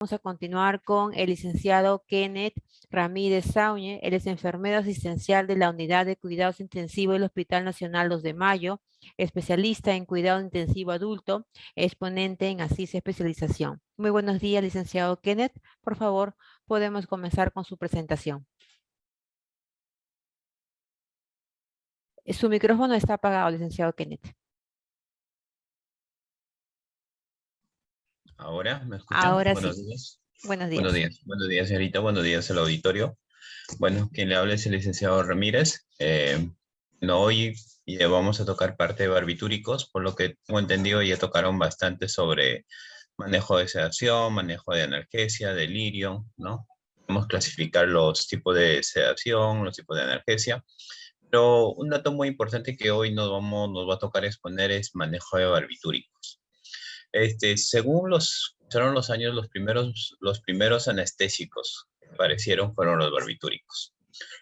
Vamos a continuar con el licenciado Kenneth Ramírez Sauñe. Él es enfermero asistencial de la Unidad de Cuidados Intensivos del Hospital Nacional 2 de Mayo, especialista en cuidado intensivo adulto, exponente en ASIS especialización. Muy buenos días, licenciado Kenneth. Por favor, podemos comenzar con su presentación. Su micrófono está apagado, licenciado Kenneth. ¿Ahora me escuchan? Ahora Buenos sí. días. Buenos Buenos días. días. Buenos días, señorita. Buenos días al auditorio. Bueno, quien le habla es el licenciado Ramírez. Hoy vamos a tocar parte de barbitúricos, por lo que tengo entendido ya tocaron bastante sobre manejo de sedación, manejo de analgesia, delirio, ¿no? Podemos clasificar los tipos de sedación, los tipos de analgesia. Pero un dato muy importante que hoy nos va a tocar exponer es manejo de barbitúricos. Según pasaron los años, los primeros anestésicos que aparecieron fueron los barbitúricos.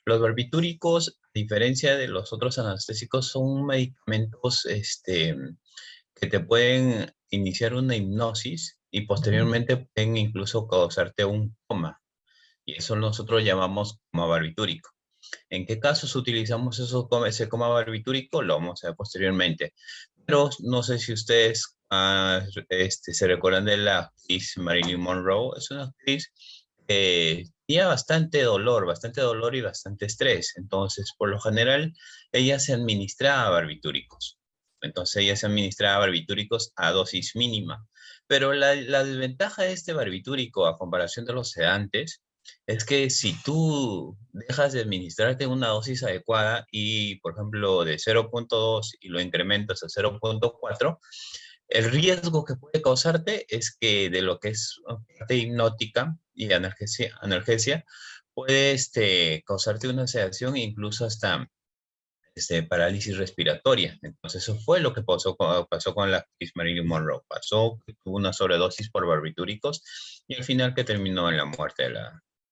Los barbitúricos, a diferencia de los otros anestésicos, son medicamentos que te pueden iniciar una hipnosis y posteriormente pueden incluso causarte un coma. Y eso nosotros llamamos coma barbitúrico. ¿En qué casos utilizamos ese coma barbitúrico? Lo vamos a ver posteriormente. Pero no sé si ustedes se recuerdan de la actriz Marilyn Monroe. Es una actriz que tenía bastante dolor y bastante estrés. Entonces, por lo general, ella se administraba barbitúricos. Entonces, ella se administraba barbitúricos a dosis mínima. Pero la desventaja de este barbitúrico a comparación de los sedantes es que si tú dejas de administrarte una dosis adecuada y, por ejemplo, de 0.2 y lo incrementas a 0.4, el riesgo que puede causarte es que de lo que es parte hipnótica y analgesia puede causarte una sedación e incluso hasta parálisis respiratoria. Entonces, eso fue lo que pasó con la actriz Marilyn Monroe. Pasó que tuvo una sobredosis por barbitúricos y al final que terminó en la muerte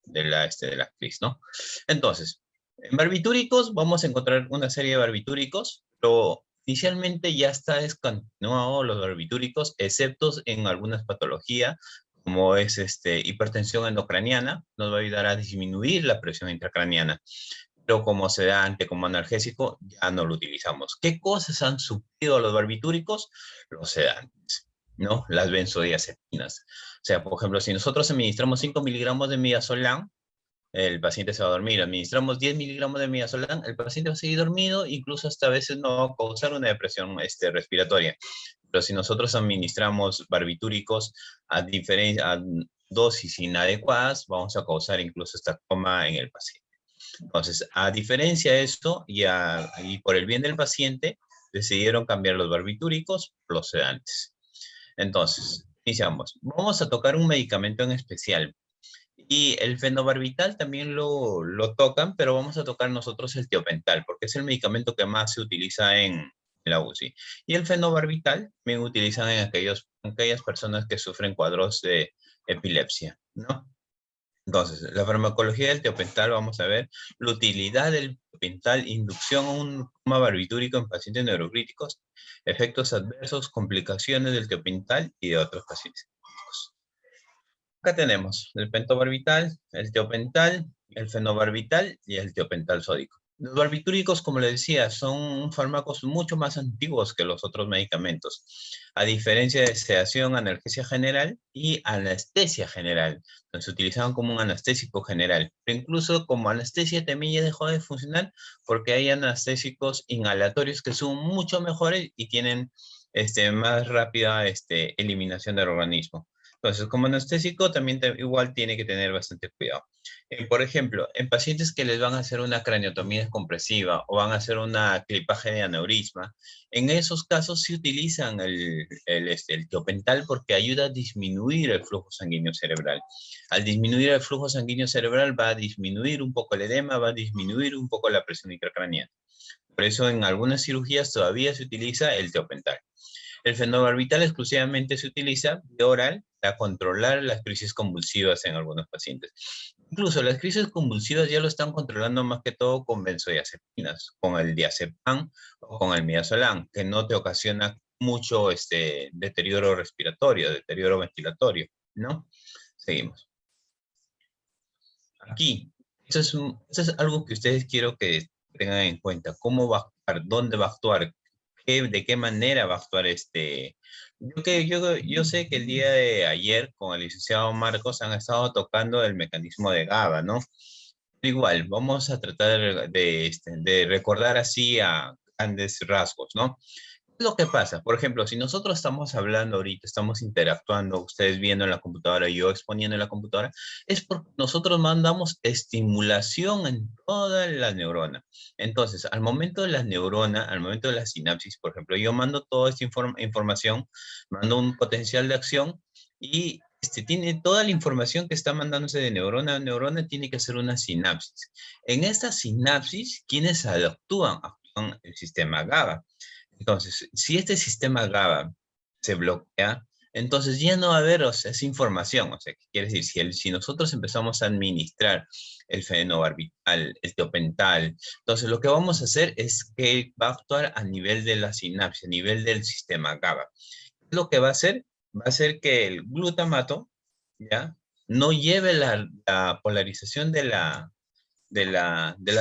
de la actriz, ¿no? Entonces, en barbitúricos vamos a encontrar una serie de barbitúricos, pero inicialmente ya está descontinuado los barbitúricos, excepto en algunas patologías, como es hipertensión endocraniana, nos va a ayudar a disminuir la presión intracraniana, pero como sedante, como analgésico, ya no lo utilizamos. ¿Qué cosas han suplido a los barbitúricos? Los sedantes, ¿no? Las benzodiazepinas. O sea, por ejemplo, si nosotros administramos 5 miligramos de midazolam, el paciente se va a dormir. Administramos 10 miligramos de midazolam, el paciente va a seguir dormido, incluso hasta a veces no va a causar una depresión respiratoria. Pero si nosotros administramos barbitúricos a dosis inadecuadas, vamos a causar incluso esta coma en el paciente. Entonces, a diferencia de esto y por el bien del paciente, decidieron cambiar los barbitúricos por los sedantes. Entonces, iniciamos. Vamos a tocar un medicamento en especial. Y el fenobarbital también lo tocan, pero vamos a tocar nosotros el tiopental, porque es el medicamento que más se utiliza en la UCI. Y el fenobarbital también utilizan en aquellas personas que sufren cuadros de epilepsia, ¿no? Entonces, la farmacología del tiopental, vamos a ver la utilidad del tiopental, inducción a un coma barbitúrico en pacientes neurocríticos, efectos adversos, complicaciones del tiopental y de otros pacientes. Acá tenemos el pentobarbital, el tiopental, el fenobarbital y el tiopental sódico. Los barbitúricos, como les decía, son fármacos mucho más antiguos que los otros medicamentos, a diferencia de sedación, analgesia general y anestesia general. Entonces, se utilizaban como un anestésico general, pero incluso como anestesia también ya dejó de funcionar porque hay anestésicos inhalatorios que son mucho mejores y tienen más rápida eliminación del organismo. Entonces, como anestésico también igual tiene que tener bastante cuidado. Por ejemplo, en pacientes que les van a hacer una craniotomía descompresiva o van a hacer una clipaje de aneurisma, en esos casos se utilizan el tiopental porque ayuda a disminuir el flujo sanguíneo cerebral. Al disminuir el flujo sanguíneo cerebral va a disminuir un poco el edema, va a disminuir un poco la presión intracraneal. Por eso en algunas cirugías todavía se utiliza el tiopental. El fenobarbital exclusivamente se utiliza de oral para controlar las crisis convulsivas en algunos pacientes. Incluso las crisis convulsivas ya lo están controlando más que todo con benzodiazepinas, con el diazepam o con el midazolam, que no te ocasiona mucho deterioro respiratorio, deterioro ventilatorio, ¿no? Seguimos. Aquí, eso es algo que ustedes quiero que tengan en cuenta. ¿Cómo va a actuar? ¿Dónde va a actuar? ¿De qué manera va a actuar este? Yo sé que el día de ayer con el licenciado Marcos han estado tocando el mecanismo de GABA, ¿no? Igual, vamos a tratar de recordar así a grandes rasgos, ¿no? ¿Qué es lo que pasa? Por ejemplo, si nosotros estamos hablando ahorita, estamos interactuando, ustedes viendo en la computadora, yo exponiendo en la computadora, es porque nosotros mandamos estimulación en toda la neurona. Entonces, al momento de la neurona, al momento de la sinapsis, por ejemplo, yo mando toda esta información, mando un potencial de acción y tiene toda la información que está mandándose de neurona a neurona, tiene que hacer una sinapsis. En esta sinapsis, ¿quiénes actúan? Actúan el sistema GABA. Entonces, si este sistema GABA se bloquea, entonces ya no va a haber, o sea, esa información. O sea, ¿qué quiere decir? Si nosotros empezamos a administrar el fenobarbital, el tiopental, entonces lo que vamos a hacer es que va a actuar a nivel de la sinapsis, a nivel del sistema GABA. Lo que va a hacer que el glutamato, ¿ya? No lleve la polarización de la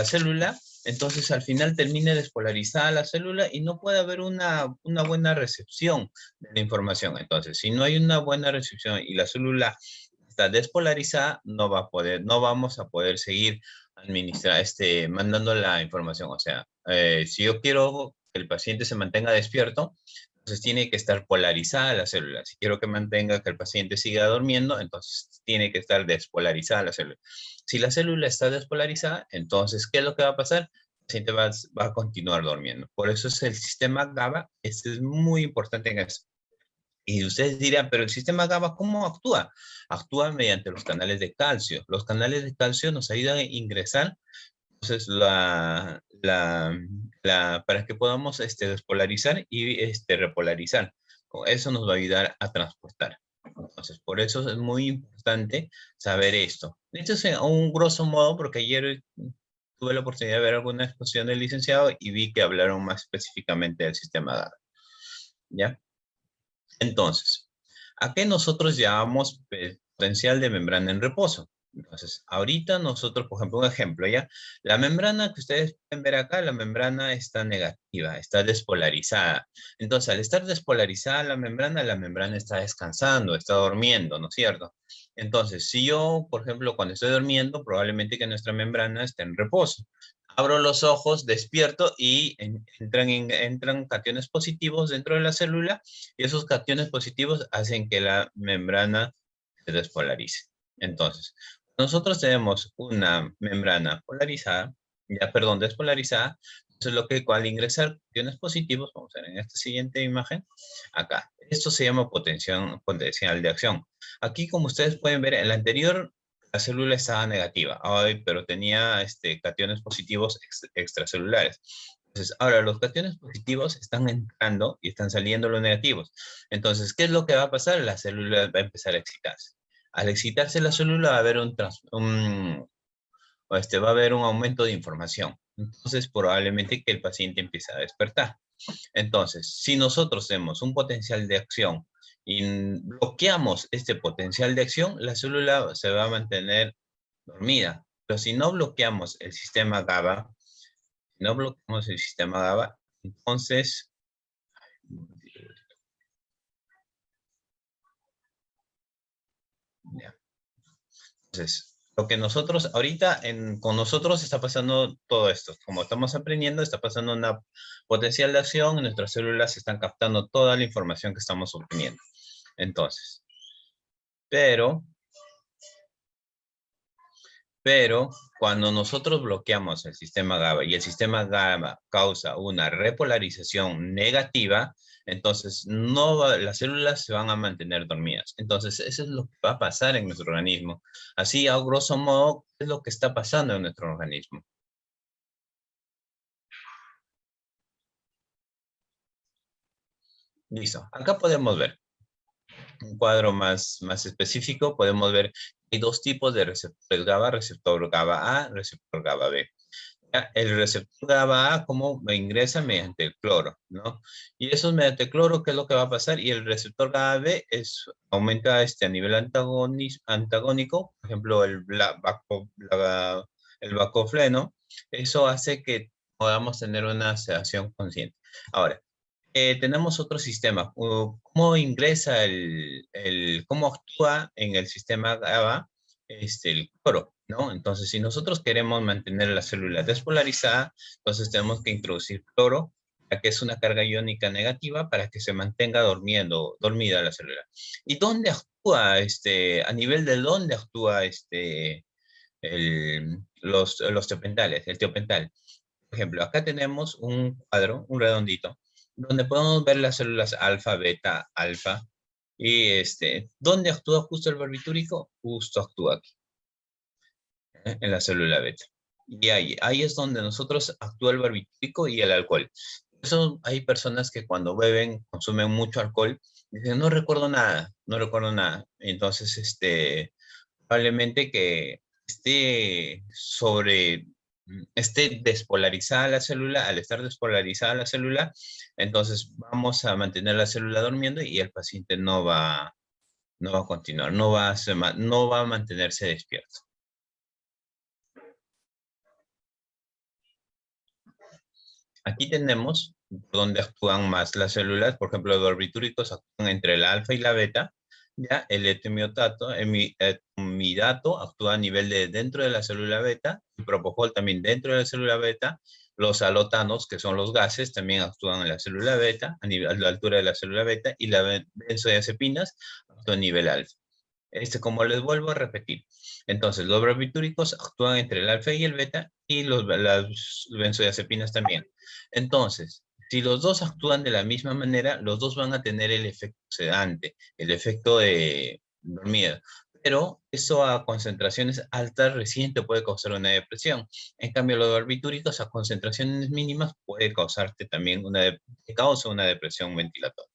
célula, entonces al final termine despolarizada la célula y no puede haber una buena recepción de la información. Entonces, si no hay una buena recepción y la célula está despolarizada, no vamos a poder seguir mandando la información. O sea, si yo quiero que el paciente se mantenga despierto, entonces tiene que estar polarizada la célula. Si quiero que el paciente siga durmiendo, entonces tiene que estar despolarizada la célula. Si la célula está despolarizada, entonces, ¿qué es lo que va a pasar? El paciente va a continuar durmiendo. Por eso es el sistema GABA, este es muy importante en eso. Y ustedes dirán, pero el sistema GABA, ¿cómo actúa? Actúa mediante los canales de calcio. Los canales de calcio nos ayudan a ingresar, entonces, para que podamos despolarizar y repolarizar. Eso nos va a ayudar a transportar. Entonces, por eso es muy importante saber esto. Esto es a un grosso modo, porque ayer tuve la oportunidad de ver alguna exposición del licenciado y vi que hablaron más específicamente del sistema GABA. ¿Ya? Entonces, ¿a qué nosotros llamamos potencial de membrana en reposo? Entonces, ahorita nosotros, por ejemplo, un ejemplo, ¿ya? La membrana que ustedes pueden ver acá, la membrana está negativa, está despolarizada. Entonces, al estar despolarizada la membrana está descansando, está durmiendo, ¿no es cierto? Entonces, si yo, por ejemplo, cuando estoy durmiendo, probablemente que nuestra membrana esté en reposo. Abro los ojos, despierto y entran cationes positivos dentro de la célula y esos cationes positivos hacen que la membrana se despolarice. Entonces, nosotros tenemos una membrana polarizada, despolarizada, entonces lo que al ingresar cationes positivos, vamos a ver en esta siguiente imagen, acá, esto se llama potencial de acción. Aquí, como ustedes pueden ver, en la anterior la célula estaba negativa, pero tenía cationes positivos extracelulares. Entonces, ahora los cationes positivos están entrando y están saliendo los negativos. Entonces, ¿qué es lo que va a pasar? La célula va a empezar a excitarse. Al excitarse la célula va a haber va a haber un aumento de información. Entonces, probablemente que el paciente empiece a despertar. Entonces, si nosotros tenemos un potencial de acción y bloqueamos este potencial de acción, la célula se va a mantener dormida. Pero si no bloqueamos el sistema GABA, entonces, ya. Entonces, lo que nosotros, ahorita con nosotros está pasando todo esto. Como estamos aprendiendo, está pasando una potencial de acción, y nuestras células están captando toda la información que estamos obteniendo. Entonces, pero cuando nosotros bloqueamos el sistema GABA y el sistema GABA causa una repolarización negativa, entonces las células se van a mantener dormidas. Entonces, eso es lo que va a pasar en nuestro organismo. Así, a grosso modo, ¿qué es lo que está pasando en nuestro organismo? Listo. Acá podemos ver un cuadro más específico. Podemos ver que hay dos tipos de receptores GABA, receptor GABA A, receptor GABA B. Ya, el receptor GABA como ingresa mediante el cloro, ¿no? Y eso mediante el cloro, ¿qué es lo que va a pasar? Y el receptor GABA aumenta a nivel antagónico, por ejemplo, el bacofleno, eso hace que podamos tener una sedación consciente. Ahora, tenemos otro sistema. ¿Cómo ingresa cómo actúa en el sistema GABA el cloro? ¿No? Entonces, si nosotros queremos mantener la célula despolarizada, entonces tenemos que introducir cloro, ya que es una carga iónica negativa para que se mantenga dormida la célula. ¿Y dónde actúa, a nivel de dónde actúa los teopentales, el teopental? Por ejemplo, acá tenemos un cuadro, un redondito, donde podemos ver las células alfa, beta, alfa, y ¿dónde actúa justo el barbitúrico? Justo actúa aquí, en la célula beta. Y ahí es donde nosotros actúa el barbitúrico y el alcohol. Por eso hay personas que cuando beben, consumen mucho alcohol, dicen, no recuerdo nada, no recuerdo nada. Entonces, probablemente que esté despolarizada la célula. Al estar despolarizada la célula, entonces vamos a mantener la célula durmiendo y el paciente no va a continuar, no va a mantenerse despierto. Aquí tenemos donde actúan más las células. Por ejemplo, los barbitúricos actúan entre la alfa y la beta. Ya, el etimidato actúa a nivel de dentro de la célula beta, el propofol también dentro de la célula beta, los alotanos, que son los gases, también actúan en la célula beta, a la altura de la célula beta, y las benzodiazepinas actúan a nivel alfa. Como les vuelvo a repetir. Entonces, los barbitúricos actúan entre el alfa y el beta, y las benzodiazepinas también. Entonces, si los dos actúan de la misma manera, los dos van a tener el efecto sedante, el efecto de dormida. Pero eso a concentraciones altas recién te puede causar una depresión. En cambio, los barbitúricos a concentraciones mínimas puede causarte también causa una depresión ventilatoria.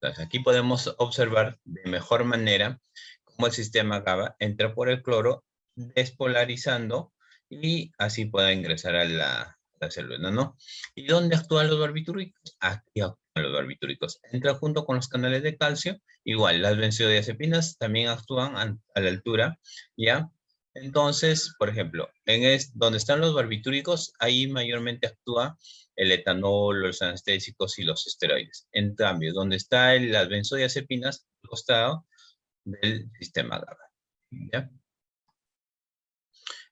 Entonces, aquí podemos observar de mejor manera cómo el sistema GABA entra por el cloro, despolarizando, y así pueda ingresar a la célula, ¿no? ¿Y dónde actúan los barbitúricos? Aquí actúan los barbitúricos. Entra junto con los canales de calcio. Igual, las benzodiazepinas también actúan a la altura, ¿ya? Entonces, por ejemplo, donde están los barbitúricos, ahí mayormente actúa el etanol, los anestésicos y los esteroides. En cambio, donde están las benzodiazepinas, al costado del sistema GABA. ¿Ya?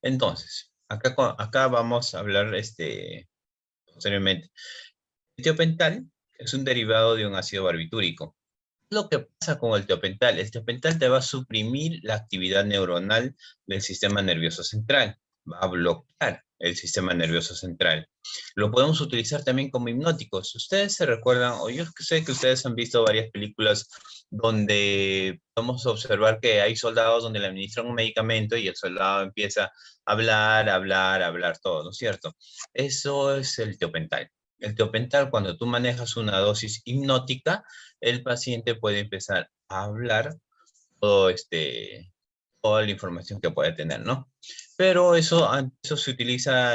Entonces, acá vamos a hablar posteriormente. El tiopental es un derivado de un ácido barbitúrico. ¿Qué es lo que pasa con el tiopental? El tiopental te va a suprimir la actividad neuronal del sistema nervioso central. Va a bloquear el sistema nervioso central. Lo podemos utilizar también como hipnóticos. Ustedes se recuerdan, o yo sé que ustedes han visto varias películas donde podemos observar que hay soldados donde le administran un medicamento y el soldado empieza a hablar, todo, ¿no es cierto? Eso es el tiopental. El tiopental, cuando tú manejas una dosis hipnótica, el paciente puede empezar a hablar todo toda la información que puede tener, ¿no? Pero eso se utiliza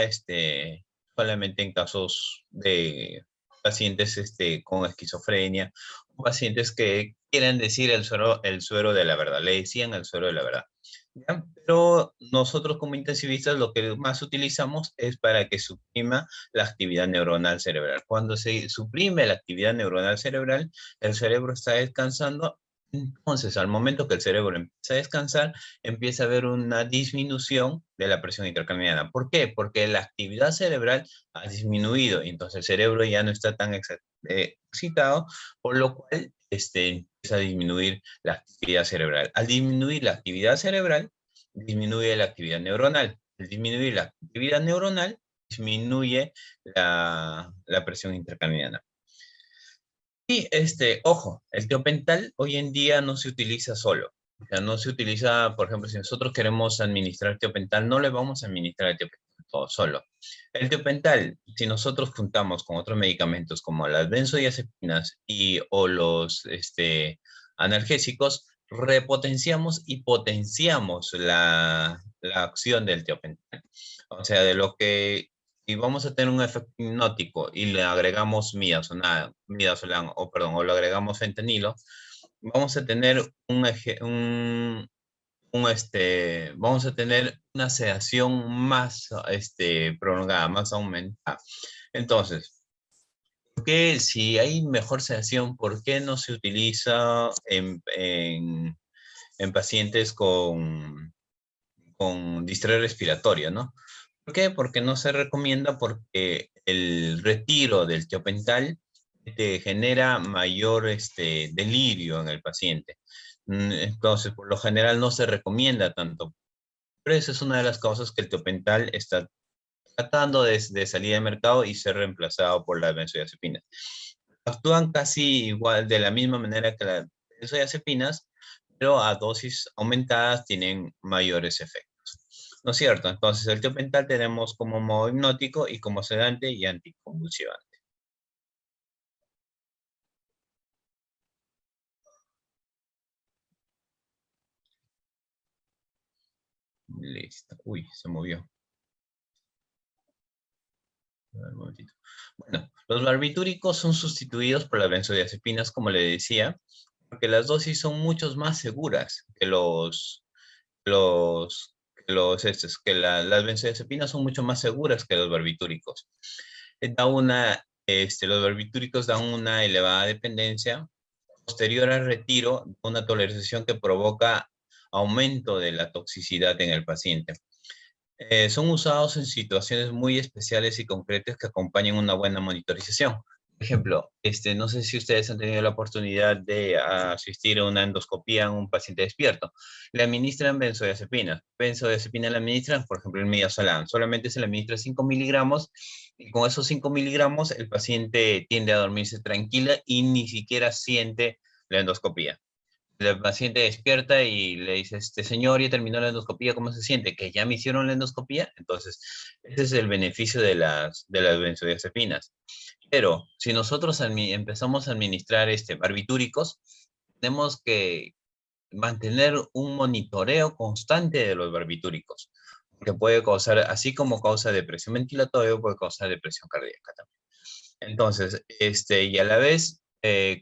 solamente en casos de pacientes con esquizofrenia, o pacientes que quieren decir el suero de la verdad, le decían el suero de la verdad. ¿Ya? Pero nosotros como intensivistas lo que más utilizamos es para que suprima la actividad neuronal cerebral. Cuando se suprime la actividad neuronal cerebral, el cerebro está descansando. Entonces, al momento que el cerebro empieza a descansar, empieza a haber una disminución de la presión intracraniana. ¿Por qué? Porque la actividad cerebral ha disminuido y entonces el cerebro ya no está tan excitado, por lo cual empieza a disminuir la actividad cerebral. Al disminuir la actividad cerebral, disminuye la actividad neuronal. Al disminuir la actividad neuronal, disminuye la presión intracraniana. Y ojo, el tiopental hoy en día no se utiliza solo. O sea, no se utiliza, por ejemplo, si nosotros queremos administrar tiopental, no le vamos a administrar el tiopental todo solo. El tiopental, si nosotros juntamos con otros medicamentos como las benzodiazepinas o los analgésicos, repotenciamos y potenciamos la acción del tiopental. O sea, de lo que, y vamos a tener un efecto hipnótico y le agregamos midazolam, o perdón, o le agregamos fentanilo, vamos a tener vamos a tener una sedación más prolongada, más aumentada. Entonces, ¿por qué si hay mejor sedación, por qué no se utiliza en pacientes con distrés respiratorio, ¿no? ¿Por qué? Porque no se recomienda porque el retiro del tiopental te genera mayor delirio en el paciente. Entonces, por lo general no se recomienda tanto. Pero esa es una de las causas que el tiopental está tratando de salir del mercado y ser reemplazado por las benzodiazepinas. Actúan casi igual, de la misma manera que las benzodiazepinas, pero a dosis aumentadas tienen mayores efectos. ¿No es cierto? Entonces, el tiopental tenemos como modo hipnótico y como sedante y anticonvulsivante. Listo. Uy, se movió. A ver, un momentito. Bueno, los barbitúricos son sustituidos por las benzodiazepinas, como le decía, porque las dosis son mucho más seguras que las benzodiazepinas son mucho más seguras que los barbitúricos. Los barbitúricos dan una elevada dependencia posterior al retiro, una toleración que provoca aumento de la toxicidad en el paciente. Son usados en situaciones muy especiales y concretas que acompañan una buena monitorización. Por ejemplo, no sé si ustedes han tenido la oportunidad de asistir a una endoscopía en un paciente despierto. Le administran benzodiazepinas. Benzodiazepina le administran, por ejemplo, el midazolam. Solamente se le administra 5 miligramos y con esos 5 miligramos el paciente tiende a dormirse tranquila y ni siquiera siente la endoscopía. El paciente despierta y le dice, señor, ya terminó la endoscopía, ¿cómo se siente? ¿Que ya me hicieron la endoscopía? Entonces, ese es el beneficio de las benzodiazepinas. Pero si nosotros empezamos a administrar barbitúricos, tenemos que mantener un monitoreo constante de los barbitúricos, que puede causar, así como causa depresión ventilatoria, puede causar depresión cardíaca también. Entonces, y a la vez,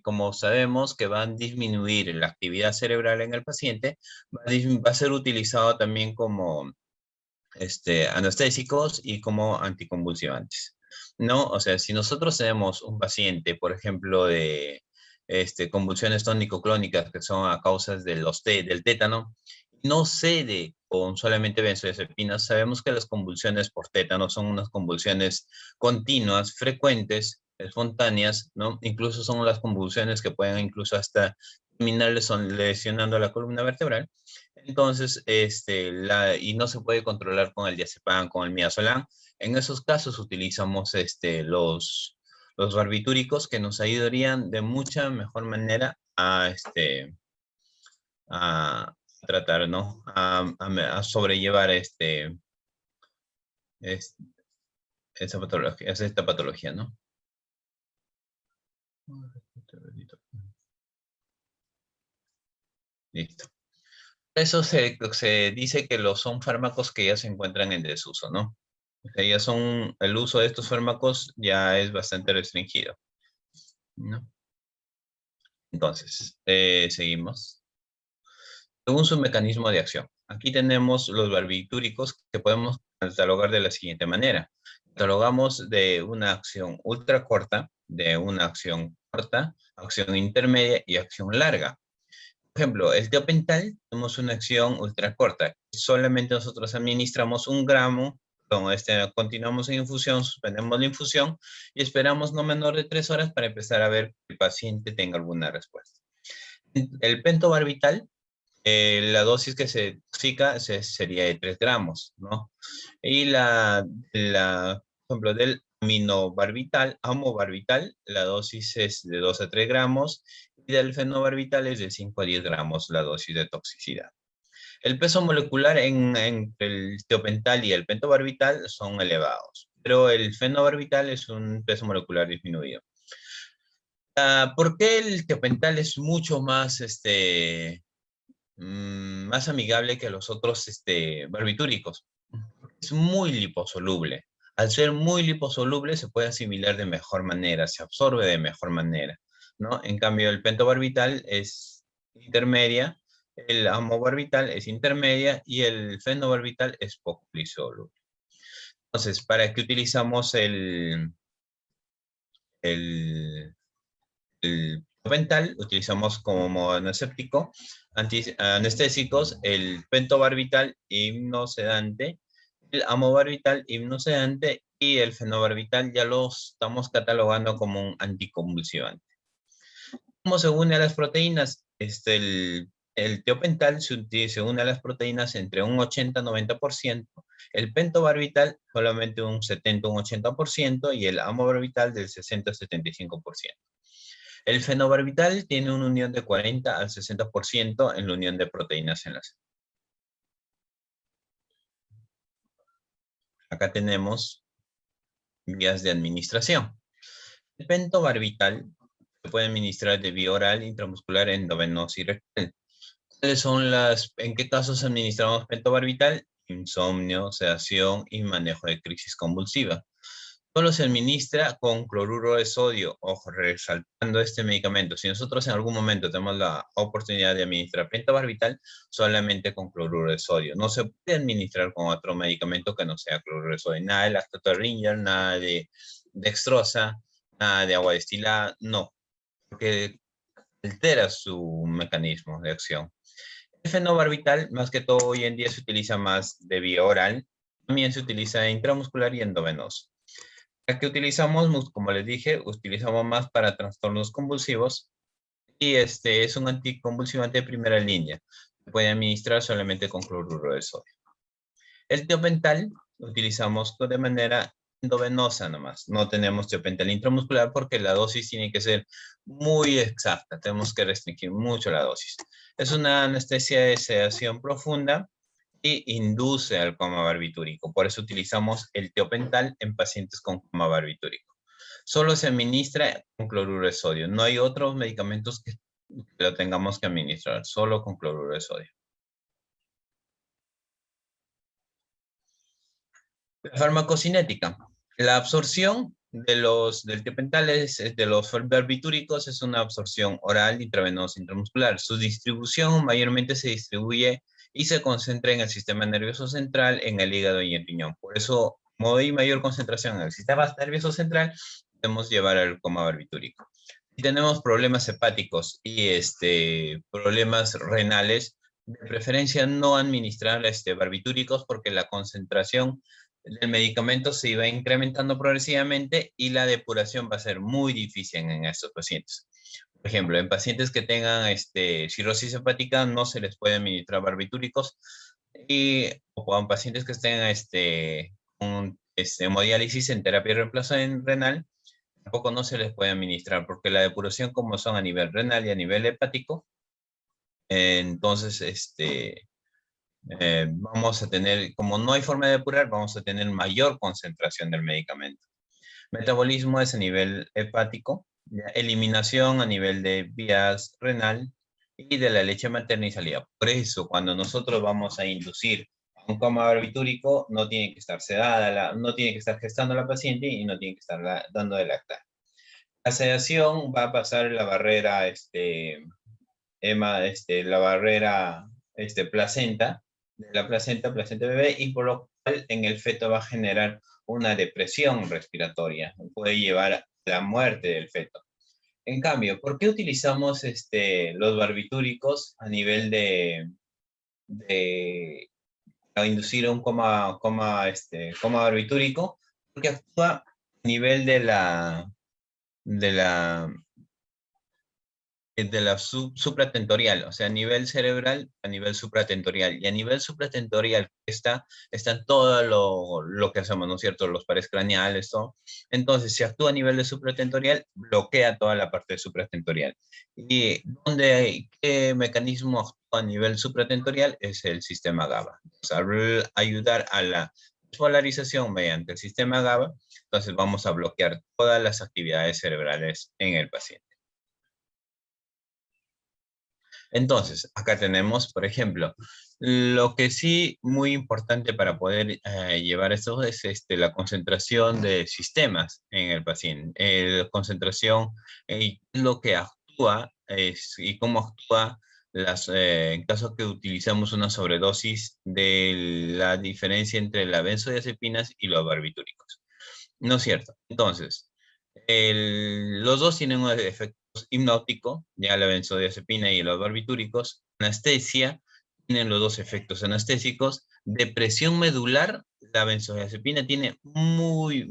como sabemos que van a disminuir la actividad cerebral en el paciente, va a ser utilizado también como anestésicos y como anticonvulsivantes, ¿no? O sea, si nosotros tenemos un paciente, por ejemplo, de convulsiones tónico-clónicas que son a causas del tétano, no cede con solamente benzodiazepinas, sabemos que las convulsiones por tétano son unas convulsiones continuas, frecuentes, espontáneas, ¿no? Incluso son las convulsiones que pueden incluso hasta terminar lesionando la columna vertebral. Entonces, y no se puede controlar con el diazepam, con el midazolam. En esos casos utilizamos los barbitúricos que nos ayudarían de mucha mejor manera a tratar, ¿no? A sobrellevar es- esta patología, ¿no? Listo. Eso se dice que son fármacos que ya se encuentran en desuso, ¿no? O sea, el uso de estos fármacos ya es bastante restringido, ¿no? Entonces, seguimos. Según su mecanismo de acción. Aquí tenemos los barbitúricos que podemos catalogar de la siguiente manera. Catalogamos de una acción ultra corta, de una acción corta, acción intermedia y acción larga. Por ejemplo, el tiopental tenemos una acción ultra corta. Solamente nosotros administramos 1 gramo, continuamos en infusión, suspendemos la infusión y esperamos no menor de 3 horas para empezar a ver que el paciente tenga alguna respuesta. El pentobarbital, la dosis que se dosifica sería de 3 gramos, ¿no? Y por ejemplo, del amobarbital, la dosis es de 2 a 3 gramos, y del fenobarbital es de 5 a 10 gramos la dosis de toxicidad. El peso molecular entre el tiopental y el pentobarbital son elevados, pero el fenobarbital es un peso molecular disminuido. ¿Por qué el tiopental es mucho más más amigable que los otros barbitúricos. Es muy liposoluble. Al ser muy liposoluble se puede asimilar de mejor manera, se absorbe de mejor manera, ¿no? En cambio, el pentobarbital es intermedia, el amobarbital es intermedia y el fenobarbital es poco lisoluble. Entonces, ¿para qué utilizamos el pental? Utilizamos como aneséptico, anestésicos, el pentobarbital hipnosedante, el amobarbital hipnosedante y el fenobarbital ya lo estamos catalogando como un anticonvulsivante. ¿Cómo se une a las proteínas? El tiopental se une a las proteínas entre un 80-90%, el pentobarbital solamente un 70-80% y el amobarbital del 60-75%. El fenobarbital tiene una unión de 40 al 60% en la unión de proteínas en la sangre. Acá tenemos vías de administración. El pentobarbital se puede administrar de vía oral, intramuscular, endovenosa y rectal. ¿En qué casos administramos pentobarbital? Insomnio, sedación y manejo de crisis convulsiva. Solo se administra con cloruro de sodio. Ojo, resaltando este medicamento. Si nosotros en algún momento tenemos la oportunidad de administrar pentobarbital, solamente con cloruro de sodio. No se puede administrar con otro medicamento que no sea cloruro de sodio. Nada de lactato de Ringer, nada de dextrosa, nada de agua destilada, no. Porque altera su mecanismo de acción. El fenobarbital, más que todo hoy en día se utiliza más de vía oral. También se utiliza intramuscular y endovenoso. La que utilizamos, como les dije, utilizamos más para trastornos convulsivos y es un anticonvulsivante de primera línea. Se puede administrar solamente con cloruro de sodio. El tiopental lo utilizamos de manera endovenosa nomás. No tenemos tiopental intramuscular porque la dosis tiene que ser muy exacta. Tenemos que restringir mucho la dosis. Es una anestesia de sedación profunda y induce al coma barbitúrico. Por eso utilizamos el tiopental en pacientes con coma barbitúrico. Solo se administra con cloruro de sodio. No hay otros medicamentos que lo tengamos que administrar, solo con cloruro de sodio. La farmacocinética. La absorción del tiopental de los barbitúricos es una absorción oral, intravenosa, intramuscular. Su distribución mayormente se distribuye y se concentra en el sistema nervioso central, en el hígado y el riñón. Por eso, como hay mayor concentración en el sistema nervioso central, podemos llevar al coma barbitúrico. Si tenemos problemas hepáticos y problemas renales, de preferencia no administrar barbitúricos porque la concentración del medicamento se iba incrementando progresivamente y la depuración va a ser muy difícil en estos pacientes. Por ejemplo, en pacientes que tengan cirrosis hepática no se les puede administrar barbitúricos o en pacientes que estén con hemodiálisis en terapia de reemplazo renal tampoco no se les puede administrar porque la depuración como son a nivel renal y a nivel hepático, entonces vamos a tener, como no hay forma de depurar, vamos a tener mayor concentración del medicamento. Metabolismo es a nivel hepático, eliminación a nivel de vías renal y de la leche materna y salida. Por eso, cuando nosotros vamos a inducir un coma barbitúrico, no tiene que estar sedada, no tiene que estar gestando la paciente y no tiene que estar dando de lactar. La sedación va a pasar la barrera, la barrera placenta, de la placenta bebé, y por lo cual en el feto va a generar una depresión respiratoria, puede llevar a la muerte del feto. En cambio, ¿por qué utilizamos los barbitúricos a nivel a inducir un coma barbitúrico? Porque actúa a nivel de la supratentorial, o sea, a nivel cerebral, a nivel supratentorial. Y a nivel supratentorial está todo lo que hacemos, ¿no es cierto? Los pares craneales, todo. Entonces, si actúa a nivel de supratentorial, bloquea toda la parte supratentorial. ¿Y qué mecanismo actúa a nivel supratentorial? Es el sistema GABA. O sea, ayudar a la polarización mediante el sistema GABA, entonces vamos a bloquear todas las actividades cerebrales en el paciente. Entonces, acá tenemos, por ejemplo, lo que sí muy importante para poder llevar esto es la concentración de sistemas en el paciente. La concentración y lo que actúa y cómo actúa en caso que utilizamos una sobredosis de la diferencia entre las benzodiazepinas y los barbitúricos. ¿No es cierto? Entonces, los dos tienen un efecto hipnótico, ya la benzodiazepina y los barbitúricos. Anestesia, tienen los dos efectos anestésicos. Depresión medular, la benzodiazepina tiene muy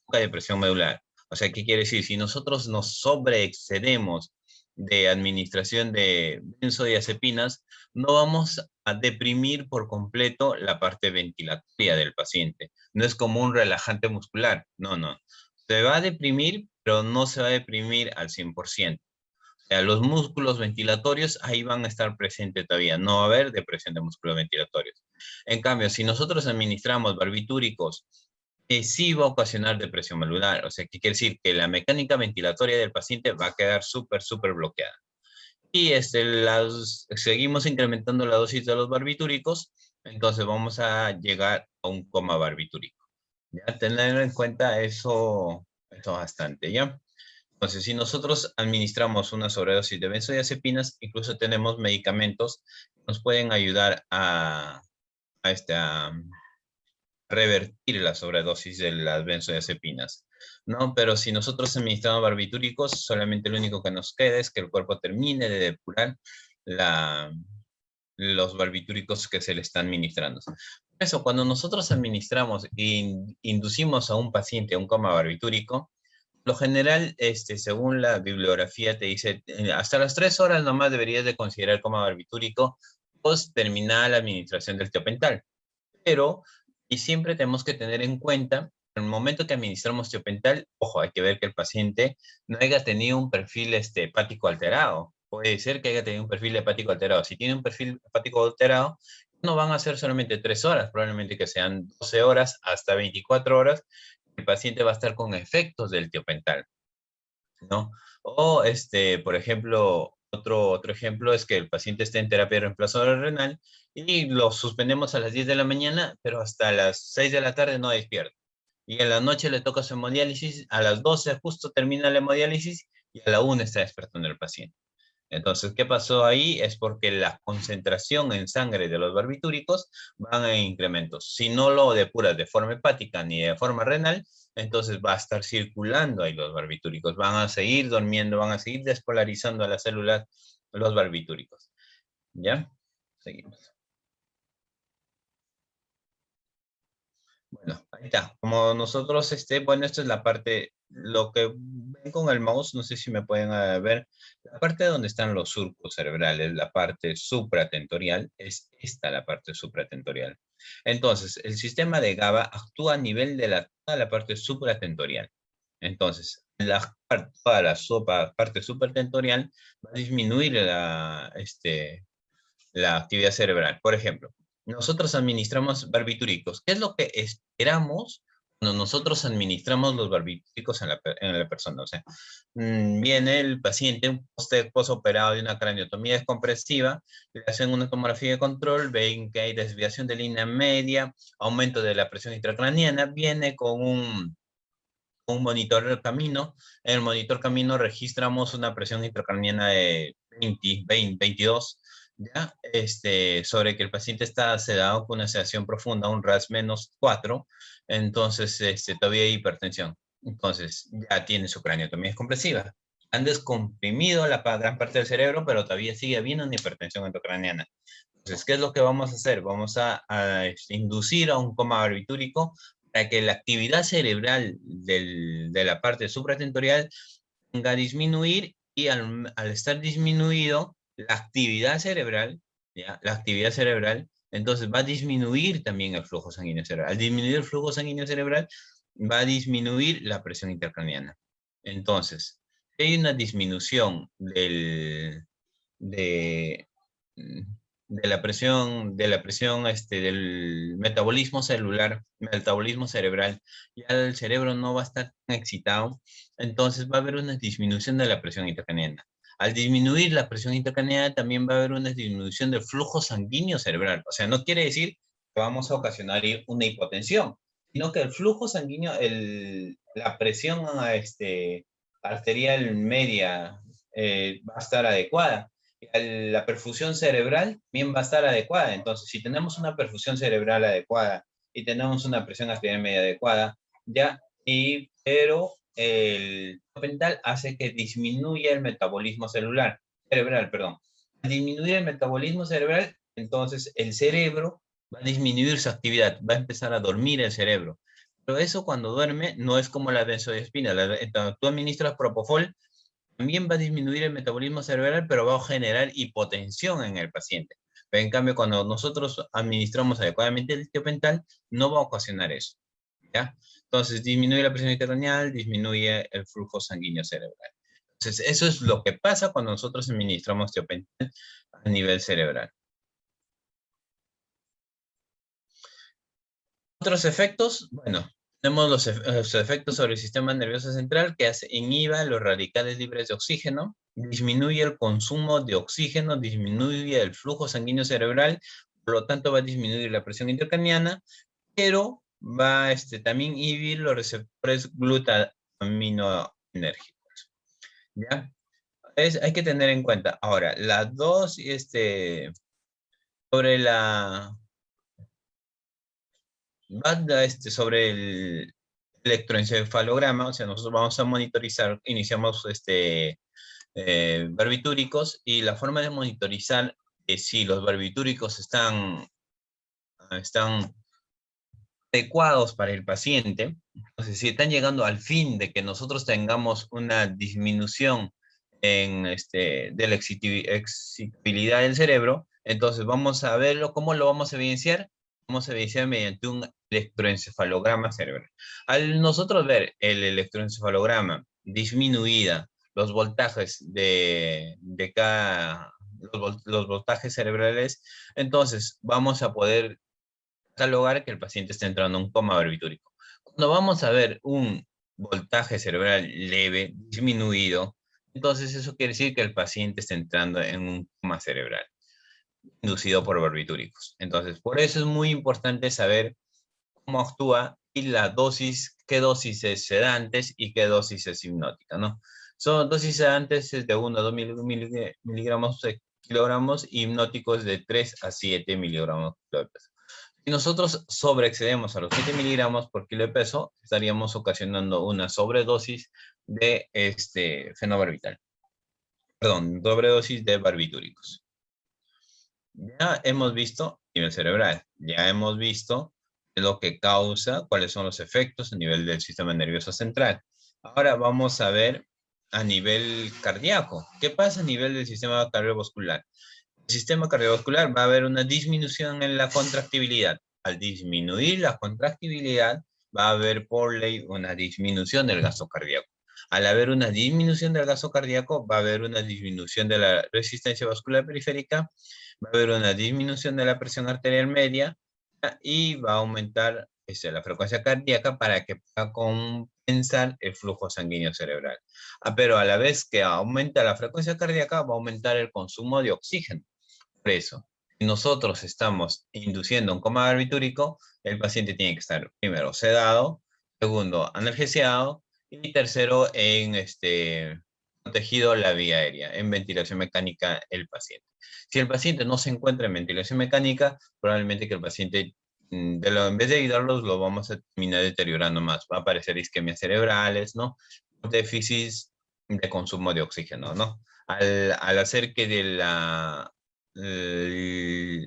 poca depresión medular. O sea, ¿qué quiere decir? Si nosotros nos sobreexcedemos de administración de benzodiazepinas, no vamos a deprimir por completo la parte ventilatoria del paciente. No es como un relajante muscular, no. Se va a deprimir, pero no se va a deprimir al 100%. O sea, los músculos ventilatorios ahí van a estar presentes todavía. No va a haber depresión de músculos ventilatorios. En cambio, si nosotros administramos barbitúricos, sí va a ocasionar depresión medular. O sea, ¿qué quiere decir? Que la mecánica ventilatoria del paciente va a quedar súper bloqueada. Y seguimos incrementando la dosis de los barbitúricos, entonces vamos a llegar a un coma barbitúrico. Ya tener en cuenta eso bastante, ¿ya? Entonces, si nosotros administramos una sobredosis de benzodiazepinas, incluso tenemos medicamentos que nos pueden ayudar a revertir la sobredosis de las benzodiazepinas, ¿no? Pero si nosotros administramos barbitúricos, solamente lo único que nos queda es que el cuerpo termine de depurar la, los barbitúricos que se le están administrando. Por eso, cuando nosotros administramos e inducimos a un paciente a un coma barbitúrico, lo general, según la bibliografía, te dice, hasta las 3 horas nomás deberías de considerar coma barbitúrico post terminar la administración del tiopental. Pero, y siempre tenemos que tener en cuenta, en el momento que administramos tiopental, ojo, hay que ver que el paciente no haya tenido un perfil hepático alterado. Puede ser que haya tenido un perfil hepático alterado. Si tiene un perfil hepático alterado, no van a ser solamente 3 horas, probablemente que sean 12 horas hasta 24 horas. El paciente va a estar con efectos del tiopental, ¿no? O, por ejemplo, otro ejemplo es que el paciente esté en terapia de reemplazo renal y lo suspendemos a las 10 de la mañana, pero hasta las 6 de la tarde no despierta. Y en la noche le toca su hemodiálisis, a las 12 justo termina la hemodiálisis y a la 1 está despertando el paciente. Entonces, ¿qué pasó ahí? Es porque la concentración en sangre de los barbitúricos van en incrementos. Si no lo depuras de forma hepática ni de forma renal, entonces va a estar circulando ahí los barbitúricos. Van a seguir durmiendo, van a seguir despolarizando a las células los barbitúricos. ¿Ya? Seguimos. Bueno, ahí está. Como nosotros, bueno, esta es la parte, lo que ven con el mouse, no sé si me pueden ver, la parte donde están los surcos cerebrales, la parte supratentorial, es esta la parte supratentorial. Entonces, el sistema de GABA actúa a nivel de toda la parte supratentorial. Entonces, toda la parte supratentorial va a disminuir la actividad cerebral. Por ejemplo, nosotros administramos barbitúricos. ¿Qué es lo que esperamos cuando nosotros administramos los barbitúricos en la persona? O sea, viene el paciente, un postoperado de una craniotomía descompresiva, le hacen una tomografía de control, ven que hay desviación de línea media, aumento de la presión intracraniana, viene con un monitor camino. En el monitor camino registramos una presión intracraniana de 22, ¿ya? Sobre que el paciente está sedado con una sedación profunda, un RAS -4, entonces todavía hay hipertensión. Entonces ya tiene su craniotomía descompresiva. Han descomprimido la gran parte del cerebro, pero todavía sigue habiendo una hipertensión intracraniana. Entonces, ¿qué es lo que vamos a hacer? Vamos a inducir a un coma barbitúrico para que la actividad cerebral de la parte supratentorial tenga a disminuir y al estar disminuido la actividad cerebral, ¿ya? La actividad cerebral, entonces va a disminuir también el flujo sanguíneo cerebral. Al disminuir el flujo sanguíneo cerebral, va a disminuir la presión intracraniana. Entonces, si hay una disminución de, del metabolismo cerebral, ya el cerebro no va a estar tan excitado, entonces va a haber una disminución de la presión intracraniana. Al disminuir la presión intracraneal también va a haber una disminución del flujo sanguíneo cerebral. O sea, no quiere decir que vamos a ocasionar una hipotensión, sino que el flujo sanguíneo, la presión arterial media va a estar adecuada. La perfusión cerebral también va a estar adecuada. Entonces, si tenemos una perfusión cerebral adecuada y tenemos una presión arterial media adecuada, pero el pental hace que disminuya el metabolismo cerebral, perdón. Al disminuir el metabolismo cerebral, entonces el cerebro va a disminuir su actividad, va a empezar a dormir el cerebro. Pero eso cuando duerme no es como la benzodiazepina. Cuando tú administras propofol, también va a disminuir el metabolismo cerebral, pero va a generar hipotensión en el paciente. Pero en cambio, cuando nosotros administramos adecuadamente el tiopental, no va a ocasionar eso. ¿Ya? Entonces, disminuye la presión intracraneal, disminuye el flujo sanguíneo cerebral. Entonces, eso es lo que pasa cuando nosotros administramos tiopental a nivel cerebral. Otros efectos, bueno, tenemos los efectos sobre el sistema nervioso central que inhiba los radicales libres de oxígeno, disminuye el consumo de oxígeno, disminuye el flujo sanguíneo cerebral, por lo tanto va a disminuir la presión intracraneana, pero va a también inhibir los receptores glutaminogénicos. ¿Ya? Hay que tener en cuenta. Ahora, la dosis, sobre la sobre el electroencefalograma, o sea, nosotros vamos a monitorizar, iniciamos barbitúricos, y la forma de monitorizar si los barbitúricos están adecuados para el paciente. Entonces, si están llegando al fin de que nosotros tengamos una disminución de la excitabilidad del cerebro, entonces vamos a verlo. ¿Cómo lo vamos a evidenciar? Vamos a evidenciar mediante un electroencefalograma cerebral. Al nosotros ver el electroencefalograma disminuida, los voltajes los voltajes cerebrales, entonces vamos a poder catalogar que el paciente está entrando en un coma barbitúrico. Cuando vamos a ver un voltaje cerebral leve, disminuido, entonces eso quiere decir que el paciente está entrando en un coma cerebral inducido por barbitúricos. Entonces, por eso es muy importante saber cómo actúa y la dosis, qué dosis es sedantes y qué dosis es hipnótica, ¿no? Son dosis sedantes de 1 a 2 miligramos de kilogramos, y hipnóticos de 3 a 7 miligramos de peso. Si nosotros sobreexcedemos a los 7 miligramos por kilo de peso, estaríamos ocasionando una sobredosis de fenobarbital. Perdón, sobredosis de barbitúricos. Ya hemos visto nivel cerebral, ya hemos visto lo que causa, cuáles son los efectos a nivel del sistema nervioso central. Ahora vamos a ver a nivel cardíaco. ¿Qué pasa a nivel del sistema cardiovascular? El sistema cardiovascular va a haber una disminución en la contractibilidad. Al disminuir la contractibilidad, va a haber por ley una disminución del gasto cardíaco. Al haber una disminución del gasto cardíaco, va a haber una disminución de la resistencia vascular periférica, va a haber una disminución de la presión arterial media, y va a aumentar la frecuencia cardíaca para que pueda compensar el flujo sanguíneo cerebral. Pero a la vez que aumenta la frecuencia cardíaca, va a aumentar el consumo de oxígeno. Por eso, si nosotros estamos induciendo un coma barbitúrico, el paciente tiene que estar primero sedado, segundo analgesiado, y tercero protegido la vía aérea, en ventilación mecánica el paciente. Si el paciente no se encuentra en ventilación mecánica, probablemente que el paciente, en vez de ayudarlos, lo vamos a terminar deteriorando más. Va a aparecer isquemias cerebrales, ¿no? Déficits de consumo de oxígeno, ¿no? Al hacer que el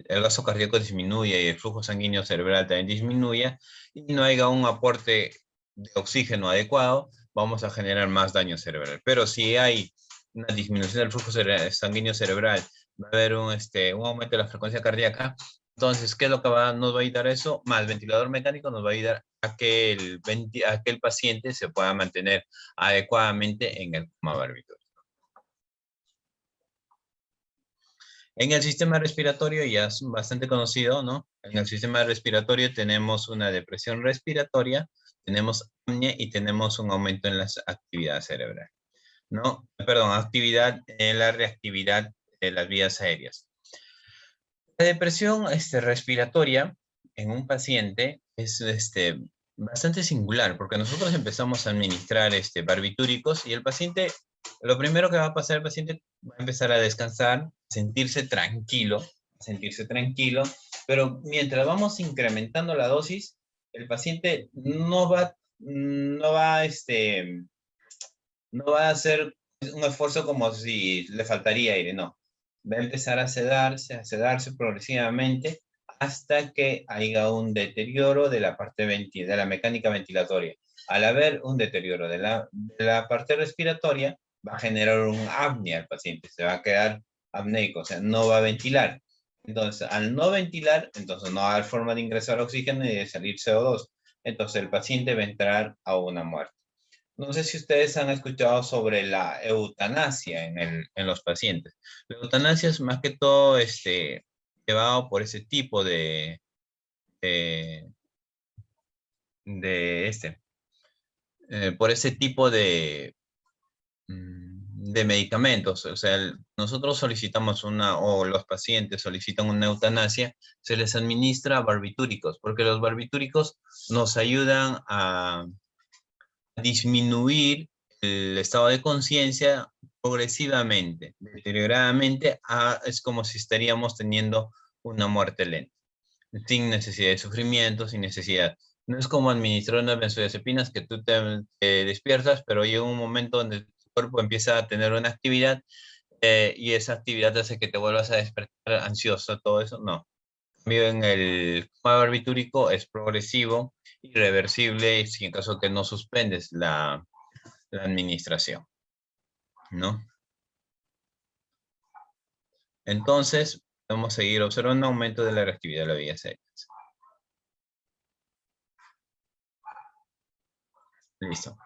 gasto cardíaco disminuya y el flujo sanguíneo cerebral también disminuya, y no haya un aporte de oxígeno adecuado, vamos a generar más daño cerebral. Pero si hay una disminución del flujo sanguíneo cerebral, va a haber un aumento de la frecuencia cardíaca. Entonces, ¿qué es lo que nos va a ayudar eso? Más ventilador mecánico nos va a ayudar a que el paciente se pueda mantener adecuadamente en el coma barbitúrico. En el sistema respiratorio ya es bastante conocido, ¿no? En el sistema respiratorio tenemos una depresión respiratoria, tenemos apnea y tenemos un aumento en las actividades cerebrales. ¿no? Perdón, actividad en la reactividad de las vías aéreas. La depresión respiratoria en un paciente es bastante singular, porque nosotros empezamos a administrar barbitúricos y el paciente, lo primero que va a pasar, el paciente va a empezar a descansar, sentirse tranquilo, pero mientras vamos incrementando la dosis, el paciente no va a hacer un esfuerzo como si le faltaría aire, no. Va a empezar a sedarse progresivamente hasta que haya un deterioro de la parte de la mecánica ventilatoria. Al haber un deterioro de la parte respiratoria, va a generar un apnea al paciente, se va a quedar apneico, o sea, no va a ventilar. Entonces, al no ventilar, entonces no va a haber forma de ingresar oxígeno ni de salir CO2. Entonces, el paciente va a entrar a una muerte. No sé si ustedes han escuchado sobre la eutanasia en los pacientes. La eutanasia es más que todo llevado por ese tipo de, de por ese tipo de medicamentos. O sea, nosotros solicitamos o los pacientes solicitan una eutanasia, se les administra barbitúricos, porque los barbitúricos nos ayudan a disminuir el estado de conciencia progresivamente, deterioradamente, es como si estaríamos teniendo una muerte lenta, sin necesidad de sufrimiento, sin necesidad. No es como administrar unas benzodiazepinas que tú te despiertas, pero llega un momento donde tu cuerpo empieza a tener una actividad y esa actividad hace que te vuelvas a despertar ansioso, todo eso. No. En el coma barbitúrico es progresivo, irreversible, si en caso que no suspendes la administración, ¿no? Entonces, vamos a seguir observando un aumento de la reactividad de las vías aéreas. Listo.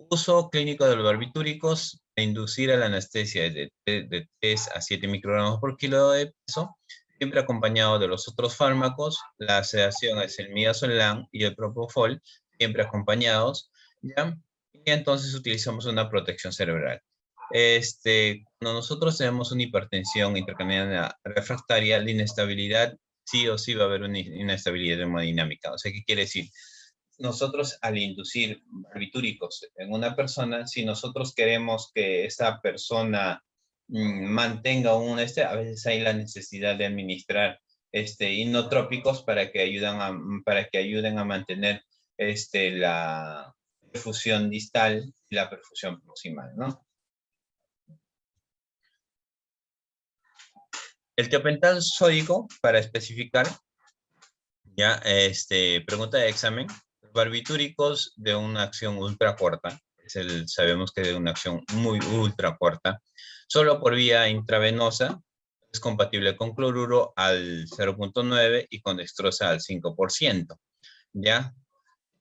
Uso clínico de los barbitúricos, inducir a la anestesia de 3 a 7 microgramos por kilo de peso, siempre acompañado de los otros fármacos. La sedación es el midazolam y el propofol, siempre acompañados, ¿ya? Y entonces utilizamos una protección cerebral. Cuando nosotros tenemos una hipertensión intracraniana refractaria, la inestabilidad, sí o sí va a haber una inestabilidad hemodinámica. O sea, ¿qué quiere decir? Nosotros al inducir barbitúricos en una persona, si nosotros queremos que esa persona mantenga a veces hay la necesidad de administrar inotrópicos para que ayuden a mantener la perfusión distal y la perfusión proximal, ¿no? El tiopental sódico, para especificar, ya, pregunta de examen, barbitúricos de una acción ultra corta, sabemos que de una acción muy ultra corta, solo por vía intravenosa, es compatible con cloruro al 0.9 y con dextrosa al 5%, ¿ya?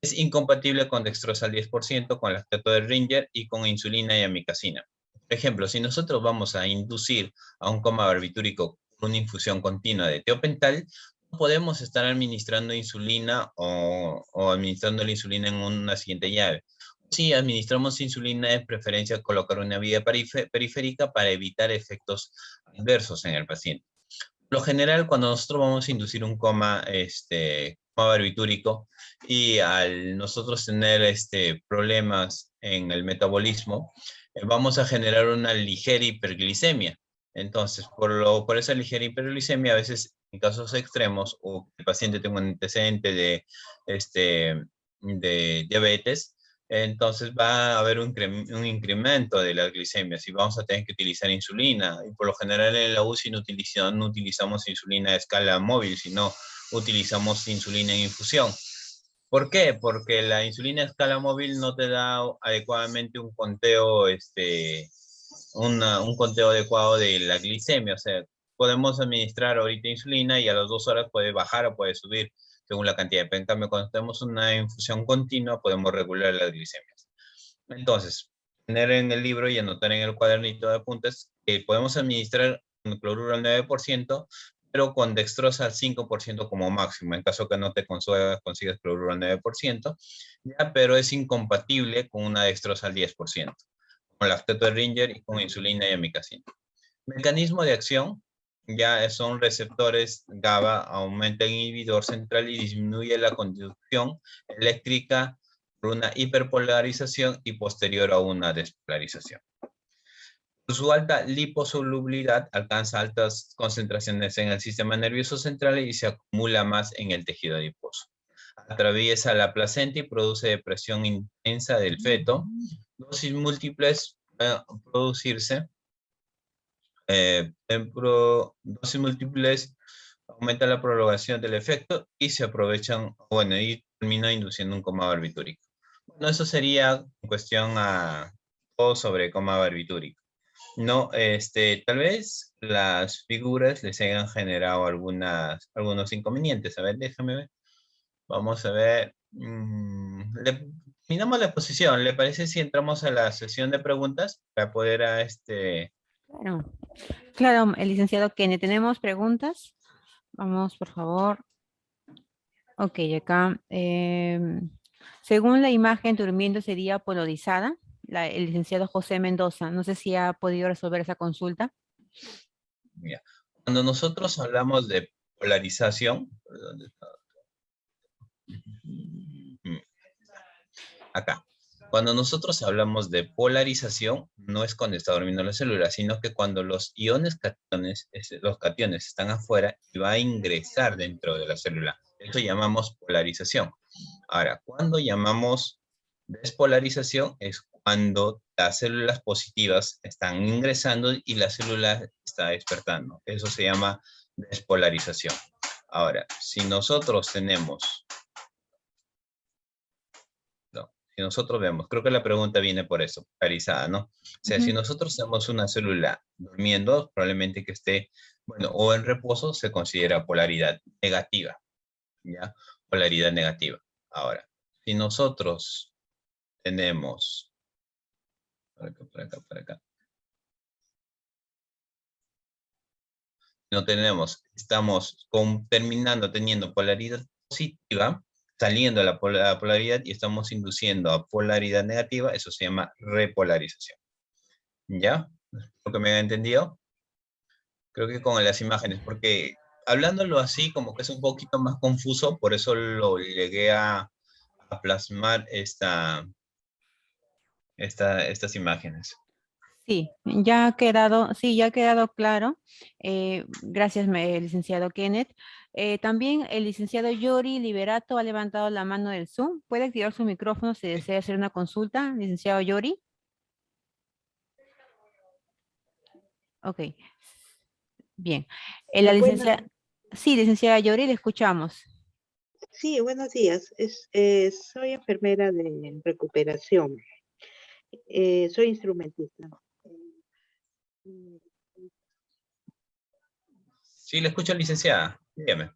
Es incompatible con dextrosa al 10%, con lactato de Ringer y con insulina y amicacina. Por ejemplo, si nosotros vamos a inducir a un coma barbitúrico con una infusión continua de tiopental, no podemos estar administrando insulina o administrando la insulina en una siguiente llave. Si administramos insulina, de preferencia colocar una vía periférica para evitar efectos adversos en el paciente. Por lo general, cuando nosotros vamos a inducir un coma barbitúrico y al nosotros tener problemas en el metabolismo, vamos a generar una ligera hiperglicemia. Entonces, por esa ligera hiperglicemia, a veces en casos extremos o el paciente tenga un antecedente de diabetes, entonces va a haber un incremento de la glicemia, y vamos a tener que utilizar insulina. Y por lo general en la UCI no utilizamos insulina a escala móvil, sino utilizamos insulina en infusión. ¿Por qué? Porque la insulina a escala móvil no te da adecuadamente un conteo, un conteo adecuado de la glicemia. O sea, podemos administrar ahorita insulina y a las 2 horas puede bajar o puede subir según la cantidad. En cambio, cuando tenemos una infusión continua, podemos regular las glicemias. Entonces, tener en el libro y anotar en el cuadernito de apuntes que podemos administrar con cloruro al 9%, pero con dextrosa al 5% como máximo, en caso que no te consigas cloruro al 9%, ya, pero es incompatible con una dextrosa al 10%. con lactato de Ringer y con insulina y amicacina. Mecanismo de acción, ya son receptores GABA, aumenta el inhibidor central y disminuye la conducción eléctrica por una hiperpolarización y posterior a una despolarización. Por su alta liposolubilidad alcanza altas concentraciones en el sistema nervioso central y se acumula más en el tejido adiposo. Atraviesa la placenta y produce depresión intensa del feto. Dosis múltiples pueden producirse. Dosis múltiples aumenta la prolongación del efecto y se aprovechan, bueno, y termina induciendo un coma barbitúrico. Bueno, eso sería en cuestión a todo sobre coma barbitúrico. No, tal vez las figuras les hayan generado algunos inconvenientes. A ver, déjame ver. Vamos a ver. Terminamos la exposición. ¿Le parece si entramos a la sesión de preguntas para poder Claro, claro, el licenciado Kenneth, ¿tenemos preguntas? Vamos, por favor. Ok, acá. Según la imagen, durmiendo sería polarizada. El licenciado José Mendoza, no sé si ha podido resolver esa consulta. Ya. Cuando nosotros hablamos de polarización, ¿dónde está? Acá. Cuando nosotros hablamos de polarización, no es cuando está durmiendo la célula, sino que cuando los iones cationes, los cationes están afuera y va a ingresar dentro de la célula. Eso llamamos polarización. Ahora, cuando llamamos despolarización es cuando las células positivas están ingresando y la célula está despertando. Eso se llama despolarización. Ahora, si nosotros tenemos... Si nosotros vemos, creo que la pregunta viene por eso, polarizada, ¿no? O sea, si nosotros tenemos una célula durmiendo, probablemente que esté, bueno, o en reposo, se considera polaridad negativa, ¿ya? Polaridad negativa. Ahora, si nosotros tenemos, por acá, por acá, por acá. No tenemos, estamos terminando teniendo polaridad positiva, saliendo a la polaridad y estamos induciendo a polaridad negativa, eso se llama repolarización. ¿Ya? ¿Lo que me ha entendido? Creo que con las imágenes, porque hablándolo así como que es un poquito más confuso, por eso lo llegué a plasmar estas imágenes. Sí, ya ha quedado claro. Gracias, licenciado Kenneth. También el licenciado Yori Liberato ha levantado la mano del Zoom. ¿Puede activar su micrófono si desea hacer una consulta, licenciado Yori? Ok, bien. La Buenas, licenciada, sí, licenciada Yori, le escuchamos. sí, buenos días. Soy enfermera de recuperación. Soy instrumentista. Mm, Sí, le escucho, licenciada. Dígame,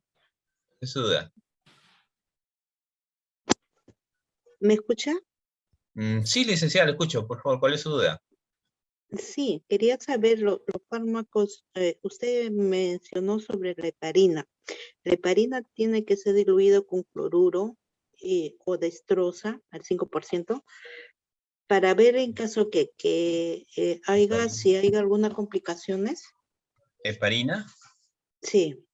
¿qué es su duda? ¿Me escucha? Sí, licenciada, le escucho. Por favor, ¿cuál es su duda? Sí, quería saber los fármacos. Usted mencionó sobre la heparina. La heparina tiene que ser diluido con cloruro o dextrosa al 5% para ver en caso si haya alguna complicaciones. ¿Heparina? Sí,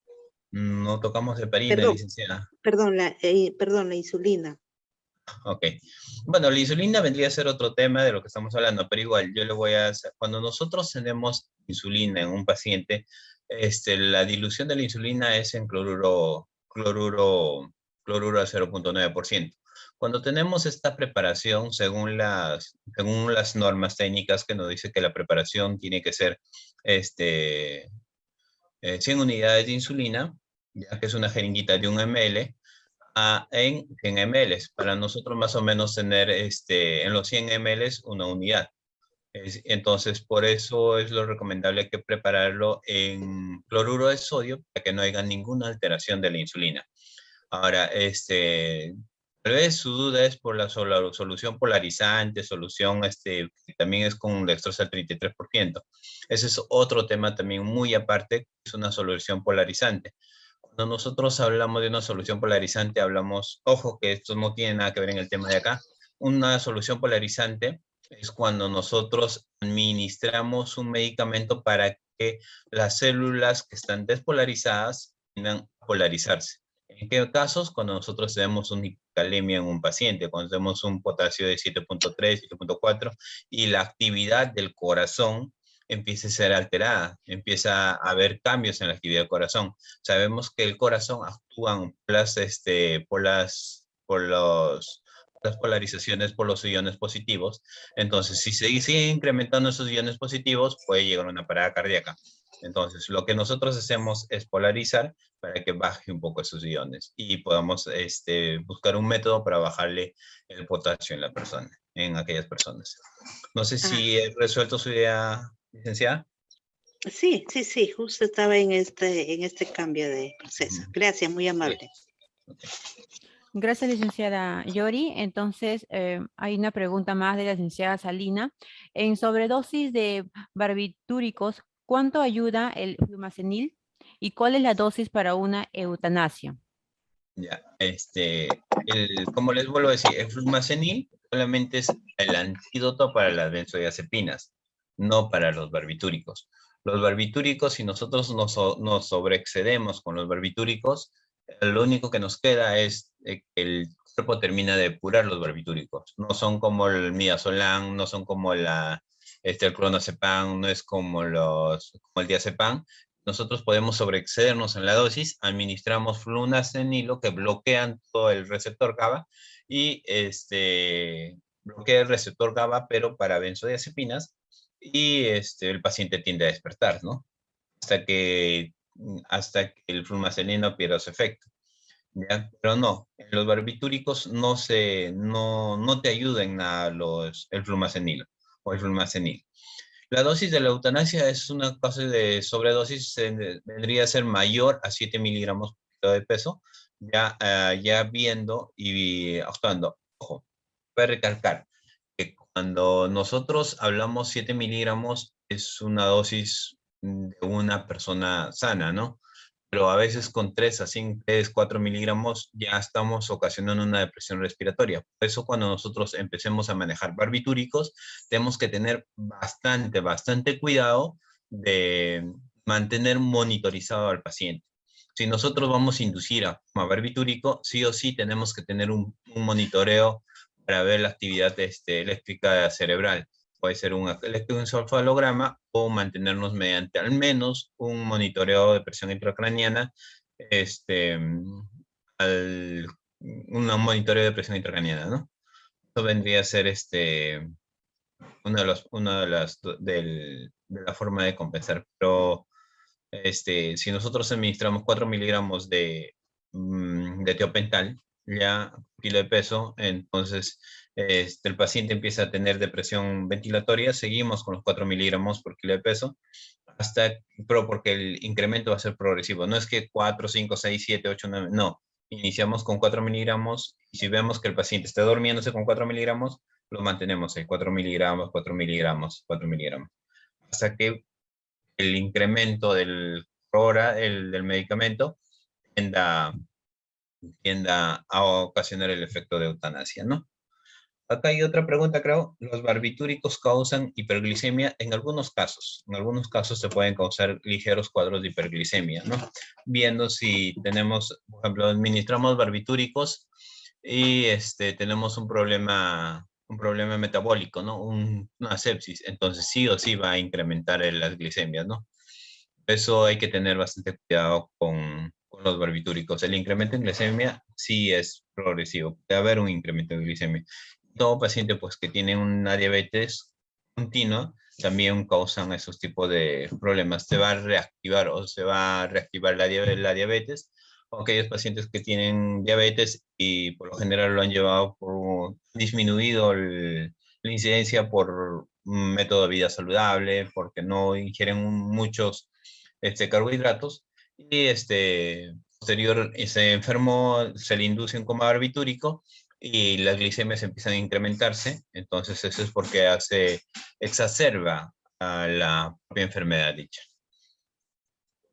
No tocamos heparina, perdón, licenciada. perdón, la insulina. Ok. Bueno, la insulina vendría a ser otro tema de lo que estamos hablando, pero igual yo le voy a hacer, cuando nosotros tenemos insulina en un paciente, la dilución de la insulina es en cloruro al 0.9%. Cuando tenemos esta preparación, según las normas técnicas que nos dice que la preparación tiene que ser 100 unidades de insulina, ya que es una jeringuita de 1 ml, en 100 ml, para nosotros más o menos tener en los 100 ml una unidad. Entonces, por eso es lo recomendable que prepararlo en cloruro de sodio para que no haya ninguna alteración de la insulina. Ahora, tal vez su duda es por la solución polarizante, solución que también es con dextrosa al 33%. Ese es otro tema también muy aparte, es una solución polarizante. Cuando nosotros hablamos de una solución polarizante, hablamos, ojo que esto no tiene nada que ver en el tema de acá, una solución polarizante es cuando nosotros administramos un medicamento para que las células que están despolarizadas tiendan a polarizarse. ¿En qué casos? Cuando nosotros tenemos una hipocalemia en un paciente, cuando tenemos un potasio de 7.3, 7.4 y la actividad del corazón empieza a ser alterada, empieza a haber cambios en la actividad del corazón. Sabemos que el corazón actúa las polarizaciones por los iones positivos. Entonces, si se siguen incrementando esos iones positivos, puede llegar a una parada cardíaca. Entonces, lo que nosotros hacemos es polarizar para que baje un poco esos iones y podamos buscar un método para bajarle el potasio en la persona, en aquellas personas. No sé Ah, si he resuelto su idea, licenciada. sí, sí, sí, justo estaba en este cambio de proceso. Gracias, muy amable. Okay. Gracias, licenciada Yori. Entonces, hay una pregunta más de la licenciada Salina. En sobredosis de barbitúricos, ¿cuánto ayuda el flumazenil y cuál es la dosis para una eutanasia? Ya, como les vuelvo a decir, el flumazenil solamente es el antídoto para las benzodiazepinas, no para los barbitúricos. Los barbitúricos, si nosotros nos sobreexcedemos con los barbitúricos, lo único que nos queda es que el cuerpo termina de depurar los barbitúricos. No son como el midazolam, no son como el clonazepam, no es como el diazepam. Nosotros podemos sobreexcedernos en la dosis, administramos flunacenilo que bloquean todo el receptor GABA y bloquea el receptor GABA, pero para benzodiazepinas, y el paciente tiende a despertar, ¿no? Hasta que el flumacenilo pierda su efecto. ¿Ya? Pero no, en los barbitúricos no te ayuda en nada el flumacenilo o el flumacenil. La dosis de la eutanasia es una cosa de sobredosis, vendría a ser mayor a 7 miligramos por kilo de peso, ya viendo y actuando. Ojo, voy a recalcar que cuando nosotros hablamos 7 miligramos es una dosis de una persona sana, ¿no? Pero a veces con 3 a 5, 3, 4 miligramos ya estamos ocasionando una depresión respiratoria. Por eso cuando nosotros empecemos a manejar barbitúricos, tenemos que tener bastante cuidado de mantener monitorizado al paciente. Si nosotros vamos a inducir a barbitúrico, sí o sí tenemos que tener un monitoreo para ver la actividad eléctrica cerebral. Puede ser un electroencefalograma o mantenernos mediante al menos un monitoreo de presión intracraniana, un monitoreo de presión intracraniana, ¿no? Eso vendría a ser de la forma de compensar. Pero si nosotros administramos 4 miligramos de tiopental, ya kilo de peso, entonces el paciente empieza a tener depresión ventilatoria, seguimos con los 4 miligramos por kilo de peso, pero porque el incremento va a ser progresivo, no es que 4, 5, 6, 7, 8, 9, no, iniciamos con 4 miligramos y si vemos que el paciente está durmiéndose con 4 miligramos, lo mantenemos ahí, 4 miligramos, 4 miligramos, 4 miligramos, hasta que el incremento del medicamento tienda, tienda a ocasionar el efecto de eutanasia, ¿no? Acá hay otra pregunta, creo. ¿Los barbitúricos causan hiperglicemia? En algunos casos. En algunos casos se pueden causar ligeros cuadros de hiperglicemia, ¿no? Viendo si tenemos, por ejemplo, administramos barbitúricos y tenemos un problema metabólico, ¿no? Una sepsis. Entonces sí o sí va a incrementar las glicemias, ¿no? Eso hay que tener bastante cuidado con los barbitúricos. El incremento en glicemia sí es progresivo. Puede haber un incremento en glicemia. Todo paciente pues, que tiene una diabetes continua también causan esos tipos de problemas. Se va a reactivar la diabetes. O aquellos pacientes que tienen diabetes y por lo general lo han llevado por disminuido la incidencia por un método de vida saludable, porque no ingieren muchos carbohidratos y posterior se enfermó, se le induce un coma barbitúrico y las glicemias empiezan a incrementarse, entonces eso es porque exacerba a la propia enfermedad dicha.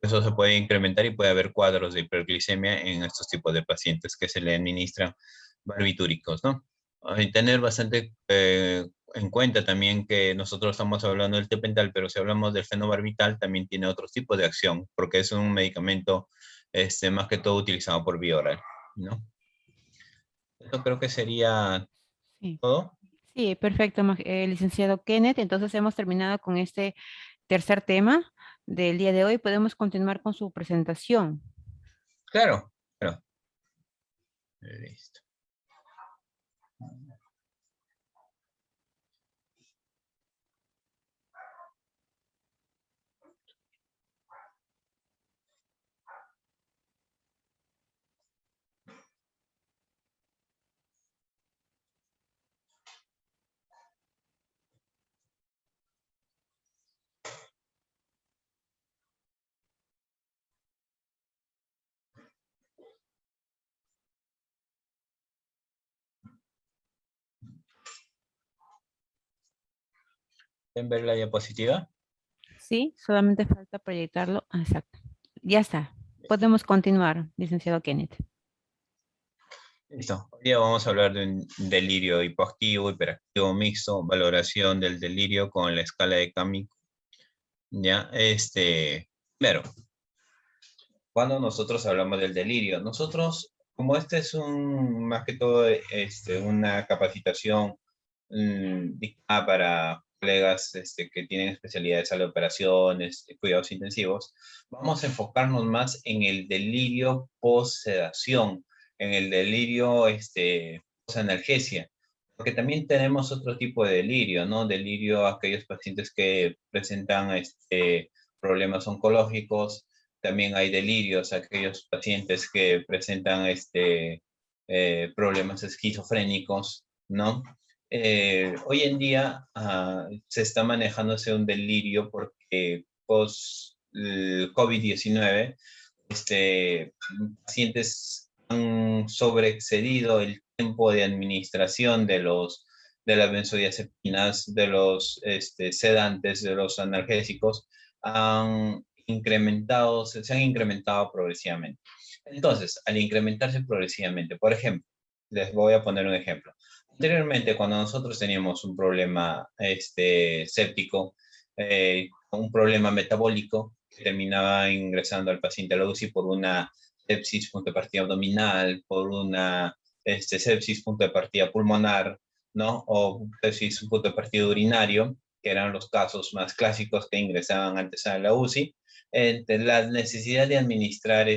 Eso se puede incrementar y puede haber cuadros de hiperglicemia en estos tipos de pacientes que se le administran barbitúricos, ¿no? Hay que tener bastante en cuenta también que nosotros estamos hablando del tepental, pero si hablamos del fenobarbital, también tiene otro tipo de acción, porque es un medicamento más que todo utilizado por vía oral, ¿no? Esto creo que sería Sí, todo. sí, perfecto, licenciado Kenneth. Entonces hemos terminado con este tercer tema del día de hoy. Podemos continuar con su presentación. Claro, claro. Listo. ¿Pueden ver la diapositiva? Sí, solamente falta proyectarlo. Ah, exacto. Ya está. Podemos continuar, licenciado Kenneth. Listo. Hoy día vamos a hablar de un delirio hipoactivo, hiperactivo mixto, valoración del delirio con la escala de Camik. Ya, primero, cuando nosotros hablamos del delirio, nosotros, como este es más que todo, una capacitación dictada para colegas que tienen especialidades de operaciones, cuidados intensivos, vamos a enfocarnos más en el delirio post-sedación, en el delirio post-analgesia, porque también tenemos otro tipo de delirio, ¿no? Delirio a aquellos pacientes que presentan problemas oncológicos. También hay delirios a aquellos pacientes que presentan problemas esquizofrénicos, ¿no? Hoy en día se está manejándose un delirio porque post COVID-19, pacientes han sobreexcedido el tiempo de administración de las benzodiazepinas, de los sedantes, de los analgésicos, se han incrementado progresivamente. Entonces, al incrementarse progresivamente, por ejemplo, les voy a poner un ejemplo. Anteriormente, cuando nosotros teníamos un problema séptico, un problema metabólico, que terminaba ingresando al paciente a la UCI por una sepsis punto de partida abdominal, por una sepsis punto de partida pulmonar, ¿no? O sepsis punto de partida urinario, que eran los casos más clásicos que ingresaban antes a la UCI. La necesidad de administrar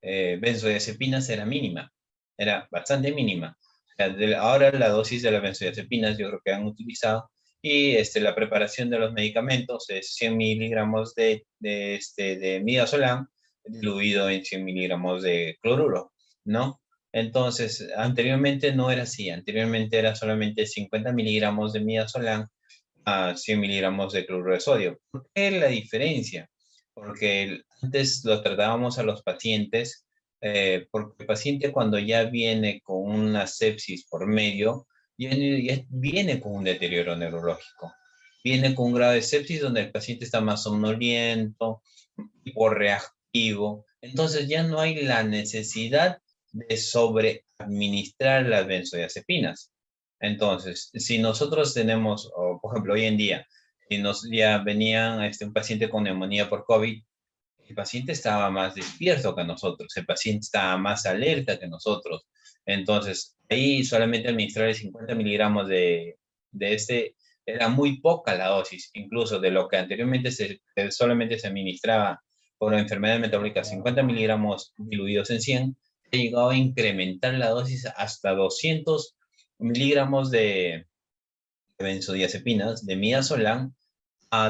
benzodiazepinas era mínima, era bastante mínima. O sea, ahora la dosis de las benzodiazepinas yo creo que han utilizado y la preparación de los medicamentos es 100 miligramos de midazolam diluido en 100 miligramos de cloruro, ¿no? Entonces, anteriormente no era así, anteriormente era solamente 50 miligramos de midazolam a 100 miligramos de cloruro de sodio. ¿Por qué la diferencia? Porque antes lo tratábamos a los pacientes, porque el paciente cuando ya viene con una sepsis por medio, ya viene con un deterioro neurológico. Viene con un grado de sepsis donde el paciente está más somnoliento, hiporreactivo. Entonces ya no hay la necesidad de sobreadministrar las benzodiazepinas. Entonces, si nosotros tenemos, o, por ejemplo, hoy en día, si ya venía un paciente con neumonía por COVID, el paciente estaba más despierto que nosotros, el paciente estaba más alerta que nosotros. Entonces, ahí solamente administrar 50 miligramos era muy poca la dosis, incluso de lo que anteriormente solamente se administraba por la enfermedad metabólica 50 miligramos diluidos en 100, he llegado a incrementar la dosis hasta 200 miligramos de benzodiazepinas, de midazolam,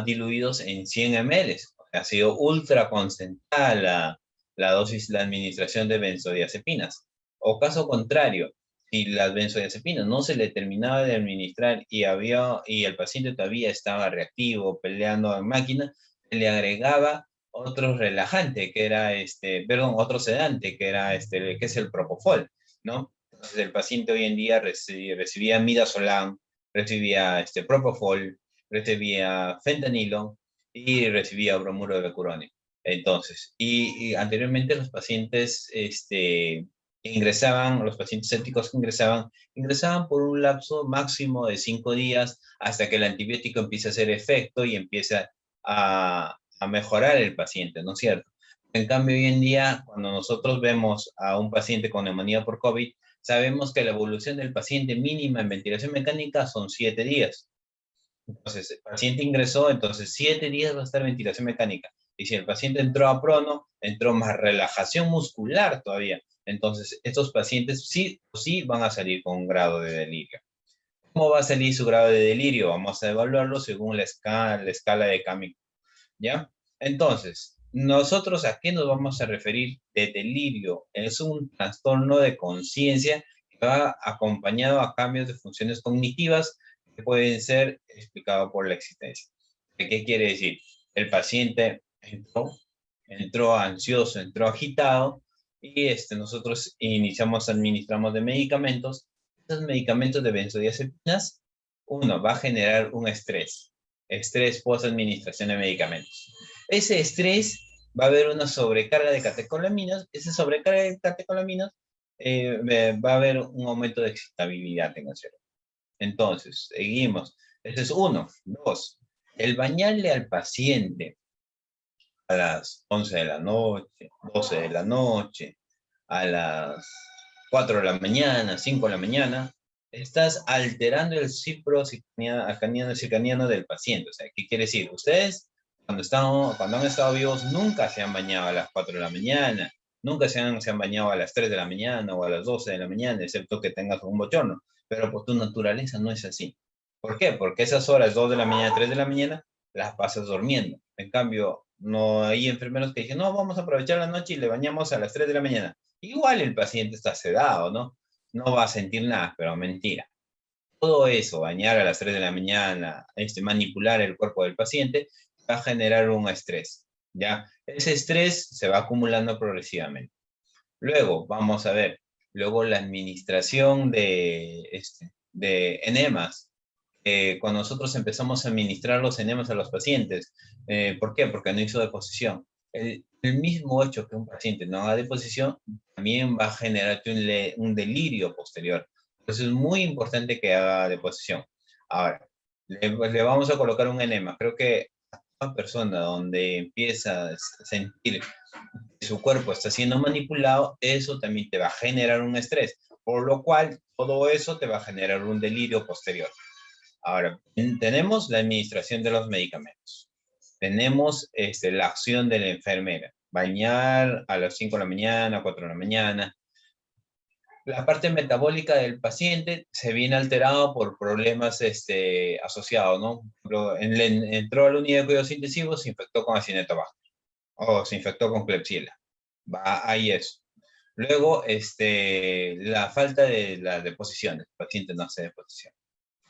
diluidos en 100 ml. Ha sido ultra concentrada la dosis, la administración de benzodiazepinas. O caso contrario, si las benzodiazepinas no se le terminaba de administrar y el paciente todavía estaba reactivo, peleando en máquina, se le agregaba otro relajante, que era otro sedante, que es el propofol, ¿no? Entonces el paciente hoy en día recibía midazolam, recibía propofol, recibía fentanilo y recibía bromuro de becurone. Entonces, y anteriormente los pacientes ingresaban, los pacientes sépticos que ingresaban por un lapso máximo de 5 días hasta que el antibiótico empiece a hacer efecto y empieza a mejorar el paciente, ¿no es cierto? En cambio, hoy en día, cuando nosotros vemos a un paciente con neumonía por COVID, sabemos que la evolución del paciente mínima en ventilación mecánica son 7 días. Entonces, el paciente ingresó, entonces 7 días va a estar en ventilación mecánica. Y si el paciente entró a prono, entró más relajación muscular todavía. Entonces, estos pacientes sí o sí van a salir con un grado de delirio. ¿Cómo va a salir su grado de delirio? Vamos a evaluarlo según la escala de Camille, ¿ya? Entonces, nosotros a qué nos vamos a referir de delirio? Es un trastorno de conciencia que va acompañado a cambios de funciones cognitivas que pueden ser explicados por la existencia. ¿Qué quiere decir? El paciente entró ansioso, entró agitado y nosotros administramos de medicamentos. Esos medicamentos de benzodiazepinas, uno, va a generar un estrés post-administración de medicamentos. Ese estrés va a haber una sobrecarga de catecolaminas, esa sobrecarga de catecolaminas va a haber un aumento de excitabilidad en el cerebro. Entonces, seguimos. Ese es uno. Dos, el bañarle al paciente a las 11 de la noche, 12 de la noche, a las 4 de la mañana, 5 de la mañana, estás alterando el ciclo circadiano del paciente. O sea, ¿qué quiere decir? Ustedes, cuando han estado vivos, nunca se han bañado a las 4 de la mañana, nunca se han bañado a las 3 de la mañana o a las 12 de la mañana, excepto que tengas un bochorno. Pero por tu naturaleza no es así. ¿Por qué? Porque esas horas, 2 de la mañana, 3 de la mañana, las pasas durmiendo. En cambio, no hay enfermeros que dicen, no, vamos a aprovechar la noche y le bañamos a las 3 de la mañana. Igual el paciente está sedado, ¿no? No va a sentir nada, pero mentira. Todo eso, bañar a las 3 de la mañana, manipular el cuerpo del paciente, va a generar un estrés, ¿ya? Ese estrés se va acumulando progresivamente. Luego, vamos a ver, luego la administración de enemas. Cuando nosotros empezamos a administrar los enemas a los pacientes, ¿por qué? Porque no hizo deposición. El mismo hecho que un paciente no haga deposición también va a generarte un delirio posterior. Entonces es muy importante que haga deposición. Ahora, le vamos a colocar un enema. Creo que a una persona donde empieza a sentir que su cuerpo está siendo manipulado, eso también te va a generar un estrés, por lo cual todo eso te va a generar un delirio posterior. Ahora, tenemos la administración de los medicamentos. Tenemos la acción de la enfermera. Bañar a las 5 de la mañana, 4 de la mañana. La parte metabólica del paciente se viene alterado por problemas asociados, ¿no? Entró a la unidad de cuidados intensivos, se infectó con acinetobacter o se infectó con Klebsiella. Ahí eso. Luego, la falta de las deposiciones. El paciente no hace deposición,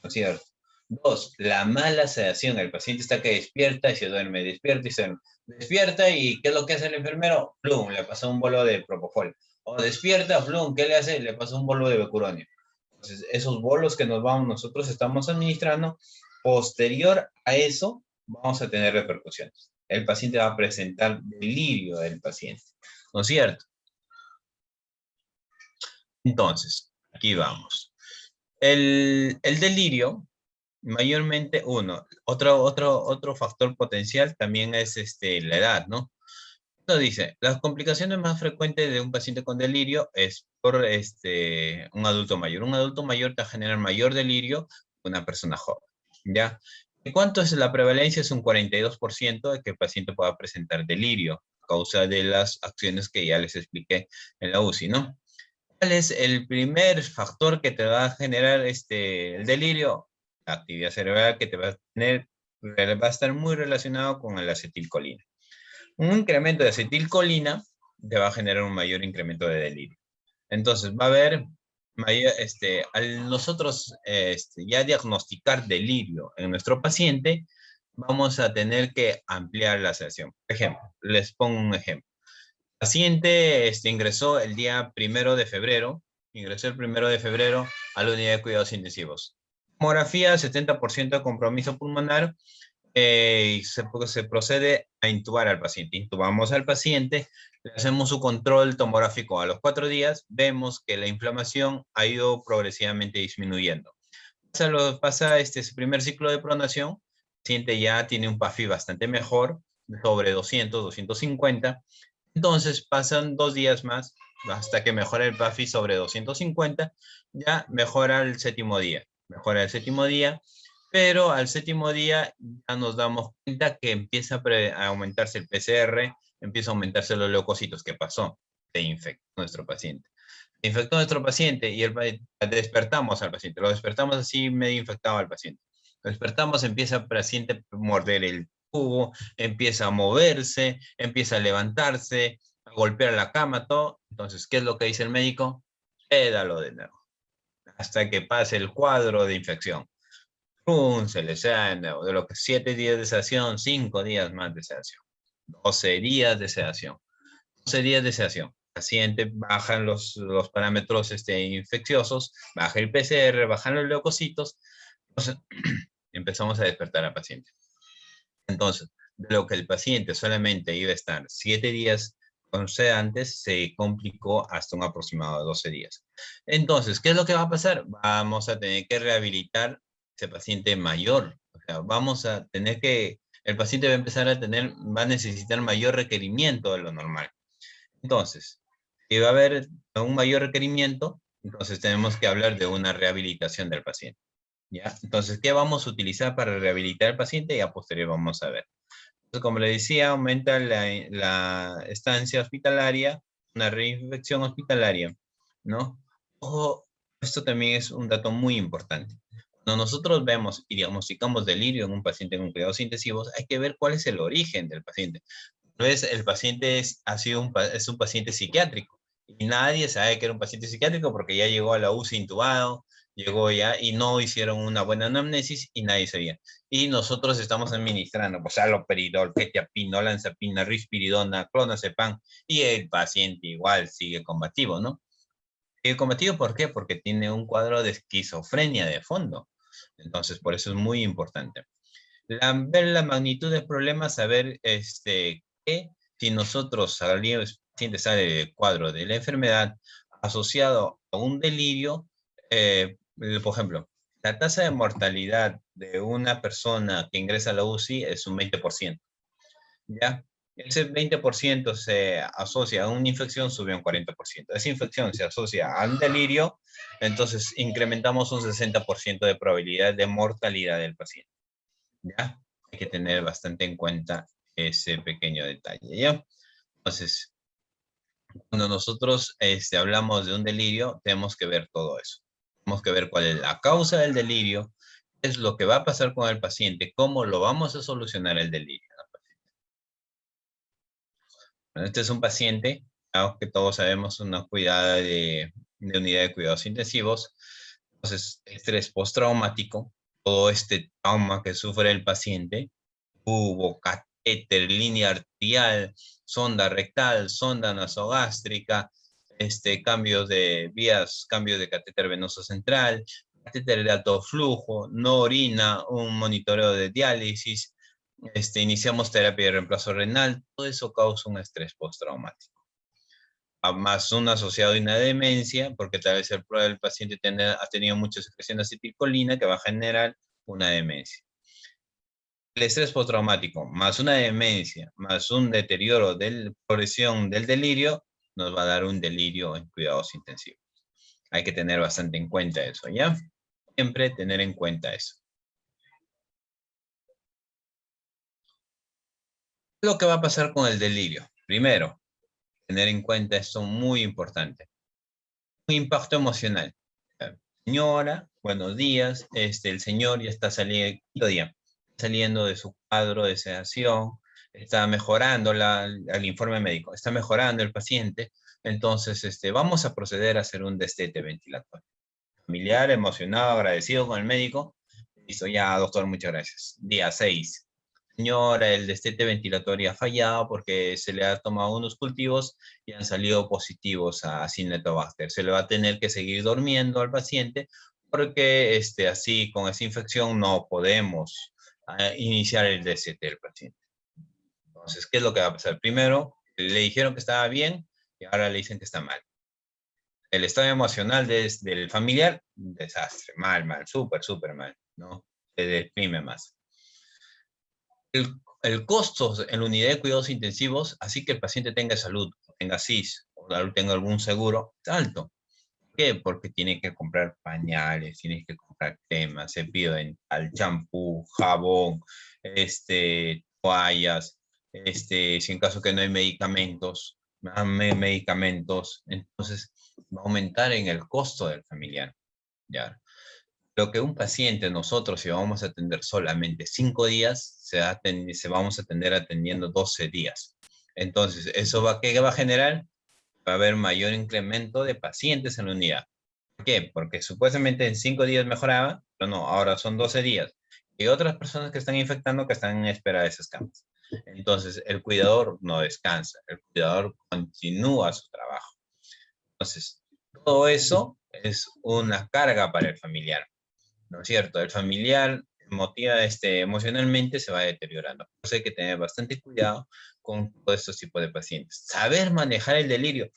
¿no es cierto? Dos, la mala sedación. El paciente está que despierta y se duerme, despierta y se duerme. Despierta y ¿qué es lo que hace el enfermero? Plum, le pasa un bolo de propofol. O despierta, plum, ¿qué le hace? Le pasa un bolo de becuronio. Entonces, esos bolos que nosotros estamos administrando, posterior a eso, vamos a tener repercusiones. El paciente va a presentar delirio del paciente, ¿no es cierto? Entonces, aquí vamos. El delirio, mayormente, otro factor potencial también es la edad, ¿no? Nos dice, las complicaciones más frecuentes de un paciente con delirio es por un adulto mayor. Un adulto mayor te va a generar mayor delirio que una persona joven, ¿ya? ¿Y cuánto es la prevalencia? Es un 42% de que el paciente pueda presentar delirio a causa de las acciones que ya les expliqué en la UCI, ¿no? ¿Cuál es el primer factor que te va a generar el delirio? La actividad cerebral que te va a estar muy relacionado con la acetilcolina. Un incremento de acetilcolina te va a generar un mayor incremento de delirio. Entonces, va a haber, al nosotros ya diagnosticar delirio en nuestro paciente, vamos a tener que ampliar la sedación. Por ejemplo, les pongo un ejemplo. El paciente ingresó el día 1 de febrero, ingresó el 1 de febrero a la unidad de cuidados intensivos. Tomografía, 70% de compromiso pulmonar, se procede a intubar al paciente. Intubamos al paciente, le hacemos su control tomográfico a los 4 días, vemos que la inflamación ha ido progresivamente disminuyendo. Pasa su primer ciclo de pronación, el paciente ya tiene un PAFI bastante mejor, sobre 200, 250. Entonces pasan 2 días más hasta que mejora el PAFI sobre 250, ya mejora el séptimo día. Mejora el séptimo día, pero al séptimo día ya nos damos cuenta que empieza a aumentarse el PCR, empieza a aumentarse los leucocitos. ¿Qué pasó? Se infectó nuestro paciente. Se infectó nuestro paciente y despertamos al paciente. Lo despertamos así medio infectado al paciente. Lo despertamos, empieza el paciente a morder el tubo, empieza a moverse, empieza a levantarse, a golpear la cama, todo. Entonces, ¿qué es lo que dice el médico? Pédalo de nuevo, hasta que pase el cuadro de infección. Se le sea de nuevo, de lo que 7 días de sedación, 5 días más de sedación, 12 días de sedación, 12 días de sedación. El paciente bajan los parámetros infecciosos, baja el PCR, bajan los leucocitos, entonces empezamos a despertar al paciente. Entonces, de lo que el paciente solamente iba a estar 7 días con sedantes, se complicó hasta un aproximado de 12 días. Entonces, ¿qué es lo que va a pasar? Vamos a tener que rehabilitar a ese paciente mayor. O sea, vamos a tener que, el paciente va a empezar a tener, va a necesitar mayor requerimiento de lo normal. Entonces, si va a haber un mayor requerimiento, entonces tenemos que hablar de una rehabilitación del paciente. ¿Ya? Entonces, ¿qué vamos a utilizar para rehabilitar al paciente? Y a posteriori vamos a ver. Entonces, como le decía, aumenta la estancia hospitalaria, una reinfección hospitalaria, ¿no? Ojo, esto también es un dato muy importante. Cuando nosotros vemos y diagnosticamos delirio en un paciente con cuidados intensivos, hay que ver cuál es el origen del paciente. Entonces, el paciente es un paciente psiquiátrico y nadie sabe que era un paciente psiquiátrico porque ya llegó a la UCI intubado, llegó ya y no hicieron una buena anamnesis y nadie sabía. Y nosotros estamos administrando, pues, haloperidol, quetiapina, olanzapina, risperidona, clonazepam, y el paciente igual sigue combativo, ¿no? Sigue combativo, ¿por qué? Porque tiene un cuadro de esquizofrenia de fondo. Entonces, por eso es muy importante. Ver la magnitud del problema, saber que si nosotros el paciente sale del cuadro de la enfermedad asociado a un delirio, por ejemplo, la tasa de mortalidad de una persona que ingresa a la UCI es un 20%, ¿ya? Ese 20% se asocia a una infección, sube a un 40%. Esa infección se asocia a un delirio, entonces incrementamos un 60% de probabilidad de mortalidad del paciente, ¿ya? Hay que tener bastante en cuenta ese pequeño detalle, ¿ya? Entonces, cuando nosotros hablamos de un delirio, tenemos que ver todo eso. Tenemos que ver cuál es la causa del delirio, qué es lo que va a pasar con el paciente, cómo lo vamos a solucionar el delirio. Bueno, este es un paciente, que todos sabemos, una cuidada de unidad de cuidados intensivos. Entonces, estrés postraumático, todo este trauma que sufre el paciente, tubo, catéter, línea arterial, sonda rectal, sonda nasogástrica, cambios de vías, cambios de catéter venoso central, catéter de alto flujo, no orina, un monitoreo de diálisis, iniciamos terapia de reemplazo renal, todo eso causa un estrés postraumático. Más un asociado a una demencia, porque tal vez el paciente ha tenido mucha secreción de acetilcolina que va a generar una demencia. El estrés postraumático, más una demencia, más un deterioro de la progresión del delirio, nos va a dar un delirio en cuidados intensivos. Hay que tener bastante en cuenta eso, ¿ya? Siempre tener en cuenta eso. ¿Qué es lo que va a pasar con el delirio? Primero, tener en cuenta esto muy importante. Un impacto emocional. Señora, buenos días. El señor ya está saliendo de su cuadro de sedación, está mejorando el informe médico, está mejorando el paciente. Entonces, vamos a proceder a hacer un destete ventilatorio. Familiar, emocionado, agradecido con el médico. Listo, ya, doctor, muchas gracias. Día 6. Señora, el destete ventilatorio ha fallado porque se le ha tomado unos cultivos y han salido positivos a Acinetobacter. Se le va a tener que seguir durmiendo al paciente porque así con esa infección no podemos a iniciar el DCT del paciente. Entonces, ¿qué es lo que va a pasar? Primero, le dijeron que estaba bien y ahora le dicen que está mal. El estado emocional del familiar, un desastre, mal, súper, súper mal, ¿no? Se deprime más. El costo en la unidad de cuidados intensivos, así que el paciente tenga salud, tenga CIS, o tenga algún seguro, es alto. ¿Por qué? Porque tiene que comprar pañales, tiene que comprar crema, cepillo dental, champú, jabón, toallas, si en caso que no hay medicamentos, medicamentos, entonces va a aumentar en el costo del familiar, ¿ya? Lo que un paciente, nosotros, si vamos a atender solamente 5 días, se vamos a atender atendiendo 12 días. Entonces, ¿eso qué va a generar? Va a haber mayor incremento de pacientes en la unidad. ¿Por qué? Porque supuestamente en 5 días mejoraba, pero no, ahora son 12 días. Y otras personas que están infectando que están en espera de esas camas. Entonces, el cuidador no descansa, el cuidador continúa su trabajo. Entonces, todo eso es una carga para el familiar, ¿no es cierto? El familiar emocionalmente se va deteriorando. Por eso hay que tener bastante cuidado con todos estos tipos de pacientes. Saber manejar el delirio.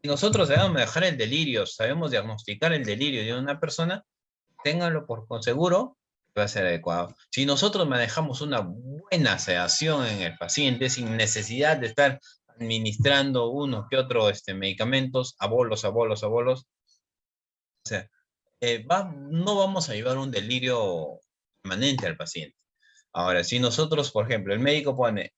Si nosotros sabemos manejar el delirio, sabemos diagnosticar el delirio de una persona, ténganlo por seguro, va a ser adecuado. Si nosotros manejamos una buena sedación en el paciente, sin necesidad de estar administrando uno que otro medicamentos, a bolos, o sea, no vamos a llevar un delirio permanente al paciente. Ahora, si nosotros, por ejemplo, el médico pone,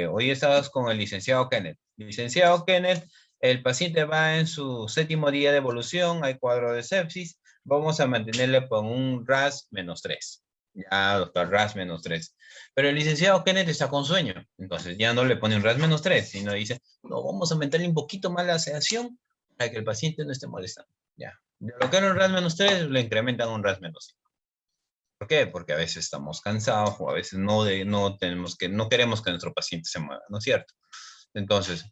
hoy estabas con el licenciado Kenneth. Licenciado Kenneth, el paciente va en su 7º día de evolución, hay cuadro de sepsis, vamos a mantenerle con un RAS -3. Ya, doctor, RAS -3. Pero el licenciado Kenneth está con sueño, entonces ya no le pone un RAS -3, sino dice, no, vamos a aumentarle un poquito más la sedación para que el paciente no esté molestando. Ya. De lo que era un RAS -3, le incrementan un RAS -5. ¿Por qué? Porque a veces estamos cansados o a veces no queremos que nuestro paciente se mueva, ¿no es cierto? Entonces,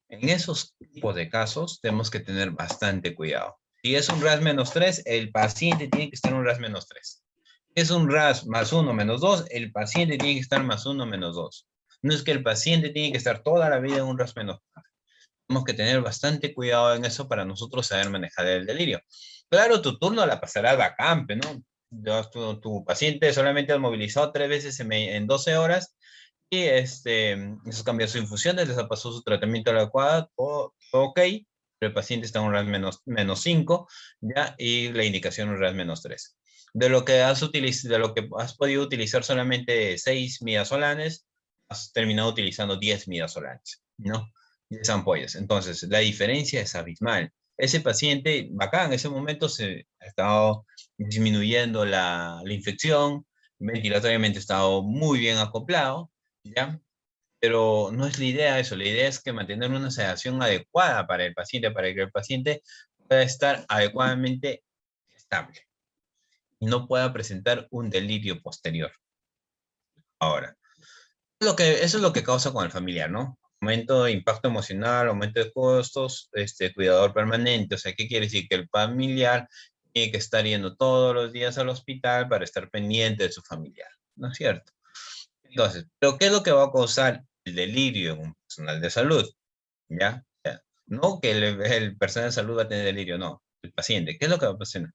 en esos tipos de casos tenemos que tener bastante cuidado. Si es un RAS -3, el paciente tiene que estar en un RAS -3. Si es un RAS +1, -2, el paciente tiene que estar +1, -2. No es que el paciente tiene que estar toda la vida en un RAS -4. Tenemos que tener bastante cuidado en eso para nosotros saber manejar el delirio. Claro, tu turno la pasarás bacán, ¿no? Tu paciente solamente has movilizado 3 veces en 12 horas y eso cambia sus infusiones, les ha pasado su tratamiento adecuado, todo ok, pero el paciente está en un RAS -5, ¿ya? Y la indicación es un RAS -3. De lo que has podido utilizar solamente 6 midazolanes, has terminado utilizando 10 midazolanes, ¿no? 10 ampollas. Entonces, la diferencia es abismal. Ese paciente, bacán, en ese momento se ha estado disminuyendo la infección, ventilatoriamente ha estado muy bien acoplado, ¿ya? Pero no es la idea eso, la idea es que mantener una sedación adecuada para el paciente, para que el paciente pueda estar adecuadamente estable y no pueda presentar un delirio posterior. Ahora, eso es lo que causa con el familiar, ¿no? Aumento de impacto emocional, aumento de costos, cuidador permanente. O sea, ¿qué quiere decir? Que el familiar tiene que estar yendo todos los días al hospital para estar pendiente de su familiar, ¿no es cierto? Entonces, ¿pero qué es lo que va a causar el delirio en un personal de salud? ¿Ya? No que el personal de salud va a tener delirio, no. El paciente, ¿qué es lo que va a ocasionar?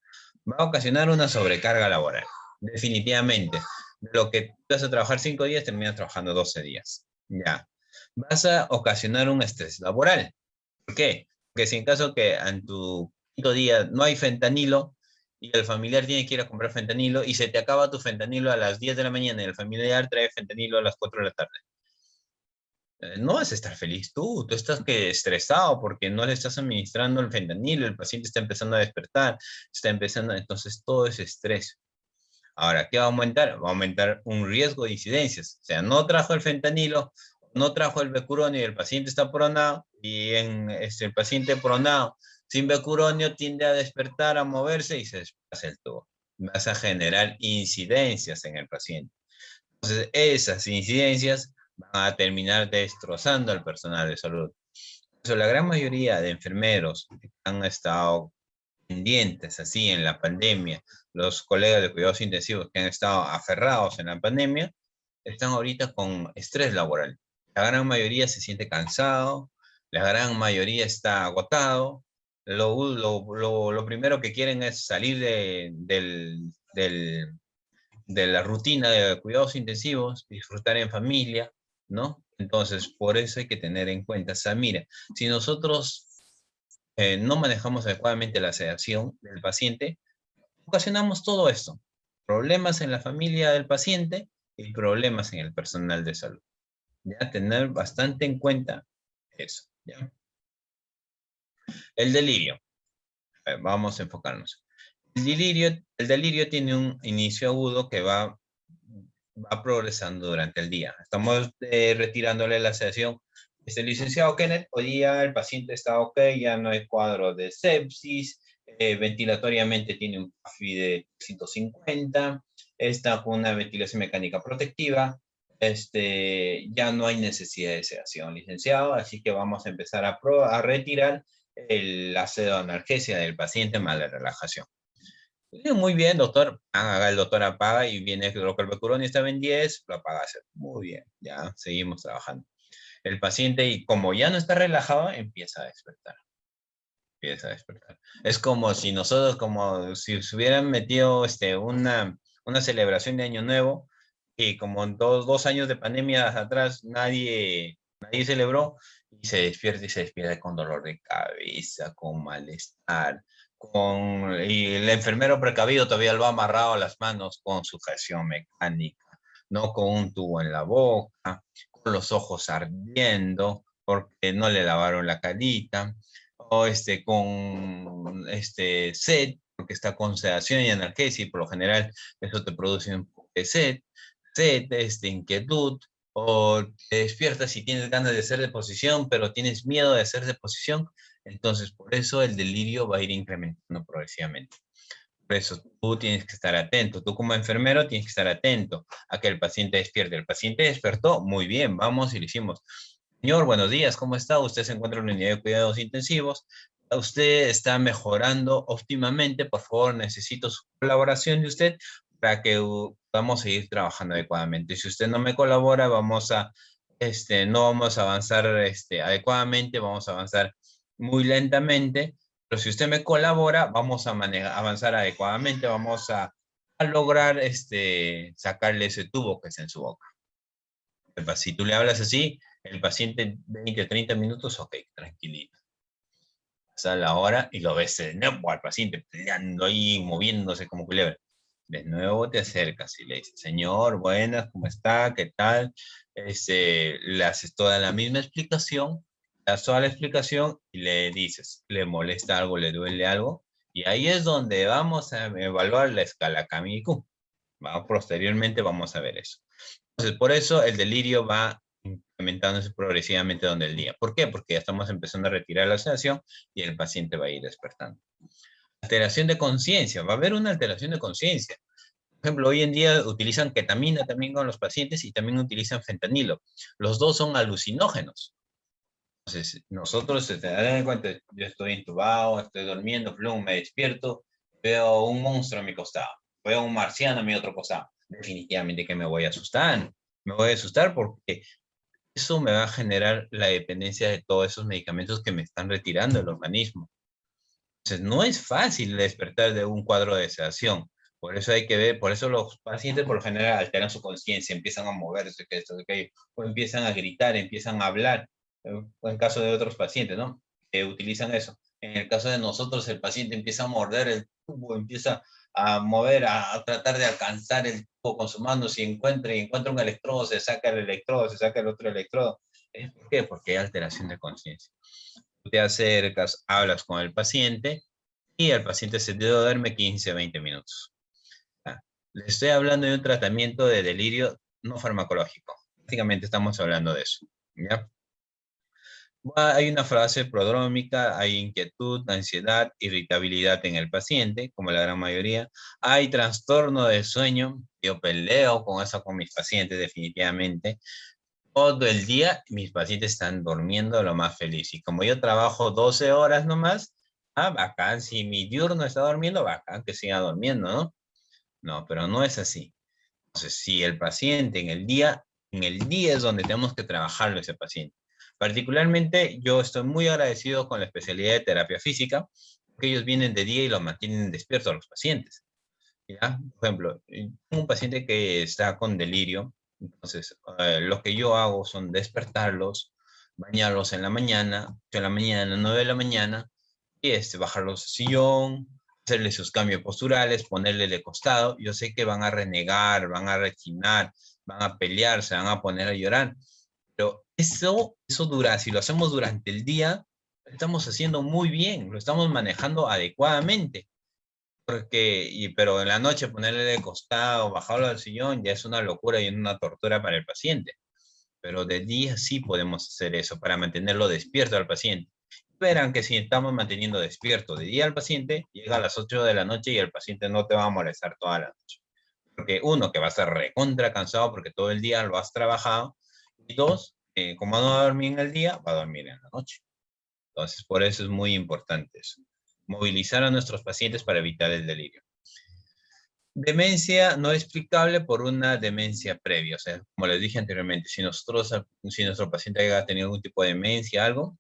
Va a ocasionar una sobrecarga laboral, definitivamente. Lo que vas a trabajar 5 días, terminas trabajando 12 días. Ya. Vas a ocasionar un estrés laboral. ¿Por qué? Porque si en caso que en tu 5º día no hay fentanilo y el familiar tiene que ir a comprar fentanilo y se te acaba tu fentanilo a las 10 de la mañana y el familiar trae fentanilo a las 4 de la tarde. No vas a estar feliz tú estás estresado porque no le estás administrando el fentanilo, el paciente está empezando a despertar, entonces todo es estrés. Ahora, ¿qué va a aumentar? Va a aumentar un riesgo de incidencias. O sea, no trajo el fentanilo, no trajo el becuronio y el paciente está pronado, y el paciente pronado sin becuronio tiende a despertar, a moverse y se desplaza el tubo. Vas a generar incidencias en el paciente. Entonces, esas incidencias van a terminar destrozando al personal de salud. Por eso, la gran mayoría de enfermeros que han estado pendientes, así en la pandemia, los colegas de cuidados intensivos que han estado aferrados en la pandemia, están ahorita con estrés laboral. La gran mayoría se siente cansado, la gran mayoría está agotado. Lo primero que quieren es salir de la rutina de cuidados intensivos, disfrutar en familia, ¿no? Entonces, por eso hay que tener en cuenta, o sea, mira, si nosotros no manejamos adecuadamente la sedación del paciente, ocasionamos todo esto. Problemas en la familia del paciente y problemas en el personal de salud. Ya tener bastante en cuenta eso. ¿Ya? El delirio. Vamos a enfocarnos. El delirio tiene un inicio agudo que va progresando durante el día. Estamos retirándole la sedación. Licenciado Kenneth, hoy día el paciente está ok, ya no hay cuadro de sepsis, ventilatoriamente tiene un PAFI de 150, está con una ventilación mecánica protectiva, ya no hay necesidad de sedación, licenciado, así que vamos a empezar a retirar la pseudoanalgesia del paciente más la relajación. Muy bien, doctor. Haga el doctor apaga y viene el clorpecurón y estaba en 10, lo apaga. Muy bien, ya seguimos trabajando. El paciente, y como ya no está relajado, empieza a despertar. Empieza a despertar. Es como si nosotros, como si se hubieran metido una celebración de Año Nuevo y como en dos años de pandemia atrás nadie celebró y se despierta con dolor de cabeza, con malestar, y el enfermero precavido todavía lo ha amarrado a las manos con sujeción mecánica, no con un tubo en la boca, con los ojos ardiendo porque no le lavaron la carita, o con sed, porque está con sedación y analgesia, y por lo general eso te produce un poco de sed, inquietud, o te despiertas y tienes ganas de hacer deposición, pero tienes miedo de hacer deposición, entonces por eso el delirio va a ir incrementando progresivamente. Por eso tú tienes que estar atento, tú como enfermero tienes que estar atento a que el paciente despierte. El paciente despertó, muy bien, vamos y le hicimos. Señor, buenos días, ¿cómo está? Usted se encuentra en la unidad de cuidados intensivos. Usted está mejorando óptimamente. Por favor, necesito su colaboración de usted para que podamos seguir trabajando adecuadamente. Si usted no me colabora, no vamos a avanzar adecuadamente, vamos a avanzar muy lentamente. Pero si usted me colabora, vamos a avanzar adecuadamente, vamos a lograr sacarle ese tubo que está en su boca. Si tú le hablas así, el paciente 20 o 30 minutos, ok, tranquilito. Pasa la hora y lo ves de nuevo al paciente peleando ahí, moviéndose como culebra. De nuevo te acercas y le dices, señor, buenas, ¿cómo está? ¿Qué tal? Le haces toda la misma explicación, le das toda la explicación y le dices, ¿le molesta algo, le duele algo? Y ahí es donde vamos a evaluar la escala Camille-Q. Posteriormente vamos a ver eso. Entonces, por eso el delirio va incrementándose progresivamente donde el día. ¿Por qué? Porque ya estamos empezando a retirar la sedación y el paciente va a ir despertando. Alteración de conciencia. Va a haber una alteración de conciencia. Por ejemplo, hoy en día utilizan ketamina también con los pacientes y también utilizan fentanilo. Los dos son alucinógenos. Entonces, nosotros se dan cuenta, yo estoy intubado, estoy durmiendo, plum, me despierto, veo un monstruo a mi costado, veo un marciano a mi otro costado. Definitivamente que me voy a asustar. Me voy a asustar porque eso me va a generar la dependencia de todos esos medicamentos que me están retirando el organismo. Entonces, no es fácil despertar de un cuadro de sedación. Por eso hay que ver, por eso los pacientes por lo general alteran su conciencia, empiezan a moverse, que esto, que aquello, o empiezan a gritar, empiezan a hablar, o en caso de otros pacientes, ¿no? Que utilizan eso. En el caso de nosotros, el paciente empieza a morder el tubo, empieza a mover, a tratar de alcanzar el tubo con su mano, si encuentra un electrodo, se saca el electrodo, se saca el otro electrodo. ¿Por qué? Porque hay alteración de conciencia. Tú te acercas, hablas con el paciente y el paciente se duerme 15 a 20 minutos. Le estoy hablando de un tratamiento de delirio no farmacológico. Prácticamente estamos hablando de eso. ¿Ya? Hay una frase prodrómica, hay inquietud, ansiedad, irritabilidad en el paciente, como la gran mayoría. Hay trastorno de sueño. Yo peleo con eso con mis pacientes definitivamente. Todo el día mis pacientes están durmiendo lo más feliz. Y como yo trabajo 12 horas nomás, Ah, bacán, si mi diurno está durmiendo, bacán que siga durmiendo, ¿no? No, pero no es así. Entonces, si el paciente en el día es donde tenemos que trabajarlo ese paciente. Particularmente, yo estoy muy agradecido con la especialidad de terapia física, porque ellos vienen de día y los mantienen despiertos a los pacientes. ¿Ya? Por ejemplo, tengo un paciente que está con delirio, entonces lo que yo hago son despertarlos, bañarlos en la mañana, 8 de la mañana, 9 de la mañana, y bajarlos al sillón, hacerle sus cambios posturales, ponerle de costado. Yo sé que van a renegar, van a rechinar, van a pelear, se van a poner a llorar, pero eso dura, si lo hacemos durante el día, lo estamos haciendo muy bien, lo estamos manejando adecuadamente. Pero en la noche ponerle de costado, bajarlo al sillón, ya es una locura y una tortura para el paciente. Pero de día sí podemos hacer eso para mantenerlo despierto al paciente. Verán que si estamos manteniendo despierto de día al paciente, llega a las 8 de la noche y el paciente no te va a molestar toda la noche. Porque uno, que va a estar recontra cansado porque todo el día lo has trabajado. Y dos, como no va a dormir en el día, va a dormir en la noche. Entonces, por eso es muy importante eso. Movilizar a nuestros pacientes para evitar el delirio. Demencia no explicable por una demencia previa. O sea, como les dije anteriormente, si nuestro paciente haya tenido algún tipo de demencia, algo,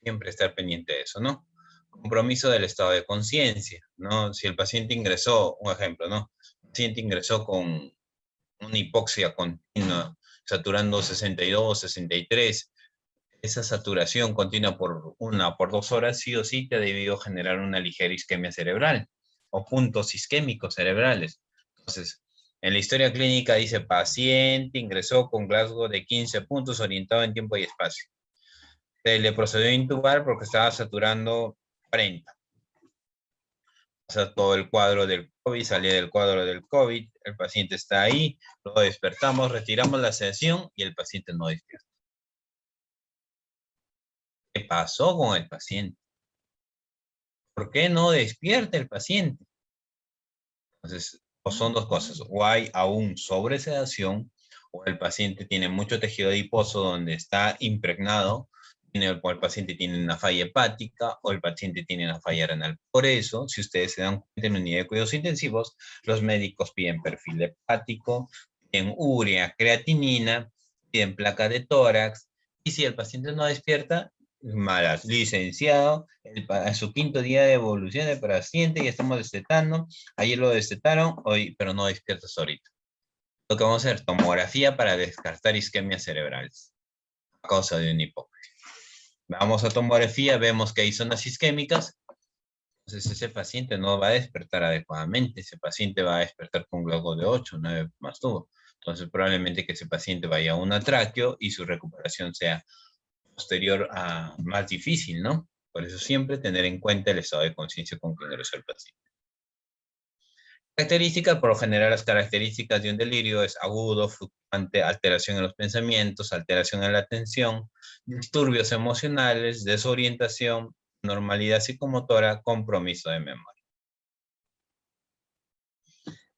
siempre estar pendiente de eso, ¿no? Compromiso del estado de conciencia, ¿no? Si el paciente ingresó, un ejemplo, ¿no? El paciente ingresó con una hipoxia continua, saturando 62, 63, esa saturación continua por 1 por 2 horas, sí o sí te ha debido generar una ligera isquemia cerebral o puntos isquémicos cerebrales. Entonces, en la historia clínica dice paciente ingresó con Glasgow de 15 puntos orientado en tiempo y espacio. Se le procedió a intubar porque estaba saturando 40. O sea, todo el cuadro del COVID, salía del cuadro del COVID, el paciente está ahí, lo despertamos, retiramos la sedación y el paciente no despierta. ¿Qué pasó con el paciente? ¿Por qué no despierta el paciente? Entonces, o son dos cosas, o hay aún sobresedación, o el paciente tiene mucho tejido adiposo donde está impregnado, o el paciente tiene una falla hepática, o el paciente tiene una falla renal. Por eso, si ustedes se dan cuenta en la unidad de cuidados intensivos, los médicos piden perfil hepático, piden urea, creatinina, piden placa de tórax, y si el paciente no despierta, malas, licenciado, a su 5.º día de evolución del paciente, ya estamos destetando, ayer lo destetaron, hoy, pero no despiertas ahorita. Lo que vamos a hacer, tomografía para descartar isquemias cerebrales a causa de un hipoxia. Vamos a tomografía, vemos que hay zonas isquémicas, entonces ese paciente no va a despertar adecuadamente, ese paciente va a despertar con Glasgow de 8, 9 más tubo. Entonces probablemente que ese paciente vaya a un atraqueo y su recuperación sea posterior a más difícil, ¿no? Por eso siempre tener en cuenta el estado de conciencia con que ingresó el paciente. Características, por lo general las características de un delirio es agudo, fluctuante, alteración en los pensamientos, alteración en la atención, disturbios emocionales, desorientación, normalidad psicomotora, compromiso de memoria.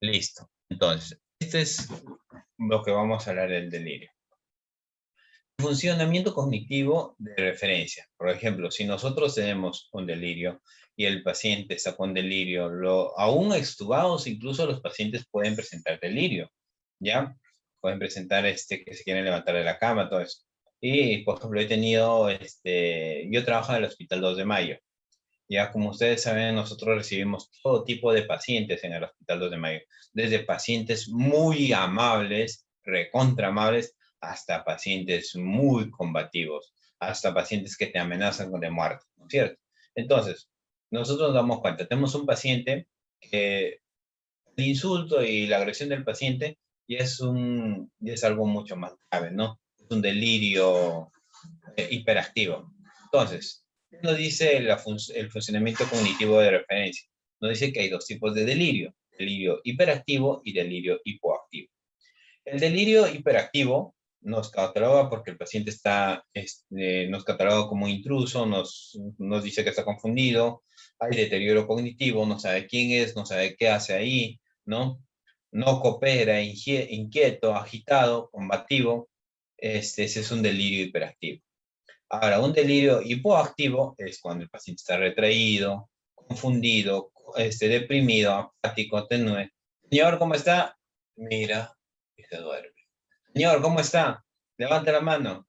Listo. Entonces, este es lo que vamos a hablar del delirio. Funcionamiento cognitivo de referencia. Por ejemplo, si nosotros tenemos un delirio y el paciente está con delirio, aún extubados, incluso los pacientes pueden presentar delirio, ¿ya? Pueden presentar que se quieren levantar de la cama, todo eso. Y, por ejemplo, he tenido, yo trabajo en el Hospital 2 de Mayo. Ya, como ustedes saben, nosotros recibimos todo tipo de pacientes en el Hospital 2 de Mayo. Desde pacientes muy amables, recontra amables, hasta pacientes muy combativos, hasta pacientes que te amenazan de muerte, ¿no es cierto? Entonces, nosotros nos damos cuenta, tenemos un paciente que el insulto y la agresión del paciente ya es algo mucho más grave, ¿no? Es un delirio hiperactivo. Entonces, nos dice el funcionamiento cognitivo de referencia. Nos dice que hay dos tipos de delirio hiperactivo y delirio hipoactivo. El delirio hiperactivo nos cataloga porque el paciente nos cataloga como intruso, nos dice que está confundido, hay deterioro cognitivo, no sabe quién es, no sabe qué hace ahí, ¿no? No coopera, inquieto, agitado, combativo. Ese es un delirio hiperactivo. Ahora, un delirio hipoactivo es cuando el paciente está retraído, confundido, deprimido, apático, tenue. Señor, ¿cómo está? Mira, y se duerme. Señor, ¿cómo está? Levanta la mano.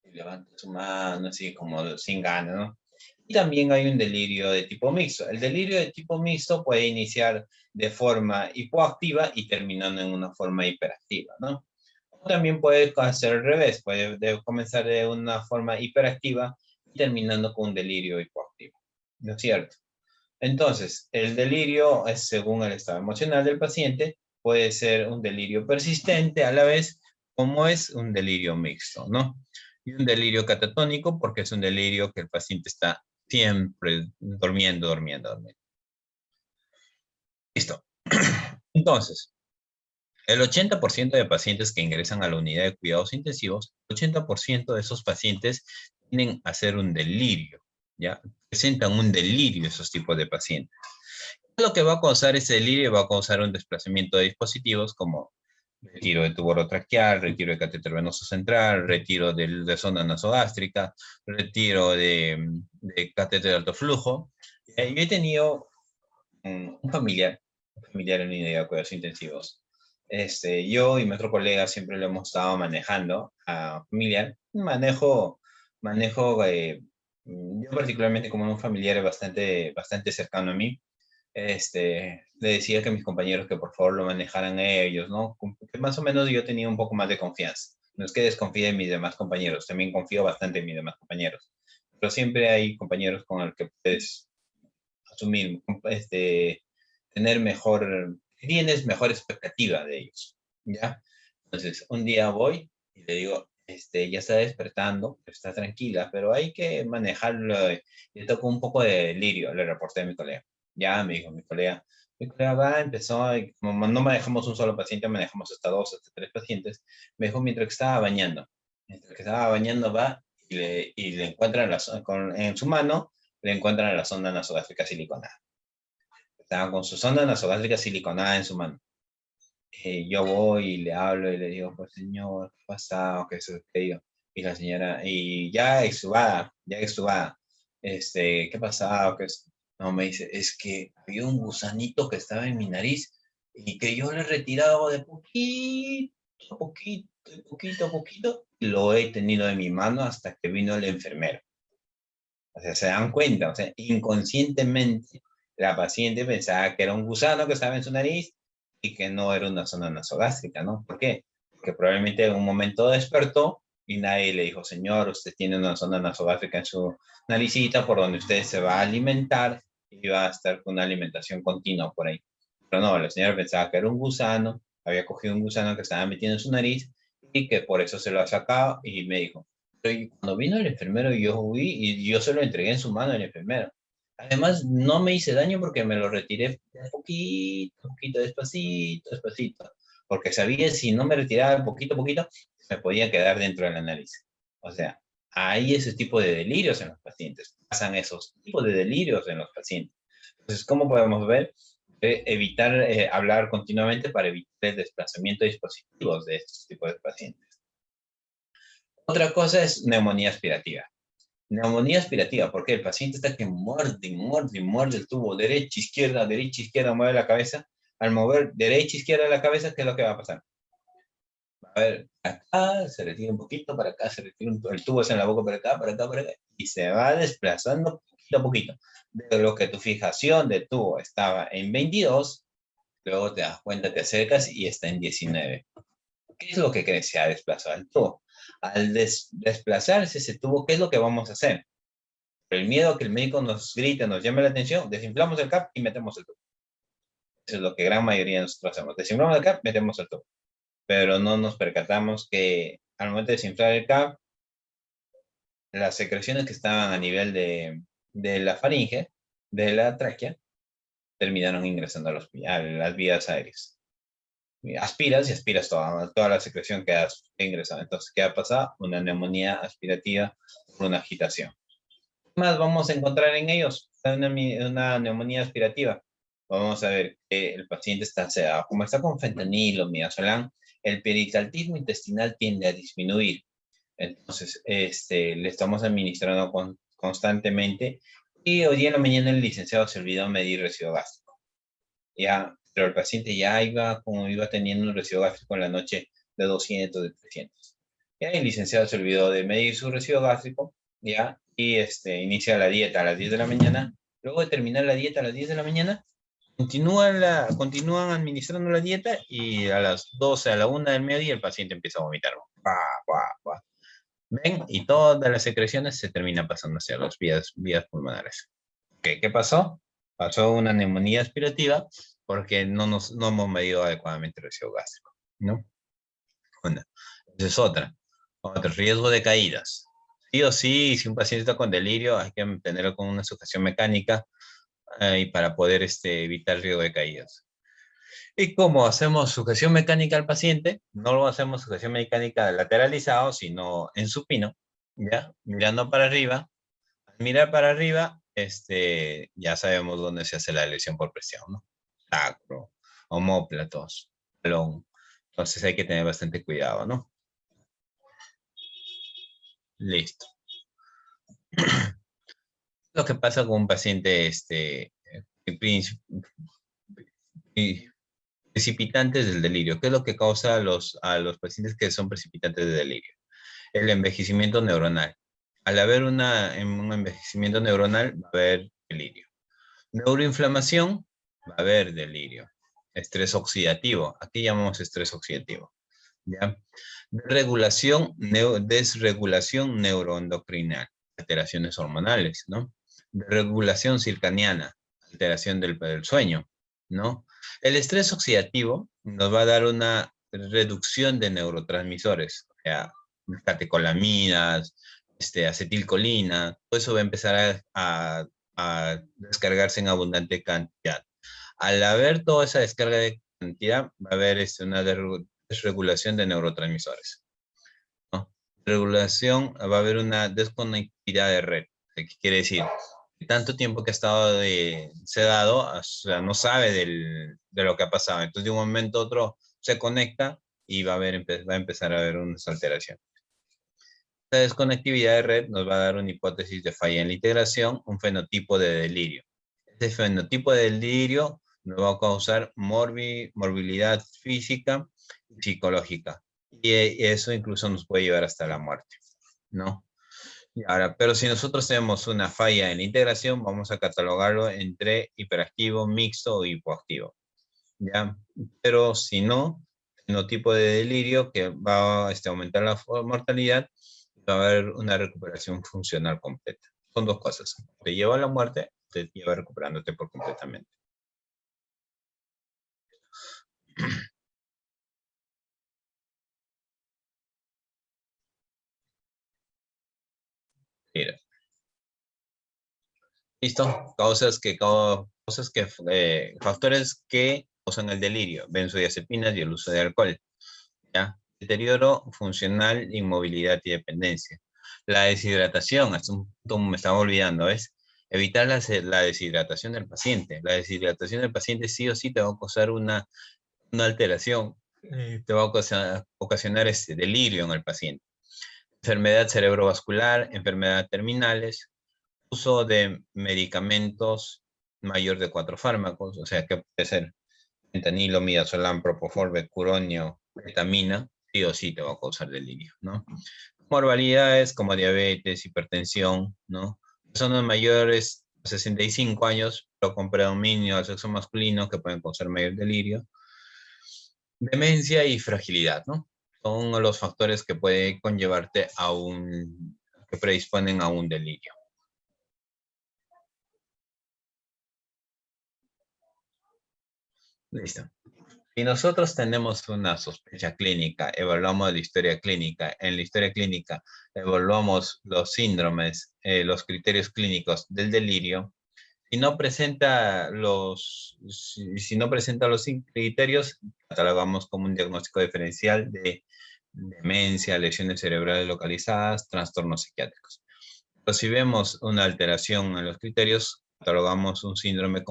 Y levanta su mano así como sin ganas, ¿no? Y también hay un delirio de tipo mixto. El delirio de tipo mixto puede iniciar de forma hipoactiva y terminando en una forma hiperactiva, ¿no? O también puede hacer al revés, puede comenzar de una forma hiperactiva y terminando con un delirio hipoactivo, ¿no es cierto? Entonces, el delirio es según el estado emocional del paciente, puede ser un delirio persistente a la vez, como es un delirio mixto, ¿no? Y un delirio catatónico porque es un delirio que el paciente está siempre durmiendo. Listo. Entonces, el 80% de pacientes que ingresan a la unidad de cuidados intensivos, el 80% de esos pacientes tienen a hacer un delirio, ¿ya? Presentan un delirio esos tipos de pacientes. Lo que va a causar ese delirio va a causar un desplazamiento de dispositivos como retiro de tubo orotraqueal, retiro de catéter venoso central, retiro de sonda nasogástrica, retiro de catéter de alto flujo. Yo he tenido un familiar en la unidad de cuidados intensivos. Yo y mi otro colega siempre lo hemos estado manejando a familiar. Yo particularmente como un familiar bastante cercano a mí, le decía que mis compañeros que por favor lo manejaran ellos, ¿no? Que más o menos yo tenía un poco más de confianza. No es que desconfíe en mis demás compañeros, también confío bastante en mis demás compañeros. Pero siempre hay compañeros con los que puedes asumir, tener tienes mejor expectativa de ellos, ¿ya? Entonces, un día voy y le digo, ya está despertando, está tranquila, pero hay que manejarlo. Le tocó un poco de delirio, le reporté a mi colega. Ya, me dijo mi colega va, empezó, y como no manejamos un solo paciente, manejamos hasta 2, hasta 3 pacientes, me dijo mientras que estaba bañando va y le encuentran en su mano, le encuentran la sonda nasogástrica siliconada. Estaba con su sonda nasogástrica siliconada en su mano. Yo voy y le hablo y le digo, pues señor, ¿qué pasa? ¿Qué sucedió? Y la señora, y ya extubada, ¿qué pasa? No, me dice, es que había un gusanito que estaba en mi nariz y que yo le he retirado de poquito a poquito, y lo he tenido en mi mano hasta que vino el enfermero. O sea, se dan cuenta, o sea, inconscientemente la paciente pensaba que era un gusano que estaba en su nariz y que no era una zona nasogástrica, ¿no? ¿Por qué? Porque probablemente en un momento despertó y nadie le dijo, señor, usted tiene una zona nasogástrica en su naricita por donde usted se va a alimentar y va a estar con una alimentación continua por ahí. Pero no, la señora pensaba que era un gusano, había cogido un gusano que estaba metiendo en su nariz y que por eso se lo ha sacado y me dijo, y cuando vino el enfermero, yo vi y yo se lo entregué en su mano al enfermero. Además, no me hice daño porque me lo retiré poquito, despacito, porque sabía si no me retiraba poquito a poquito, me podía quedar dentro de la nariz. O sea, hay ese tipo de delirios en los pacientes, pasan esos tipos de delirios en los pacientes. Entonces, ¿cómo podemos ver? Evitar hablar continuamente para evitar el desplazamiento de dispositivos de estos tipos de pacientes. Otra cosa es neumonía aspirativa. Neumonía aspirativa, porque el paciente está que muerde el tubo, derecha, izquierda, mueve la cabeza. Al mover derecha, izquierda la cabeza, ¿qué es lo que va a pasar? Va a ver, acá se retira un poquito, para acá se retira el tubo es en la boca, para acá, y se va desplazando poquito a poquito. De lo que tu fijación de tubo estaba en 22, luego te das cuenta, te acercas y está en 19. ¿Qué es lo que crees? Se ha desplazado el tubo. Al desplazarse ese tubo, ¿qué es lo que vamos a hacer? Por el miedo a que el médico nos grite, nos llame la atención, desinflamos el CAP y metemos el tubo. Eso es lo que gran mayoría de nosotros hacemos. Desinflamos el CAP, metemos el tubo. Pero no nos percatamos que al momento de desinflar el CAP, las secreciones que estaban a nivel de la faringe, de la tráquea, terminaron ingresando a las vías aéreas. Aspiras y aspiras toda la secreción que has ingresado. Entonces, ¿qué ha pasado? Una neumonía aspirativa por una agitación. ¿Qué más vamos a encontrar en ellos? Una neumonía aspirativa. Vamos a ver que el paciente está sedado. Como está con fentanilo, midazolam, el peristaltismo intestinal tiende a disminuir. Entonces, le estamos administrando constantemente Y hoy día en la mañana el licenciado se olvidó medir residuo gástrico. Ya, pero el paciente ya iba teniendo un residuo gástrico en la noche de 200, de 300. Ya el licenciado se olvidó de medir su residuo gástrico, ya, y inicia la dieta a las 10 de la mañana. Luego de terminar la dieta a las 10 de la mañana, continúan administrando la dieta y a las 12, a la 1 del mediodía el paciente empieza a vomitar. Bah, bah, bah. ¿Ven? Y todas las secreciones se terminan pasando hacia las vías pulmonares. ¿Qué pasó? Pasó una neumonía aspirativa porque no hemos medido adecuadamente el residuo gástrico, ¿no? Una. Esa es otra. Otro riesgo de caídas. Sí o sí, si un paciente está con delirio, hay que tenerlo con una sujeción mecánica y para poder evitar riesgo de caídas. ¿Y cómo hacemos sujeción mecánica al paciente? No lo hacemos sujeción mecánica lateralizado, sino en supino, ¿ya? Mirando para arriba. Al mirar para arriba, ya sabemos dónde se hace la lesión por presión, ¿no? Sacro, omóplatos, talón. Entonces hay que tener bastante cuidado, ¿no? Listo. Lo que pasa con un paciente precipitantes del delirio. ¿Qué es lo que causa a los pacientes que son precipitantes de delirio? El envejecimiento neuronal. Al haber un envejecimiento neuronal, va a haber delirio. Neuroinflamación, va a haber delirio. Estrés oxidativo. Aquí llamamos estrés oxidativo. ¿Ya? Desregulación neuroendocrinal. Alteraciones hormonales, ¿no? Regulación circadiana. Alteración del sueño, ¿no? El estrés oxidativo nos va a dar una reducción de neurotransmisores, o sea, catecolaminas, acetilcolina, todo eso va a empezar a descargarse en abundante cantidad. Al haber toda esa descarga de cantidad, va a haber una desregulación de neurotransmisores, ¿no? Regulación, va a haber una desconectividad de red. ¿Qué quiere decir? Tanto tiempo que ha estado sedado, o sea, no sabe de lo que ha pasado. Entonces, de un momento a otro se conecta y va a empezar a haber unas alteraciones. Esta desconectividad de red nos va a dar una hipótesis de falla en la integración, un fenotipo de delirio. Este fenotipo de delirio nos va a causar morbilidad física y psicológica. Y eso incluso nos puede llevar hasta la muerte, ¿no? Y ahora, pero si nosotros tenemos una falla en la integración, vamos a catalogarlo entre hiperactivo, mixto o hipoactivo, ¿ya? Pero si no, fenotipo de delirio que va a aumentar la mortalidad, va a haber una recuperación funcional completa. Son dos cosas. Te lleva a la muerte, te lleva recuperándote por completamente. Mira. ¿Listo? Factores que causan el delirio, benzodiazepinas y el uso de alcohol, ¿ya? Deterioro funcional, inmovilidad y dependencia. La deshidratación, hasta un punto me estaba olvidando, ¿ves? Evitar la deshidratación del paciente. La deshidratación del paciente sí o sí te va a causar una alteración, te va a ocasionar delirio en el paciente. Enfermedad cerebrovascular, enfermedad terminales, uso de medicamentos mayor de 4 fármacos, o sea que puede ser fentanilo, midazolam, propofol, becuronio, ketamina, sí o sí te va a causar delirio, ¿no? Morbilidades como diabetes, hipertensión, ¿no? Personas mayores de 65 años, pero con predominio al sexo masculino que pueden causar mayor delirio. Demencia y fragilidad, ¿no? Son los factores que pueden conllevarte que predisponen a un delirio. Listo. Si nosotros tenemos una sospecha clínica, evaluamos la historia clínica, en la historia clínica evaluamos los síndromes, los criterios clínicos del delirio, si no presenta los criterios, catalogamos como un diagnóstico diferencial de demencia, lesiones cerebrales localizadas, trastornos psiquiátricos. Pero si vemos una alteración en los criterios, catalogamos un síndrome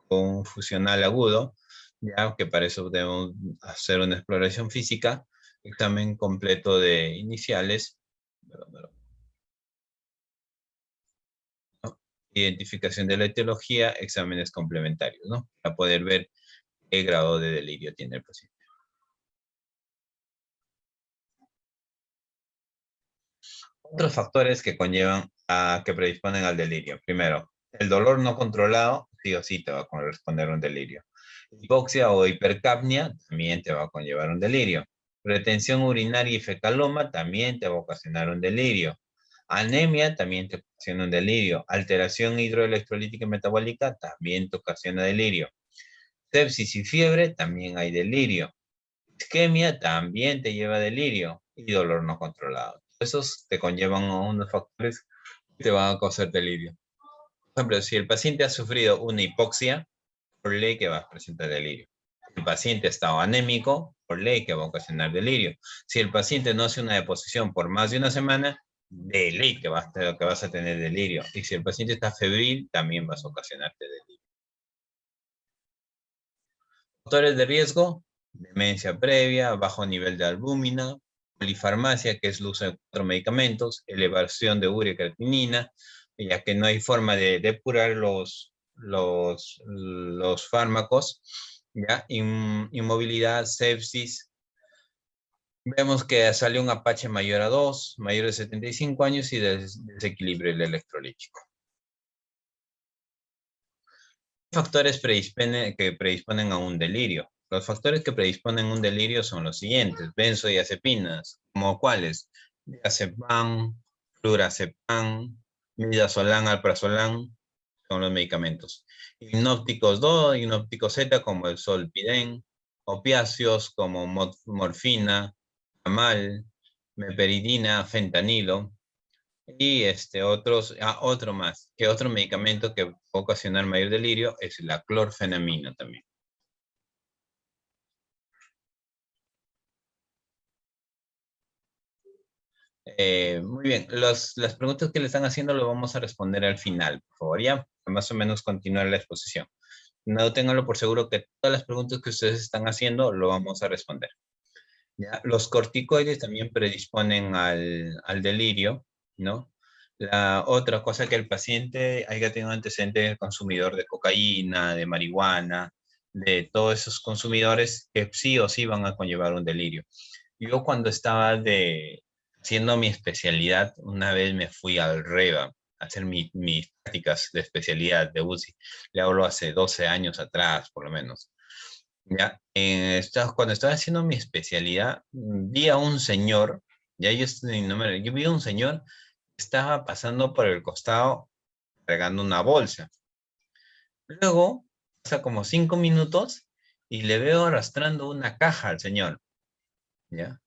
confusional agudo, ya que para eso debemos hacer una exploración física, examen completo de iniciales, Identificación de la etiología, exámenes complementarios, ¿no? Para poder ver qué grado de delirio tiene el paciente. Otros factores que conllevan a que predisponen al delirio. Primero, el dolor no controlado, sí o sí te va a corresponder un delirio. Hipoxia o hipercapnia también te va a conllevar un delirio. Retención urinaria y fecaloma también te va a ocasionar un delirio. Anemia también te ocasiona un delirio. Alteración hidroelectrolítica y metabólica también te ocasiona delirio. Sepsis y fiebre también hay delirio. Isquemia también te lleva delirio y dolor no controlado. Esos te conllevan a unos factores que te van a causar delirio. Por ejemplo, si el paciente ha sufrido una hipoxia, por ley que va a presentar delirio. Si el paciente ha estado anémico, por ley que va a ocasionar delirio. Si el paciente no hace una deposición por más de una semana, de ley que vas a tener delirio. Y si el paciente está febril, también vas a ocasionarte delirio. Factores de riesgo: demencia previa, bajo nivel de albúmina, polifarmacia, que es el uso de 4 medicamentos, elevación de urea y creatinina, ya que no hay forma de depurar los fármacos, ¿ya? Inmovilidad, sepsis. Vemos que salió un Apache mayor a 2, mayor de 75 años y desequilibrio electrolítico. Factores que predisponen a un delirio. Los factores que predisponen a un delirio son los siguientes: benzodiazepinas, como cuáles: diazepam, flurazepam, midazolam, alprazolam, son los medicamentos. Hipnópticos 2, hipnópticos Z, como el solpidem, opiáceos como morfina, amal, meperidina, fentanilo. Y otro más, que otro medicamento que puede ocasionar mayor delirio es la clorfenamina también. Muy bien, las preguntas que le están haciendo lo vamos a responder al final, por favor, ya, más o menos continuar la exposición. No ténganlo por seguro que todas las preguntas que ustedes están haciendo lo vamos a responder. ¿Ya? Los corticoides también predisponen al delirio, ¿no? La otra cosa, que el paciente haya tenido antecedente consumidor de cocaína, de marihuana, de todos esos consumidores que sí o sí van a conllevar un delirio. Yo cuando estaba haciendo mi especialidad, una vez me fui al REVA a hacer mis prácticas de especialidad de UCI. Le hablo hace 12 años atrás, por lo menos. Ya, cuando estaba haciendo mi especialidad, vi a un señor, yo vi a un señor que estaba pasando por el costado cargando una bolsa. Luego, pasa como 5 minutos y le veo arrastrando una caja al señor, ¿ya?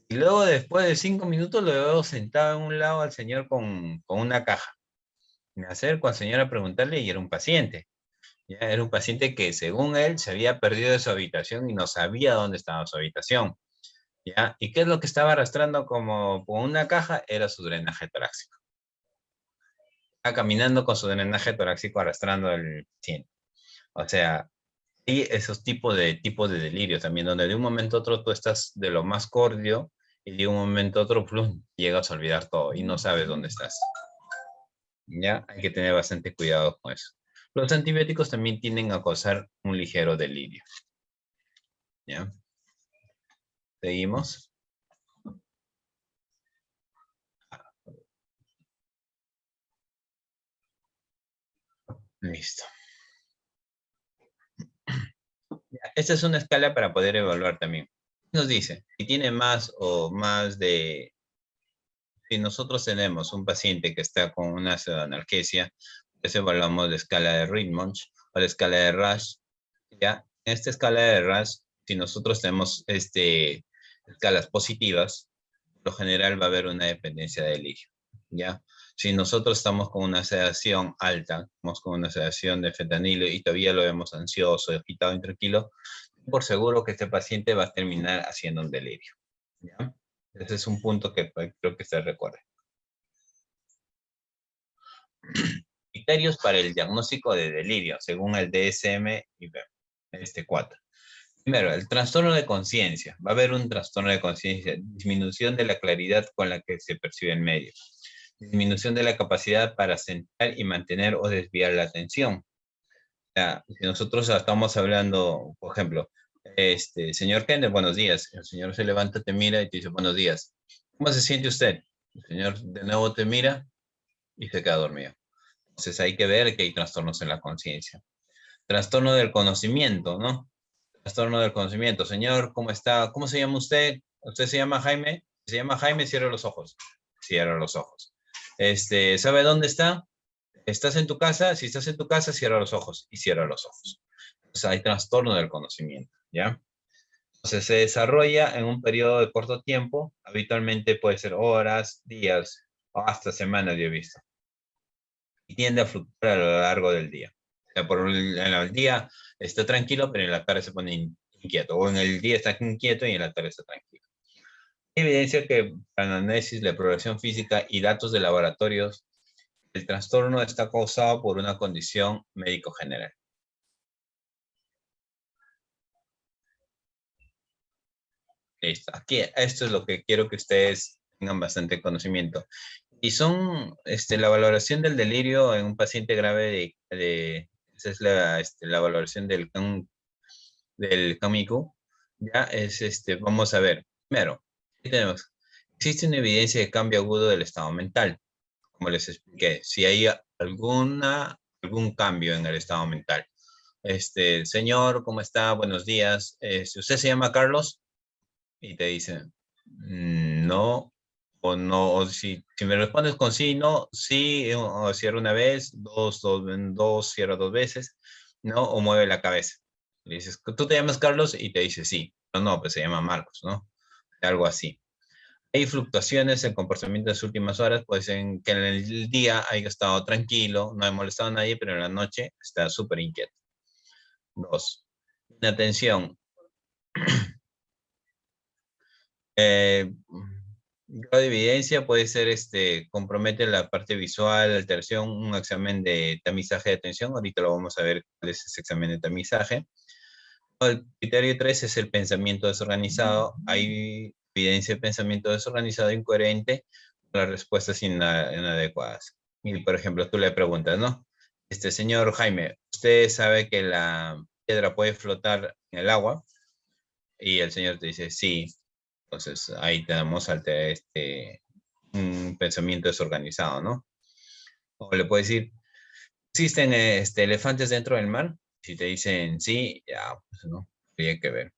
Y luego, después de 5 minutos, lo veo sentado en un lado al señor con una caja. Me acerco al señor a preguntarle y era un paciente. Ya era un paciente que, según él, se había perdido de su habitación y no sabía dónde estaba su habitación. ¿Ya? ¿Y qué es lo que estaba arrastrando como con una caja? Era su drenaje torácico. Estaba caminando con su drenaje torácico arrastrando el paciente. O sea, y esos tipos de delirios también, donde de un momento a otro tú estás de lo más cordio y de un momento a otro plum, llegas a olvidar todo y no sabes dónde estás. ¿Ya? Hay que tener bastante cuidado con eso. Los antibióticos también tienden a causar un ligero delirio. ¿Ya? Seguimos. Listo. Esta es una escala para poder evaluar también. Nos dice, si tiene más o más de... Si nosotros tenemos un paciente que está con una pseudoanalgesia, pues evaluamos la escala de Ritmonch o la escala de Rasch. ¿Ya? En esta escala de Rasch, si nosotros tenemos escalas positivas, por lo general va a haber una dependencia de delirio. ¿Ya? Si nosotros estamos con una sedación alta, estamos con una sedación de fentanilo y todavía lo vemos ansioso, agitado, intranquilo, por seguro que este paciente va a terminar haciendo un delirio. ¿Ya? Ese es un punto que creo que se recuerda. Criterios para el diagnóstico de delirio, según el DSM y 4. Primero, el trastorno de conciencia. Va a haber un trastorno de conciencia, disminución de la claridad con la que se percibe el medio. disminución de la capacidad para centrar y mantener o desviar la atención. O sea, si nosotros estamos hablando, por ejemplo, señor Kenneth, buenos días. El señor se levanta, te mira y te dice, buenos días. ¿Cómo se siente usted? El señor de nuevo te mira y se queda dormido. Entonces hay que ver que hay trastornos en la conciencia. Trastorno del conocimiento, ¿no? Trastorno del conocimiento. Señor, ¿cómo está? ¿Cómo se llama usted? ¿Usted se llama Jaime? Se llama Jaime, cierra los ojos. Cierra los ojos. ¿Sabe dónde está? ¿Estás en tu casa? Si estás en tu casa, cierra los ojos y cierra los ojos. O sea, hay trastorno del conocimiento, ¿ya? Entonces se desarrolla en un periodo de corto tiempo, habitualmente puede ser horas, días o hasta semanas, yo he visto. Y tiende a fluctuar a lo largo del día. O sea, en el día está tranquilo, pero en la tarde se pone inquieto. O en el día está inquieto y en la tarde está tranquilo. Hay evidencia que para el análisis, la progresión física y datos de laboratorios, el trastorno está causado por una condición médico general. Listo. Aquí, esto es lo que quiero que ustedes tengan bastante conocimiento. Y son la valoración del delirio en un paciente grave esa es la valoración del CAMICU. Ya es, vamos a ver. Primero, ¿qué tenemos? Existe una evidencia de cambio agudo del estado mental. Como les expliqué, si hay algún cambio en el estado mental. Señor, ¿cómo está? Buenos días. ¿Usted se llama Carlos? Y te dicen, no, o no, o si me respondes con sí, no, sí, o cierra una vez, dos, cierra dos veces, no, o mueve la cabeza. Le dices, ¿tú te llamas Carlos? Y te dice sí, pero no, pues se llama Marcos, ¿no? Algo así. Hay fluctuaciones en comportamiento de las últimas horas, pues en que en el día haya estado tranquilo, no ha molestado a nadie, pero en la noche está súper inquieto. 2. Inatención. Grado de evidencia puede ser, compromete la parte visual, alteración, un examen de tamizaje de atención. Ahorita lo vamos a ver cuál es ese examen de tamizaje. El criterio 3 es el pensamiento desorganizado. Hay evidencia de pensamiento desorganizado incoherente, las respuestas inadecuadas. Y, por ejemplo, tú le preguntas, ¿no? Señor Jaime, ¿usted sabe que la piedra puede flotar en el agua? Y el señor te dice, sí. Entonces, ahí tenemos un pensamiento desorganizado, ¿no? O le puedes decir, ¿existen elefantes dentro del mar? Si te dicen sí, ya, pues no, habría que ver.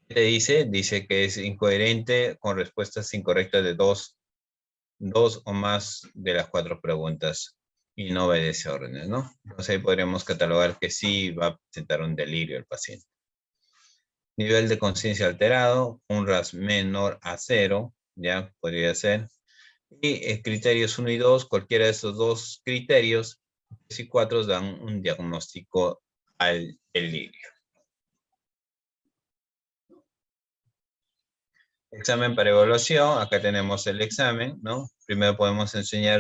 ¿Qué te dice? Dice que es incoherente con respuestas incorrectas de dos o más de las 4 preguntas y no obedece órdenes, ¿no? Entonces ahí podríamos catalogar que sí va a presentar un delirio el paciente. Nivel de conciencia alterado, un RAS menor a 0, ya podría ser. Y criterios 1 y 2, cualquiera de esos dos criterios, 3 y 4 dan un diagnóstico al delirio. Examen para evaluación, acá tenemos el examen, ¿no? Primero podemos enseñar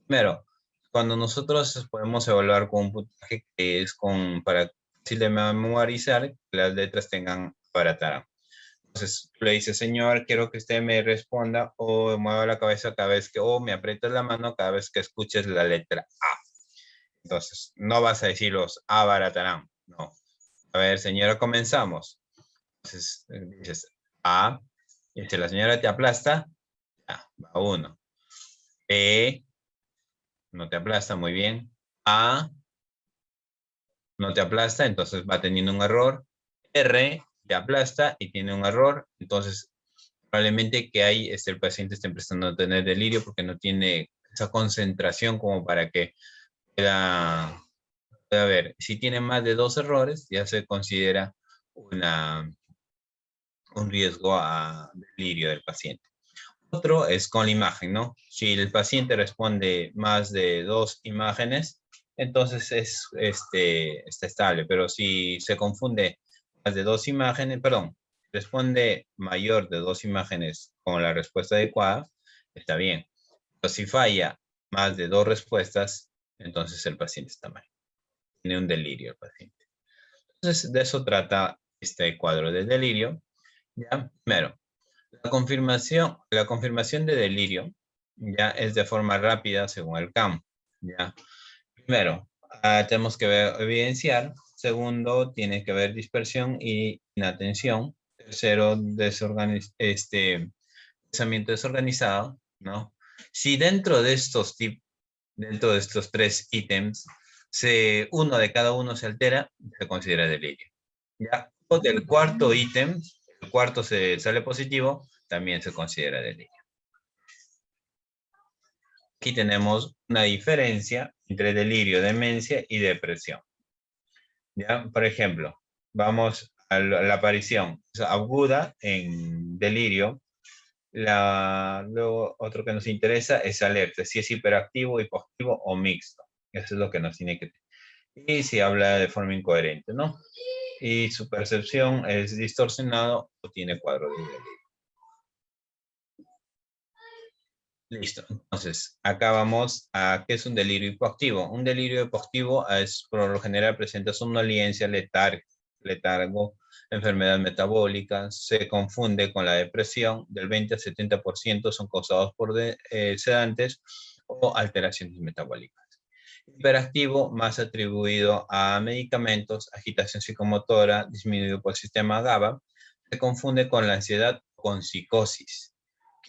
Primero, cuando nosotros podemos evaluar con un puntaje que es para fácil de memorizar, que las letras tengan para. Entonces, le dice, señor, quiero que usted me responda o mueva la cabeza cada vez que, o me aprietas la mano cada vez que escuches la letra A. Entonces, no vas a decir los abaratarán, no. A ver, señora, comenzamos. Entonces, dices A, y si la señora te aplasta, ya, va 1. B, no te aplasta, muy bien. A, no te aplasta, entonces va teniendo un error. R, te aplasta y tiene un error, entonces probablemente que el paciente esté empezando a tener delirio porque no tiene esa concentración como para que pueda ver. Si tiene más de 2 errores, ya se considera un riesgo a delirio del paciente. Otro es con la imagen, ¿no? Si el paciente responde más de 2 imágenes, entonces está estable, pero si se confunde más de 2 imágenes, perdón, responde mayor de 2 imágenes con la respuesta adecuada, está bien. Pero si falla más de 2 respuestas, entonces el paciente está mal. Tiene un delirio el paciente. Entonces, de eso trata este cuadro de delirio. ¿Ya? Primero, la confirmación de delirio ya es de forma rápida según el campo, ya. Primero, tenemos que evidenciar. Segundo, tiene que haber dispersión y inatención. Tercero, pensamiento desorganizado, ¿no? Si dentro de estos tres ítems, uno de cada uno se altera, se considera delirio. Ya, o del cuarto ítem, el cuarto se sale positivo, también se considera delirio. Aquí tenemos una diferencia entre delirio, demencia y depresión. ¿Ya? Por ejemplo, vamos a la aparición aguda en delirio. Luego, otro que nos interesa es alerta, si es hiperactivo, hipoactivo o mixto. Eso es lo que nos tiene que... Y si habla de forma incoherente, ¿no? Y su percepción es distorsionado o tiene cuadro de delirio. Listo. Entonces, acá vamos a qué es un delirio hipoactivo. Un delirio hipoactivo es, por lo general, presenta somnolencia, letargo, enfermedad metabólica, se confunde con la depresión. Del 20 al 70% son causados por sedantes o alteraciones metabólicas. Hiperactivo, más atribuido a medicamentos, agitación psicomotora, disminuido por el sistema GABA, se confunde con la ansiedad o con psicosis.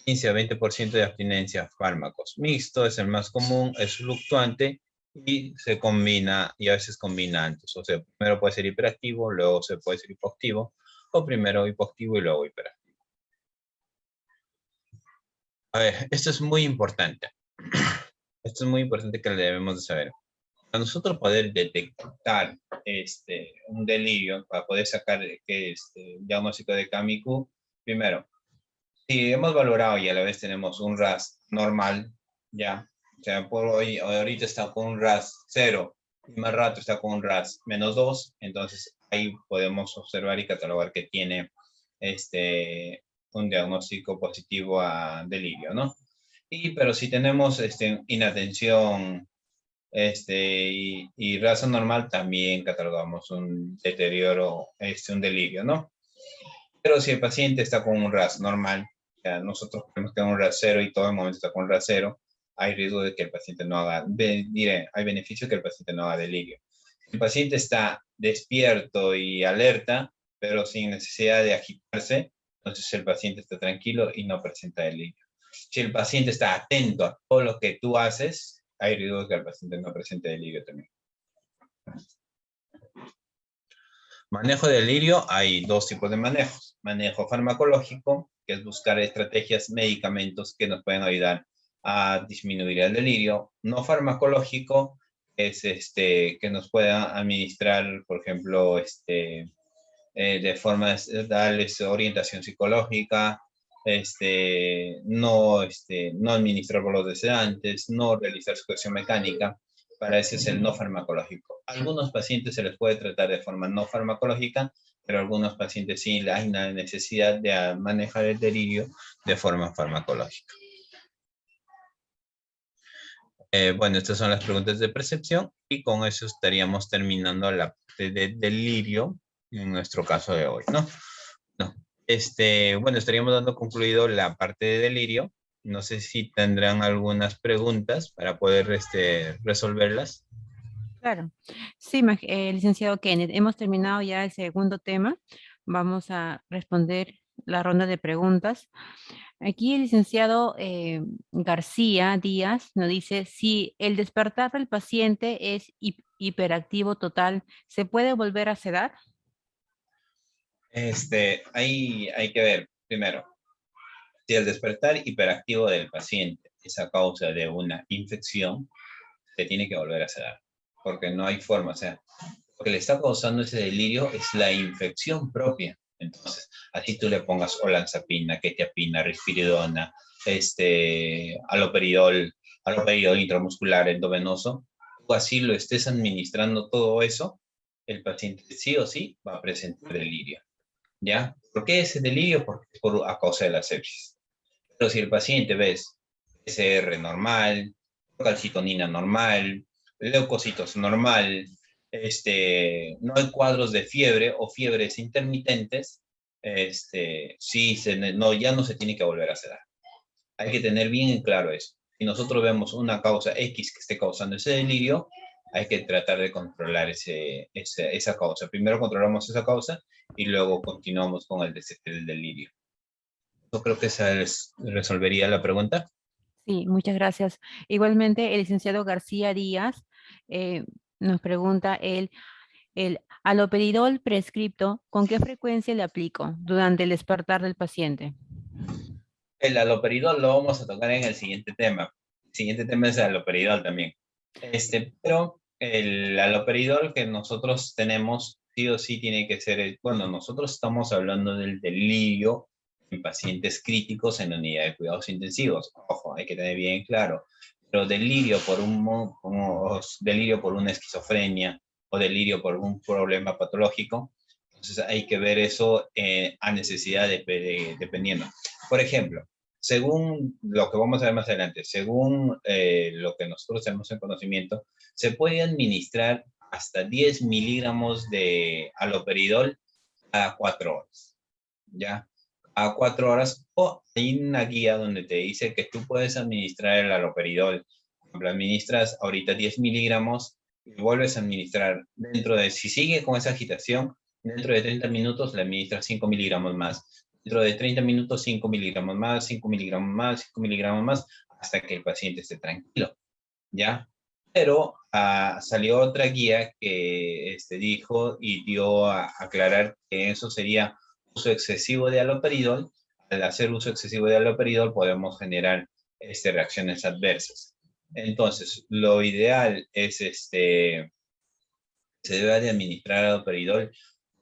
15 a 20% de abstinencia a fármacos. Mixto es el más común, es fluctuante y se combina, y a veces combina antes. O sea, primero puede ser hiperactivo, luego se puede ser hipoactivo, o primero hipoactivo y luego hiperactivo. A ver, esto es muy importante. Esto es muy importante que lo debemos de saber. Para nosotros poder detectar un delirio, para poder sacar diagnóstico de KMICU, primero, si hemos valorado y a la vez tenemos un RAS normal, ya, o sea, por hoy, ahorita está con un RAS 0 y más rato está con un RAS -2, entonces ahí podemos observar y catalogar que tiene un diagnóstico positivo a delirio, ¿no? Pero si tenemos inatención y raza normal, también catalogamos un deterioro, un delirio, ¿no? Pero si el paciente está con un RAS normal, ya nosotros tenemos que un RAS 0 y todo el momento está con RAS 0, hay riesgo de que el paciente no haga, hay beneficio que el paciente no haga delirio. Si el paciente está despierto y alerta, pero sin necesidad de agitarse, entonces el paciente está tranquilo y no presenta delirio. Si el paciente está atento a todo lo que tú haces, hay riesgo de que el paciente no presente delirio también. Manejo de delirio, hay dos tipos de manejos. Manejo farmacológico, que es buscar estrategias, medicamentos que nos pueden ayudar a disminuir el delirio. No farmacológico es que nos pueda administrar, por ejemplo, de forma de darles orientación psicológica, no administrar bolos de sedantes, no realizar sujeción mecánica. Para eso es el no farmacológico. A algunos pacientes se les puede tratar de forma no farmacológica, pero a algunos pacientes sí hay la necesidad de manejar el delirio de forma farmacológica. Bueno, estas son las preguntas de percepción y con eso estaríamos terminando la parte de delirio en nuestro caso de hoy, ¿no? Bueno, estaríamos dando concluido la parte de delirio. No sé si tendrán algunas preguntas para poder resolverlas. Claro. Sí, licenciado Kenneth, hemos terminado ya el segundo tema. Vamos a responder la ronda de preguntas. Aquí el licenciado García Díaz nos dice, si el despertar del paciente es hiperactivo total, ¿se puede volver a sedar? Hay que ver, primero, si el despertar hiperactivo del paciente es a causa de una infección, se tiene que volver a sedar, porque no hay forma, o sea, lo que le está causando ese delirio es la infección propia. Entonces, así tú le pongas olanzapina, quetiapina, risperidona, aloperidol intramuscular endovenoso, tú así lo estés administrando todo eso, el paciente sí o sí va a presentar delirio. ¿Ya? ¿Por qué ese delirio? Porque es a causa de la sepsis. Pero si el paciente ves PCR normal, calcitonina normal, leucocitos normal, no hay cuadros de fiebre o fiebres intermitentes, sí, ya no se tiene que volver a sedar. Hay que tener bien en claro eso. Si nosotros vemos una causa X que esté causando ese delirio, hay que tratar de controlar esa causa. Primero controlamos esa causa y luego continuamos con el delirio. Yo creo que esa resolvería la pregunta. Sí, muchas gracias. Igualmente, el licenciado García Díaz nos pregunta el haloperidol prescripto, ¿con qué frecuencia le aplico durante el despertar del paciente? El haloperidol lo vamos a tocar en el siguiente tema. El siguiente tema es el haloperidol también. Pero el haloperidol que nosotros tenemos, sí o sí tiene que ser, bueno, nosotros estamos hablando del delirio en pacientes críticos en la unidad de cuidados intensivos. Ojo, hay que tener bien claro. Pero delirio delirio por una esquizofrenia o delirio por un problema patológico, entonces hay que ver eso a necesidad dependiendo. Por ejemplo, según lo que vamos a ver más adelante, según lo que nosotros tenemos en conocimiento, se puede administrar hasta 10 miligramos de haloperidol a 4 horas, ¿ya? A 4 horas, o hay una guía donde te dice que tú puedes administrar el haloperidol. Lo administras ahorita 10 miligramos y vuelves a administrar si sigue con esa agitación, dentro de 30 minutos le administras 5 miligramos más. Dentro de 30 minutos, 5 miligramos más, 5 miligramos más, 5 miligramos más, hasta que el paciente esté tranquilo, ¿ya? Pero salió otra guía que dijo y dio a aclarar que eso sería uso excesivo de haloperidol. Al hacer uso excesivo de haloperidol podemos generar reacciones adversas. Entonces, lo ideal es se debe de administrar haloperidol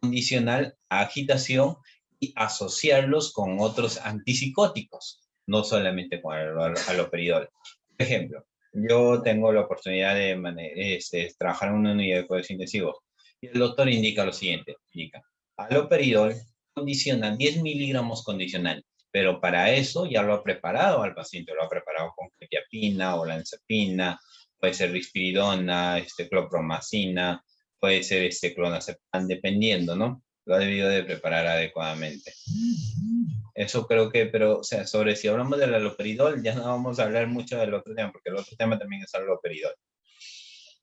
condicional a agitación y asociarlos con otros antipsicóticos, no solamente con el haloperidol. Por ejemplo, yo tengo la oportunidad de trabajar en una unidad de cuidados intensivos y el doctor indica lo siguiente, indica haloperidol condicional, 10 miligramos condicional, pero para eso ya lo ha preparado al paciente, lo ha preparado con quetiapina o olanzapina, puede ser risperidona, clopromacina, puede ser clonazepam, dependiendo, ¿no? Lo ha debido de preparar adecuadamente. Eso creo que, pero, o sea, sobre si hablamos del haloperidol, ya no vamos a hablar mucho del otro tema, porque el otro tema también es haloperidol.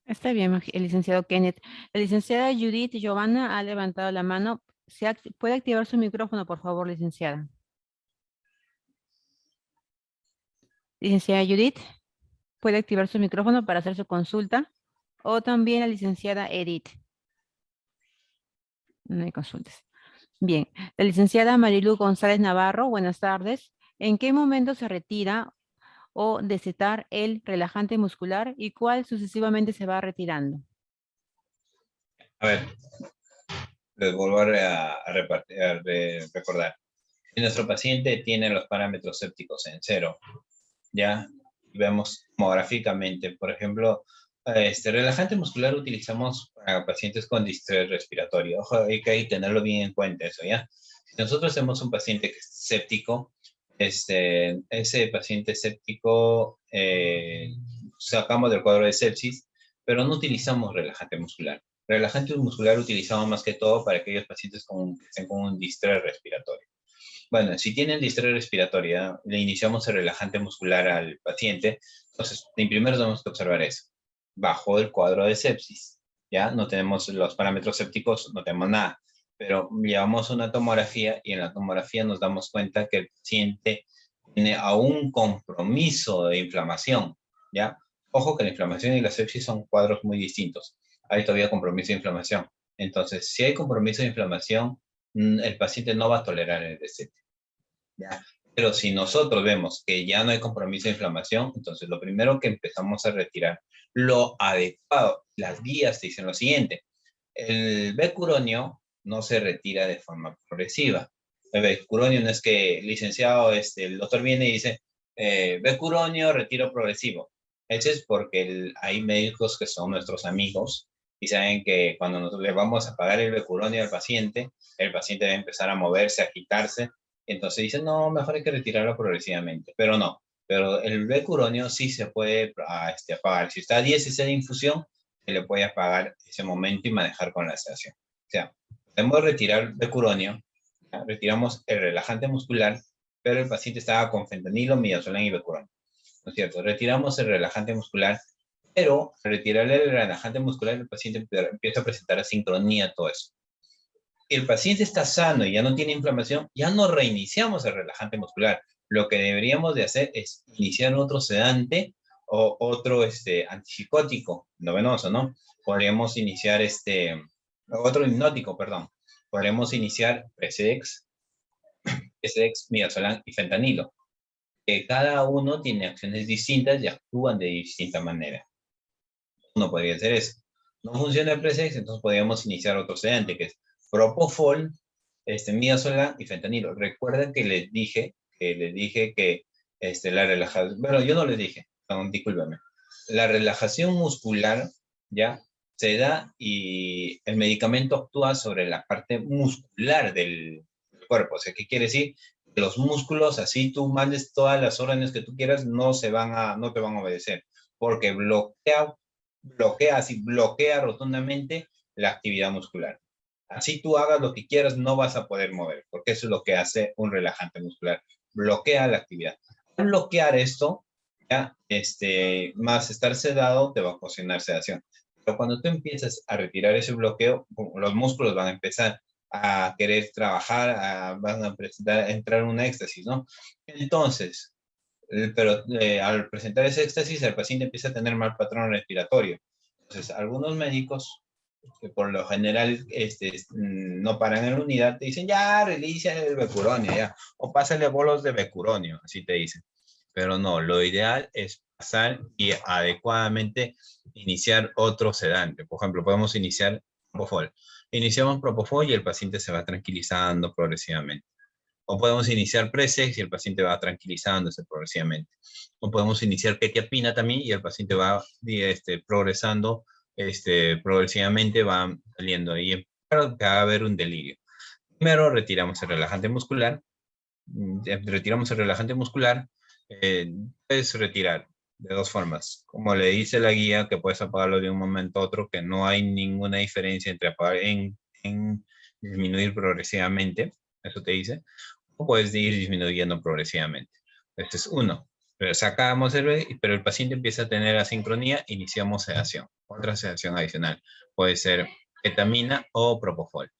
Está bien, el licenciado Kenneth. La licenciada Judith Giovanna ha levantado la mano. ¿Puede activar su micrófono, por favor, licenciada? Licenciada Judith, ¿puede activar su micrófono para hacer su consulta? O también la licenciada Edith. No hay consultas. Bien, la licenciada Marilu González Navarro, buenas tardes. ¿En qué momento se retira o destetar el relajante muscular y cuál sucesivamente se va retirando? A ver, les vuelvo recordar. Si nuestro paciente tiene los parámetros sépticos en 0, ya vemos tomográficamente, por ejemplo, relajante muscular utilizamos para pacientes con distrés respiratorio. Ojo, hay que tenerlo bien en cuenta eso, ¿ya? Si nosotros tenemos un paciente que es séptico, ese paciente séptico sacamos del cuadro de sepsis, pero no utilizamos relajante muscular. Relajante muscular utilizamos más que todo para aquellos pacientes que estén con un distrés respiratorio. Bueno, si tienen distrés respiratoria, le iniciamos el relajante muscular al paciente. Entonces, primero tenemos que observar eso. Bajo el cuadro de sepsis, ¿ya? No tenemos los parámetros sépticos, no tenemos nada. Pero llevamos una tomografía y en la tomografía nos damos cuenta que el paciente tiene aún compromiso de inflamación, ¿ya? Ojo que la inflamación y la sepsis son cuadros muy distintos. Hay todavía compromiso de inflamación. Entonces, si hay compromiso de inflamación, el paciente no va a tolerar el DCT, ¿ya? Pero si nosotros vemos que ya no hay compromiso de inflamación, entonces lo primero que empezamos a retirar, lo adecuado, las guías te dicen lo siguiente: el becuronio no se retira de forma progresiva. El becuronio no es que, licenciado, el doctor viene y dice, becuronio, retiro progresivo. Eso es porque hay médicos que son nuestros amigos y saben que cuando nosotros le vamos a pagar el becuronio al paciente, el paciente va a empezar a moverse, a agitarse. Entonces dicen, no, mejor hay que retirarlo progresivamente. Pero no, pero el becuronio sí se puede apagar. Si está a 10 cc de infusión, se le puede apagar ese momento y manejar con la sedación. O sea, podemos retirar becuronio, ¿ya? Retiramos el relajante muscular, pero el paciente estaba con fentanilo, midazolam y becuronio, ¿no es cierto? Retiramos el relajante muscular, pero al retirarle el relajante muscular, el paciente empieza a presentar asincronía, todo eso. Si el paciente está sano y ya no tiene inflamación, ya no reiniciamos el relajante muscular. Lo que deberíamos de hacer es iniciar otro sedante o otro antipsicótico novenoso, ¿no? Podríamos iniciar otro hipnótico, perdón. Podríamos iniciar Precedex, midazolam y fentanilo. Que cada uno tiene acciones distintas y actúan de distinta manera. Uno podría hacer eso. No funciona el Precedex, entonces podríamos iniciar otro sedante, que es Propofol, midazolam y fentanilo. Recuerden que les dije que la relajación, bueno, yo no les dije, no, discúlpame. La relajación muscular, ¿ya? Se da y el medicamento actúa sobre la parte muscular del cuerpo. O sea, ¿qué quiere decir? Que los músculos, así tú mandes todas las órdenes que tú quieras, no te van a obedecer, porque bloquea rotundamente la actividad muscular. Así tú hagas lo que quieras, no vas a poder mover, porque eso es lo que hace un relajante muscular. Bloquea la actividad. Al bloquear esto, ya, más estar sedado te va a ocasionar sedación. Pero cuando tú empiezas a retirar ese bloqueo, los músculos van a empezar a querer trabajar, van a entrar en un éxtasis, ¿no? Entonces, pero al presentar ese éxtasis, el paciente empieza a tener mal patrón respiratorio. Entonces, algunos médicos que por lo general no paran en la unidad, te dicen, ya, realiza el becuronio, ya, o pásale bolos de becuronio, así te dicen. Pero no, lo ideal es pasar y adecuadamente iniciar otro sedante. Por ejemplo, podemos iniciar Propofol. Iniciamos Propofol y el paciente se va tranquilizando progresivamente. O podemos iniciar Precedex y el paciente va tranquilizándose progresivamente. O podemos iniciar quetiapina también y el paciente va progresando, progresivamente va saliendo y va a haber un delirio. Primero retiramos el relajante muscular. Puedes retirar de dos formas. Como le dice la guía, que puedes apagarlo de un momento a otro, que no hay ninguna diferencia entre apagar en disminuir progresivamente, eso te dice, o puedes ir disminuyendo progresivamente. Este es uno. Pero sacamos pero el paciente empieza a tener asincronía, iniciamos sedación. Otra sedación adicional puede ser ketamina o propofol.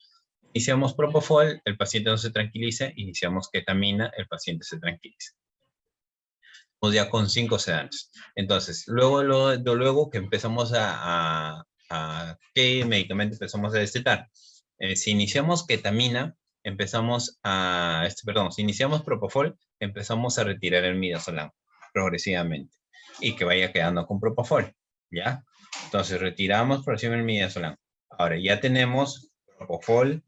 Iniciamos propofol, el paciente no se tranquiliza, iniciamos ketamina, el paciente se tranquiliza. Estamos ya con 5 sedantes. Entonces, luego que empezamos ¿qué medicamento empezamos a destetar? Si iniciamos ketamina, si iniciamos propofol, empezamos a retirar el midazolam progresivamente y que vaya quedando con propofol, ¿ya? Entonces, retiramos progresivamente el midazolam. Ahora, ya tenemos propofol,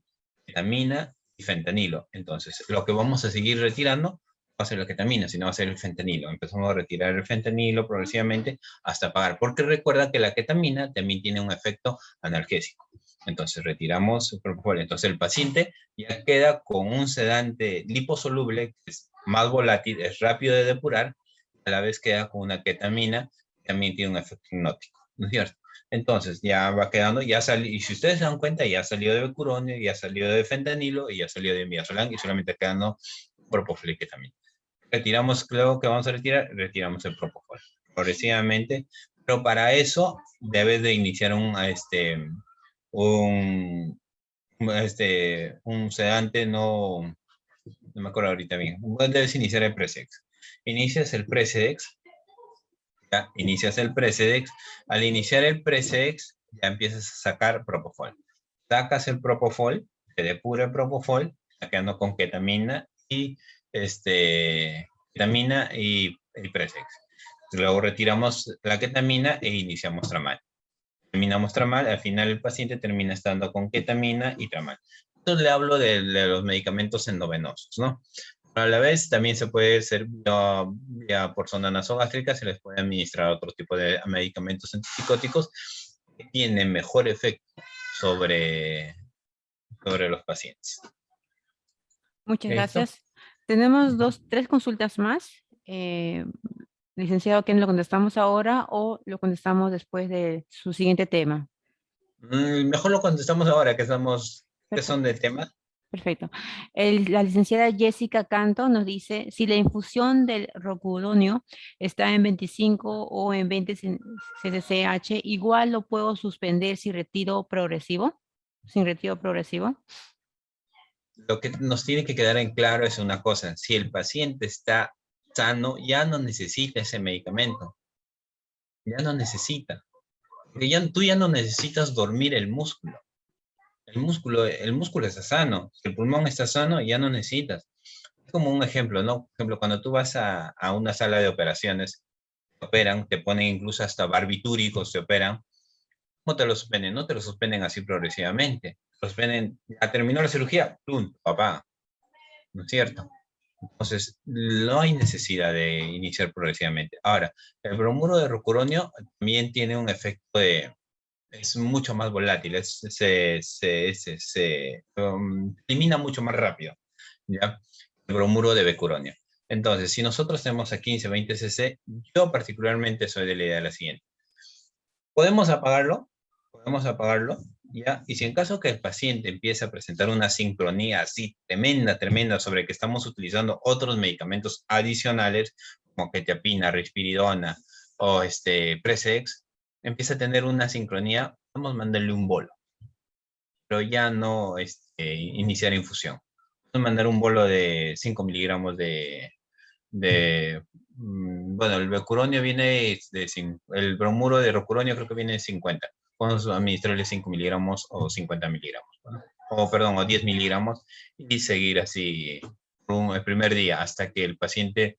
ketamina y fentanilo. Entonces, lo que vamos a seguir retirando va a ser la ketamina, sino va a ser el fentanilo. Empezamos a retirar el fentanilo progresivamente hasta apagar, porque recuerda que la ketamina también tiene un efecto analgésico. Entonces retiramos el propofol. Entonces el paciente ya queda con un sedante liposoluble que es más volátil, es rápido de depurar, a la vez queda con una ketamina que también tiene un efecto hipnótico, ¿no es cierto? Entonces ya va quedando, y si ustedes se dan cuenta, ya salió de becuronio, ya salió de fentanilo y ya salió de midazolam y solamente quedando propofol y ketamina. Retiramos, luego que vamos a retiramos el propofol progresivamente, pero para eso debes de iniciar un sedante, no me acuerdo ahorita bien, debes iniciar el Precedex. Inicias el Precedex, al iniciar el Precedex ya empiezas a sacar propofol. Sacas el propofol, te depura el propofol, quedando con ketamina y Precedex. Luego retiramos la ketamina e iniciamos tramal. Terminamos tramal, al final el paciente termina estando con ketamina y tramal. Entonces le hablo de los medicamentos endovenosos, ¿no? Pero a la vez también se puede hacer ya por sonda nasogástrica, se les puede administrar otro tipo de medicamentos antipsicóticos que tienen mejor efecto sobre los pacientes. Muchas ¿Listo? gracias. Tenemos 3 consultas más. Licenciado, ¿quién lo contestamos ahora o lo contestamos después de su siguiente tema? Mejor lo contestamos ahora, que son de temas. Perfecto. La licenciada Jessica Canto nos dice, si la infusión del rocuronium está en 25 o en 20 CCH, igual lo puedo suspender sin retiro progresivo. Sin retiro progresivo. Lo que nos tiene que quedar en claro es una cosa, si el paciente está sano, ya no necesita ese medicamento. Ya no necesita. Porque tú ya no necesitas dormir el músculo. El músculo está sano. Si el pulmón está sano, ya no necesitas. Es como un ejemplo, ¿no? Por ejemplo, cuando tú vas a una sala de operaciones, te operan, te ponen incluso hasta barbitúricos, te operan. ¿Cómo te lo suspenden? No te lo suspenden así progresivamente. Lo suspenden, ya terminó la cirugía, ¡pum! Papá. ¿No es cierto? Entonces, no hay necesidad de iniciar progresivamente. Ahora, el bromuro de rocuronio también tiene un efecto es mucho más volátil, se elimina mucho más rápido, ¿ya? El bromuro de becuronio. Entonces, si nosotros tenemos a 15, 20 cc, yo particularmente soy de la idea de la siguiente. Podemos apagarlo, ¿ya? Y si en caso que el paciente empiece a presentar una sincronía así tremenda, sobre que estamos utilizando otros medicamentos adicionales, como quetiapina, risperidona o Presex, empieza a tener una sincronía, vamos a mandarle un bolo, pero ya no iniciar infusión. Vamos a mandar un bolo de 5 miligramos bueno, el becuronio viene el bromuro de rocuronio creo que viene de 50. Podemos administrarle 5 miligramos o 50 miligramos, ¿no? O 10 miligramos y seguir así el primer día hasta que el paciente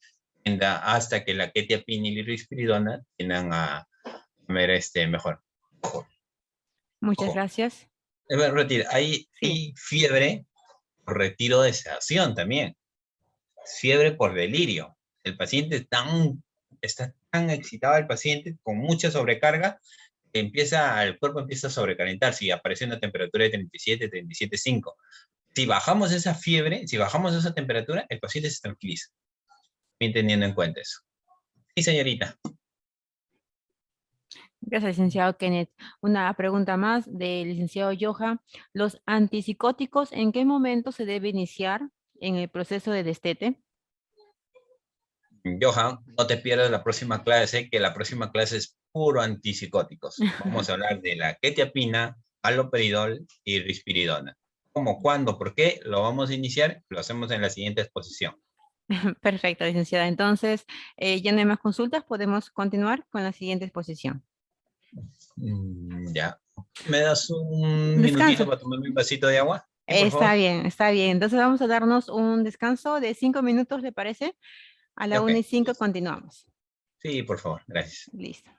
hasta que la quetiapina y la risperidona tiendan a ver mejor. Muchas Ojo. gracias. Hay Sí. fiebre por retiro de sedación también. Fiebre por delirio. El paciente está tan excitado, el paciente con mucha sobrecarga, que el cuerpo empieza a sobrecalentarse y aparece una temperatura de 37, 37,5. Si bajamos esa fiebre, si bajamos esa temperatura, el paciente se tranquiliza. Bien teniendo en cuenta eso. Sí, señorita. Gracias, licenciado Kenneth. Una pregunta más del licenciado Johan. ¿Los antipsicóticos en qué momento se debe iniciar en el proceso de destete? Johan, no te pierdas la próxima clase, que la próxima clase es puro antipsicóticos. Vamos a hablar de la quetiapina, haloperidol y risperidona. ¿Cómo, cuándo, por qué? Lo vamos a iniciar, lo hacemos en la siguiente exposición. Perfecto, licenciada. Entonces, ya no hay más consultas, podemos continuar con la siguiente exposición. Ya. ¿Me das un Descanso. minutito para tomarme un vasito de agua? Sí, por Está favor. bien, está bien. Entonces vamos a darnos un descanso de 5 minutos, ¿le parece? A la Ok. 1:05 continuamos. Sí, por favor. Gracias. Listo.